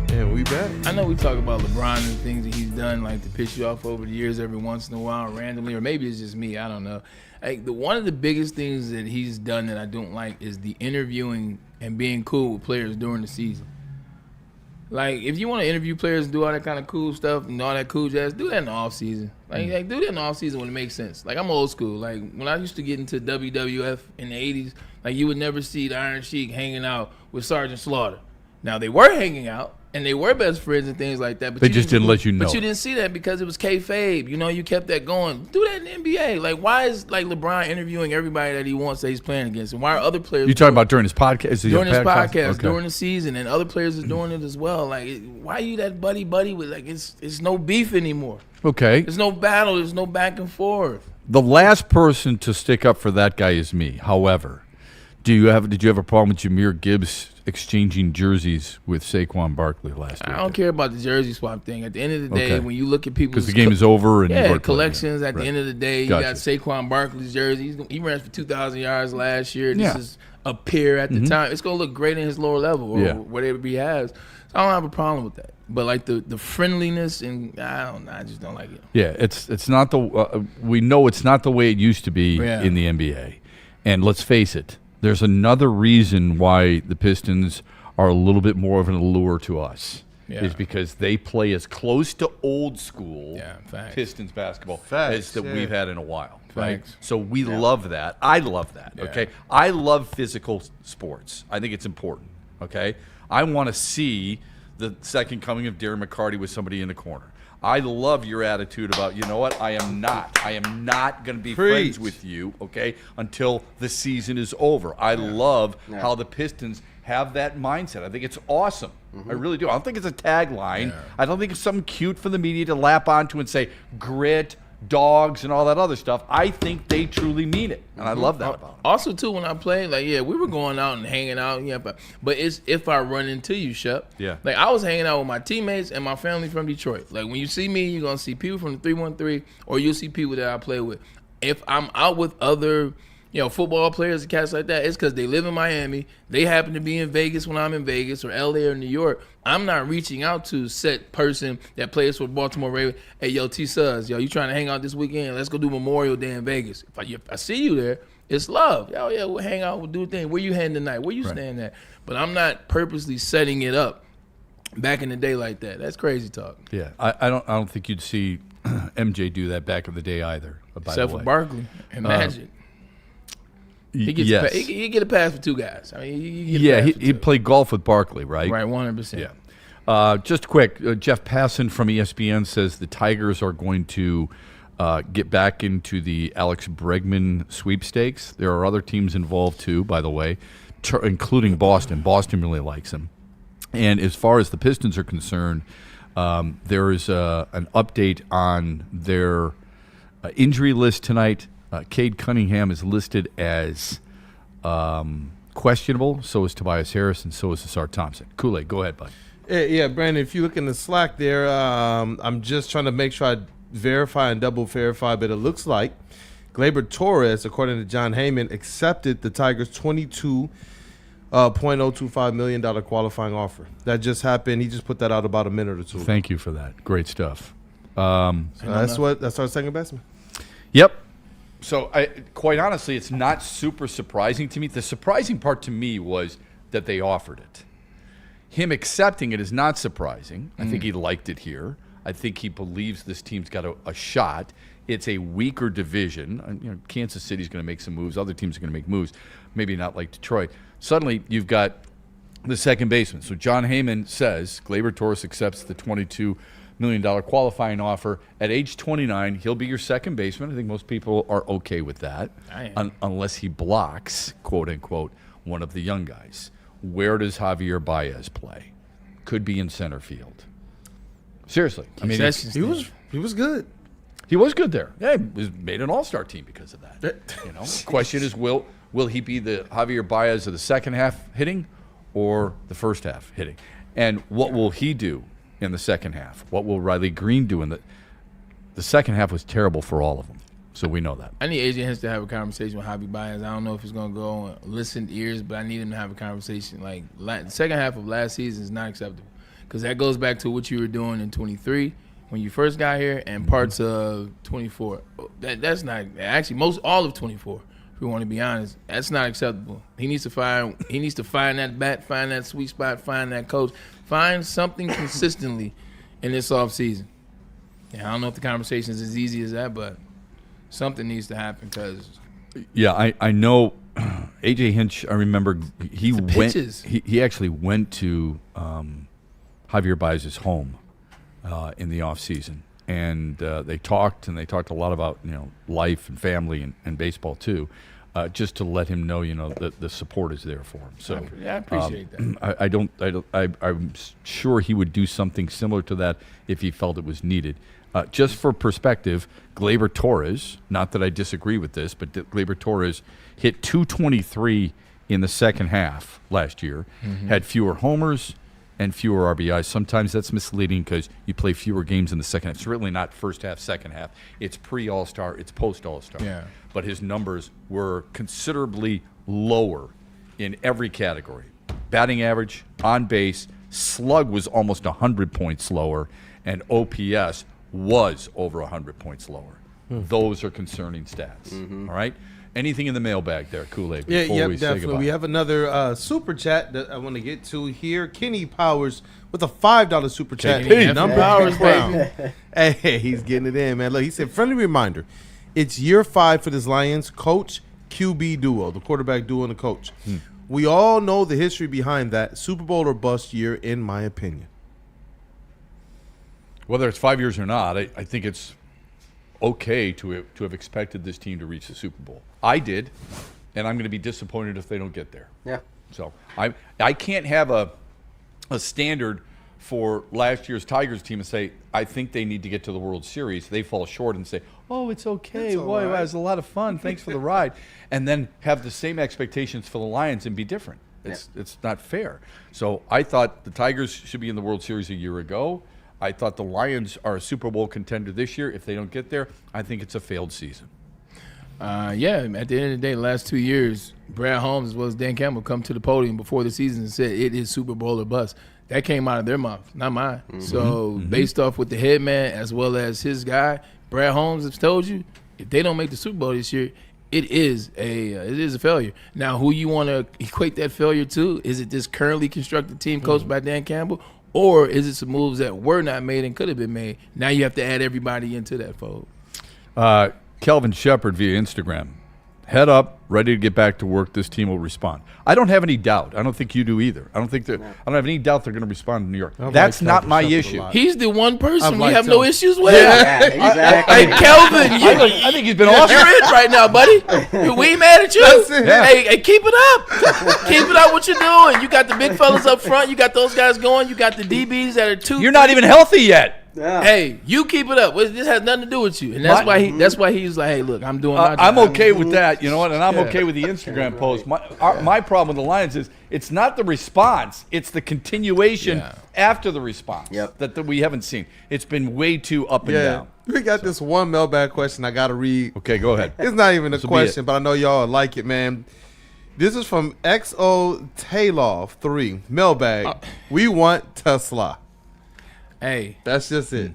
And we back. I know we talk about LeBron and things that he's done, like to piss you off over the years every once in a while, randomly, or maybe it's just me. I don't know. One of the biggest things that he's done that I don't like is the interviewing and being cool with players during the season. Like, if you want to interview players and do all that kind of cool stuff and all that cool jazz, do that in the off season. Like do that in the off season when it makes sense. Like, I'm old school. Like, when I used to get into WWF in the 80s, like, you would never see the Iron Sheik hanging out with Sergeant Slaughter. Now, they were hanging out, and they were best friends and things like that. But they just didn't let you know. But you didn't see that because it was kayfabe. You kept that going. Do that in the NBA. Like, why is LeBron interviewing everybody that he wants that he's playing against? And why are other players? You talking about during his podcast? During his podcast, okay. During the season, and other players are doing it as well. Like, why are you that buddy with? Like, it's no beef anymore. Okay. There's no battle. There's no back and forth. The last person to stick up for that guy is me. However, did you have a problem with Jahmyr Gibbs exchanging jerseys with Saquon Barkley last week? I don't care about the jersey swap thing. At the end of the day, when you look at people's because the game is over and collections. At the end of the day, you got Saquon Barkley's jersey. He ran for 2,000 yards last year. This is a peer at the time. It's gonna look great in his lower level or whatever he has. So I don't have a problem with that. But like the friendliness and I just don't like it. Yeah, it's not the we know it's not the way it used to be in the NBA. And let's face it, there's another reason why the Pistons are a little bit more of an allure to us. Is because they play as close to old school Pistons basketball as that we've had in a while. Right? So we love that. I love that. Okay, I love physical sports. I think it's important. Okay, I want to see the second coming of Darren McCarty with somebody in the corner. I love your attitude about, you know what, I am not going to be friends with you, okay, until the season is over. I love how the Pistons have that mindset. I think it's awesome. I really do. I don't think it's a tagline. I don't think it's something cute for the media to lap onto and say grit, dogs, and all that other stuff. I think they truly mean it, and I love that about them. Also, too, when I played, we were going out and hanging out, but it's if I run into you, Shep. Yeah. Like, I was hanging out with my teammates and my family from Detroit. Like, when you see me, you're going to see people from the 313, or you'll see people that I play with. If I'm out with other, football players and cats like that, it's because they live in Miami. They happen to be in Vegas when I'm in Vegas or LA or New York. I'm not reaching out to set person that plays for Baltimore Ravens. Hey, yo, T-Suz, you trying to hang out this weekend? Let's go do Memorial Day in Vegas. If I see you there, it's love. Yo, yeah, we'll hang out, we'll do a thing. Where you heading tonight? Where you staying at? But I'm not purposely setting it up back in the day like that. That's crazy talk. Yeah, I don't think you'd see MJ do that back in the day either. Except for Barkley and Magic. He get a pass for two guys. I mean, he played golf with Barkley, right? Right, 100%. Yeah. Just quick, Jeff Passan from ESPN says the Tigers are going to get back into the Alex Bregman sweepstakes. There are other teams involved too, by the way, including Boston. Boston really likes him. And as far as the Pistons are concerned, there is an update on their injury list tonight. Cade Cunningham is listed as questionable. So is Tobias Harris, and so is Asar Thompson. Kool-Aid, go ahead, bud. Yeah, Brandon, if you look in the Slack there, I'm just trying to make sure I verify and double verify, but it looks like Gleyber Torres, according to John Heyman, accepted the Tigers' $22.025 million qualifying offer. That just happened. He just put that out about a minute or two. Thank you for that. Great stuff. That's our second baseman. Yep. So, quite honestly, it's not super surprising to me. The surprising part to me was that they offered it. Him accepting it is not surprising. I think he liked it here. I think he believes this team's got a shot. It's a weaker division. Kansas City's going to make some moves. Other teams are going to make moves. Maybe not like Detroit. Suddenly, you've got the second baseman. So John Heyman says Gleyber Torres accepts the $22 million qualifying offer. At age 29, he'll be your second baseman. I think most people are okay with that, unless he blocks, quote unquote, one of the young guys. Where does Javier Baez play? Could be in center field. Seriously, I mean, he was good. He was good there. Yeah, he made an all-star team because of that. Question is, will he be the Javier Baez of the second half hitting, or the first half hitting? And what will he do in the second half? What will Riley Green do in the second half? Was terrible for all of them, so we know that. I need AJ Hinch to have a conversation with Javi Baez. I don't know if he's going to go on listened ears, but I need him to have a conversation. Like, the second half of last season is not acceptable, because that goes back to what you were doing in 23 when you first got here and parts of 24. That's not actually all of 24. If we want to be honest, that's not acceptable. He needs to find that bat, find that sweet spot, find that coach, find something consistently in this offseason. Yeah, I don't know if the conversation is as easy as that, but something needs to happen because. Yeah, I know. AJ Hinch, I remember he actually went to Javier Baez's home in the offseason, and they talked a lot about life and family and baseball too, just to let him know that the support is there for him. So I appreciate that. I'm sure he would do something similar to that if he felt it was needed. Just for perspective, Gleyber Torres, not that I disagree with this, but Gleyber Torres hit .223 in the second half last year, had fewer homers and fewer RBIs. Sometimes that's misleading because you play fewer games in the second half. It's really not first half, second half. It's pre-All-Star, it's post-All-Star. Yeah. But his numbers were considerably lower in every category. Batting average, on base, slug was almost 100 points lower, and OPS was over 100 points lower. Those are concerning stats. All right? Anything in the mailbag there, Kool-Aid? Yeah, definitely. We have another super chat that I want to get to here. Kenny Powers with a $5 super chat. Number Powers, baby. Hey, he's getting it in, man. Look, he said, friendly reminder, it's year 5 for this Lions coach QB duo, the quarterback duo and the coach. We all know the history behind that. Super Bowl or bust year, in my opinion. Whether it's 5 years or not, I think it's okay to have expected this team to reach the Super Bowl. I did, and I'm going to be disappointed if they don't get there. Yeah. So I can't have a standard for last year's Tigers team and say, I think they need to get to the World Series. They fall short and say, oh, it's okay. It was a lot of fun. Thanks for the ride. And then have the same expectations for the Lions and be different. It's not fair. So I thought the Tigers should be in the World Series a year ago. I thought the Lions are a Super Bowl contender this year. If they don't get there, I think it's a failed season. Yeah, at the end of the day, the last 2 years, Brad Holmes as well as Dan Campbell come to the podium before the season and said it is Super Bowl or bust. That came out of their mouth, not mine. So based off with the head man as well as his guy, Brad Holmes has told you, if they don't make the Super Bowl this year, it is a failure. Now, who you want to equate that failure to? Is it this currently constructed team coached by Dan Campbell, or is it some moves that were not made and could have been made? Now you have to add everybody into that fold. Kelvin Shepard via Instagram. Head up, ready to get back to work. This team will respond. I don't have any doubt. I don't think you do either. I don't have any doubt they're going to respond to New York. That's not my issue. He's the one person we have no issues with. Yeah, exactly. Hey, Kelvin, I think he's been awesome. You're it right now, buddy. We ain't mad at you. That's it. Yeah. Hey, keep it up. Keep it up what you're doing. You got the big fellas up front. You got those guys going. You got the DBs that are 2. You're not even healthy yet. Yeah. Hey, you keep it up. This has nothing to do with you, and that's why he's like, hey, look, I'm doing my job. I'm okay with that, you know what? And I'm okay with the Instagram post. My problem with the Lions is it's not the response; it's the continuation after the response that we haven't seen. It's been way too up and down. We got this one mailbag question I got to read. Okay, go ahead. It's not even a question, but I know y'all like it, man. This is from XO Taylor 3 mailbag. We want Tesla. Hey, that's just it.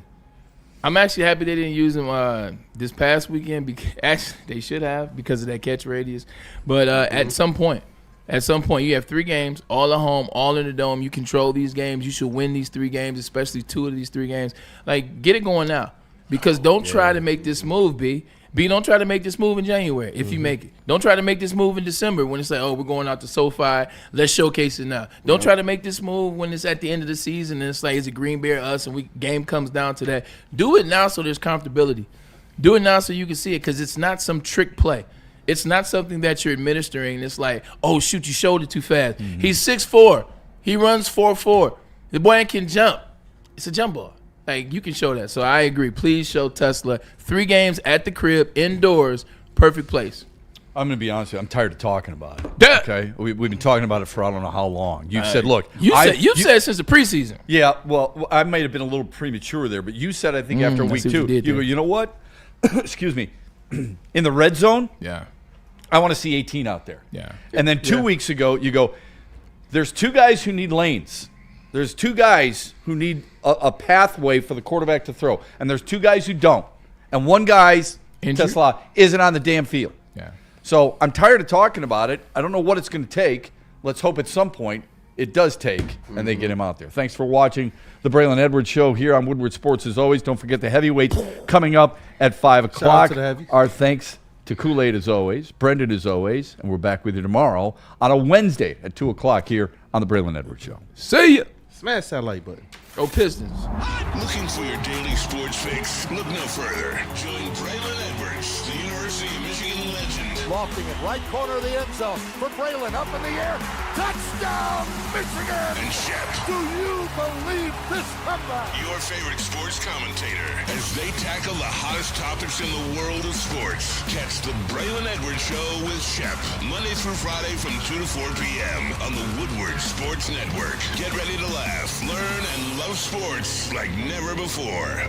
I'm actually happy they didn't use him this past weekend. Actually, they should have because of that catch radius. But at some point, you have 3 games, all at home, all in the dome. You control these games. You should win these 3 games, especially 2 of these 3 games. Like, get it going now. Because don't try to make this move, B. Don't try to make this move in January if you make it. Don't try to make this move in December when it's like, oh, we're going out to SoFi. Let's showcase it now. Don't try to make this move when it's at the end of the season and it's like, is it Green Bay or us? And game comes down to that. Do it now so there's comfortability. Do it now so you can see it because it's not some trick play. It's not something that you're administering. It's like, oh, shoot, you showed it too fast. He's 6'4". He runs 4.4. The boy can jump. It's a jump ball. Like, you can show that. So I agree. Please show Tesla 3 games at the crib, indoors, perfect place. I'm going to be honest with you. I'm tired of talking about it. Okay? We've been talking about it for I don't know how long. You've said, look. You've said since the preseason. Yeah, well, I might have been a little premature there, but you said, I think, after week 2, you go, you know what? Excuse me. In the red zone, I want to see 18 out there. Yeah. And then 2 weeks ago, you go, there's 2 guys who need lanes. There's 2 guys who need a pathway for the quarterback to throw. And there's 2 guys who don't. And one guy's, Tesla, isn't on the damn field. Yeah. So I'm tired of talking about it. I don't know what it's going to take. Let's hope at some point it does take, and they get him out there. Thanks for watching the Braylon Edwards Show here on Woodward Sports. As always, don't forget the heavyweights coming up at 5 o'clock. Shout out to the heavies. Our thanks to Kool-Aid as always, Brendan as always, and we're back with you tomorrow on a Wednesday at 2 o'clock here on the Braylon Edwards Show. See ya. Smash that like button. Go Pistons. Looking for your daily sports fix? Look no further. Join Braylon Edwards, the University of Michigan legend. Lofting it right corner of the end zone for Braylon, up in the air. Touchdown, Michigan! And Shep. Do you believe this comeback? Your favorite sports commentator as they tackle the hottest topics in the world of sports. Catch the Braylon Edwards Show with Shep. Monday through Friday from 2 to 4 p.m. on the Woodward Sports Network. Get ready to laugh, learn, and love sports like never before.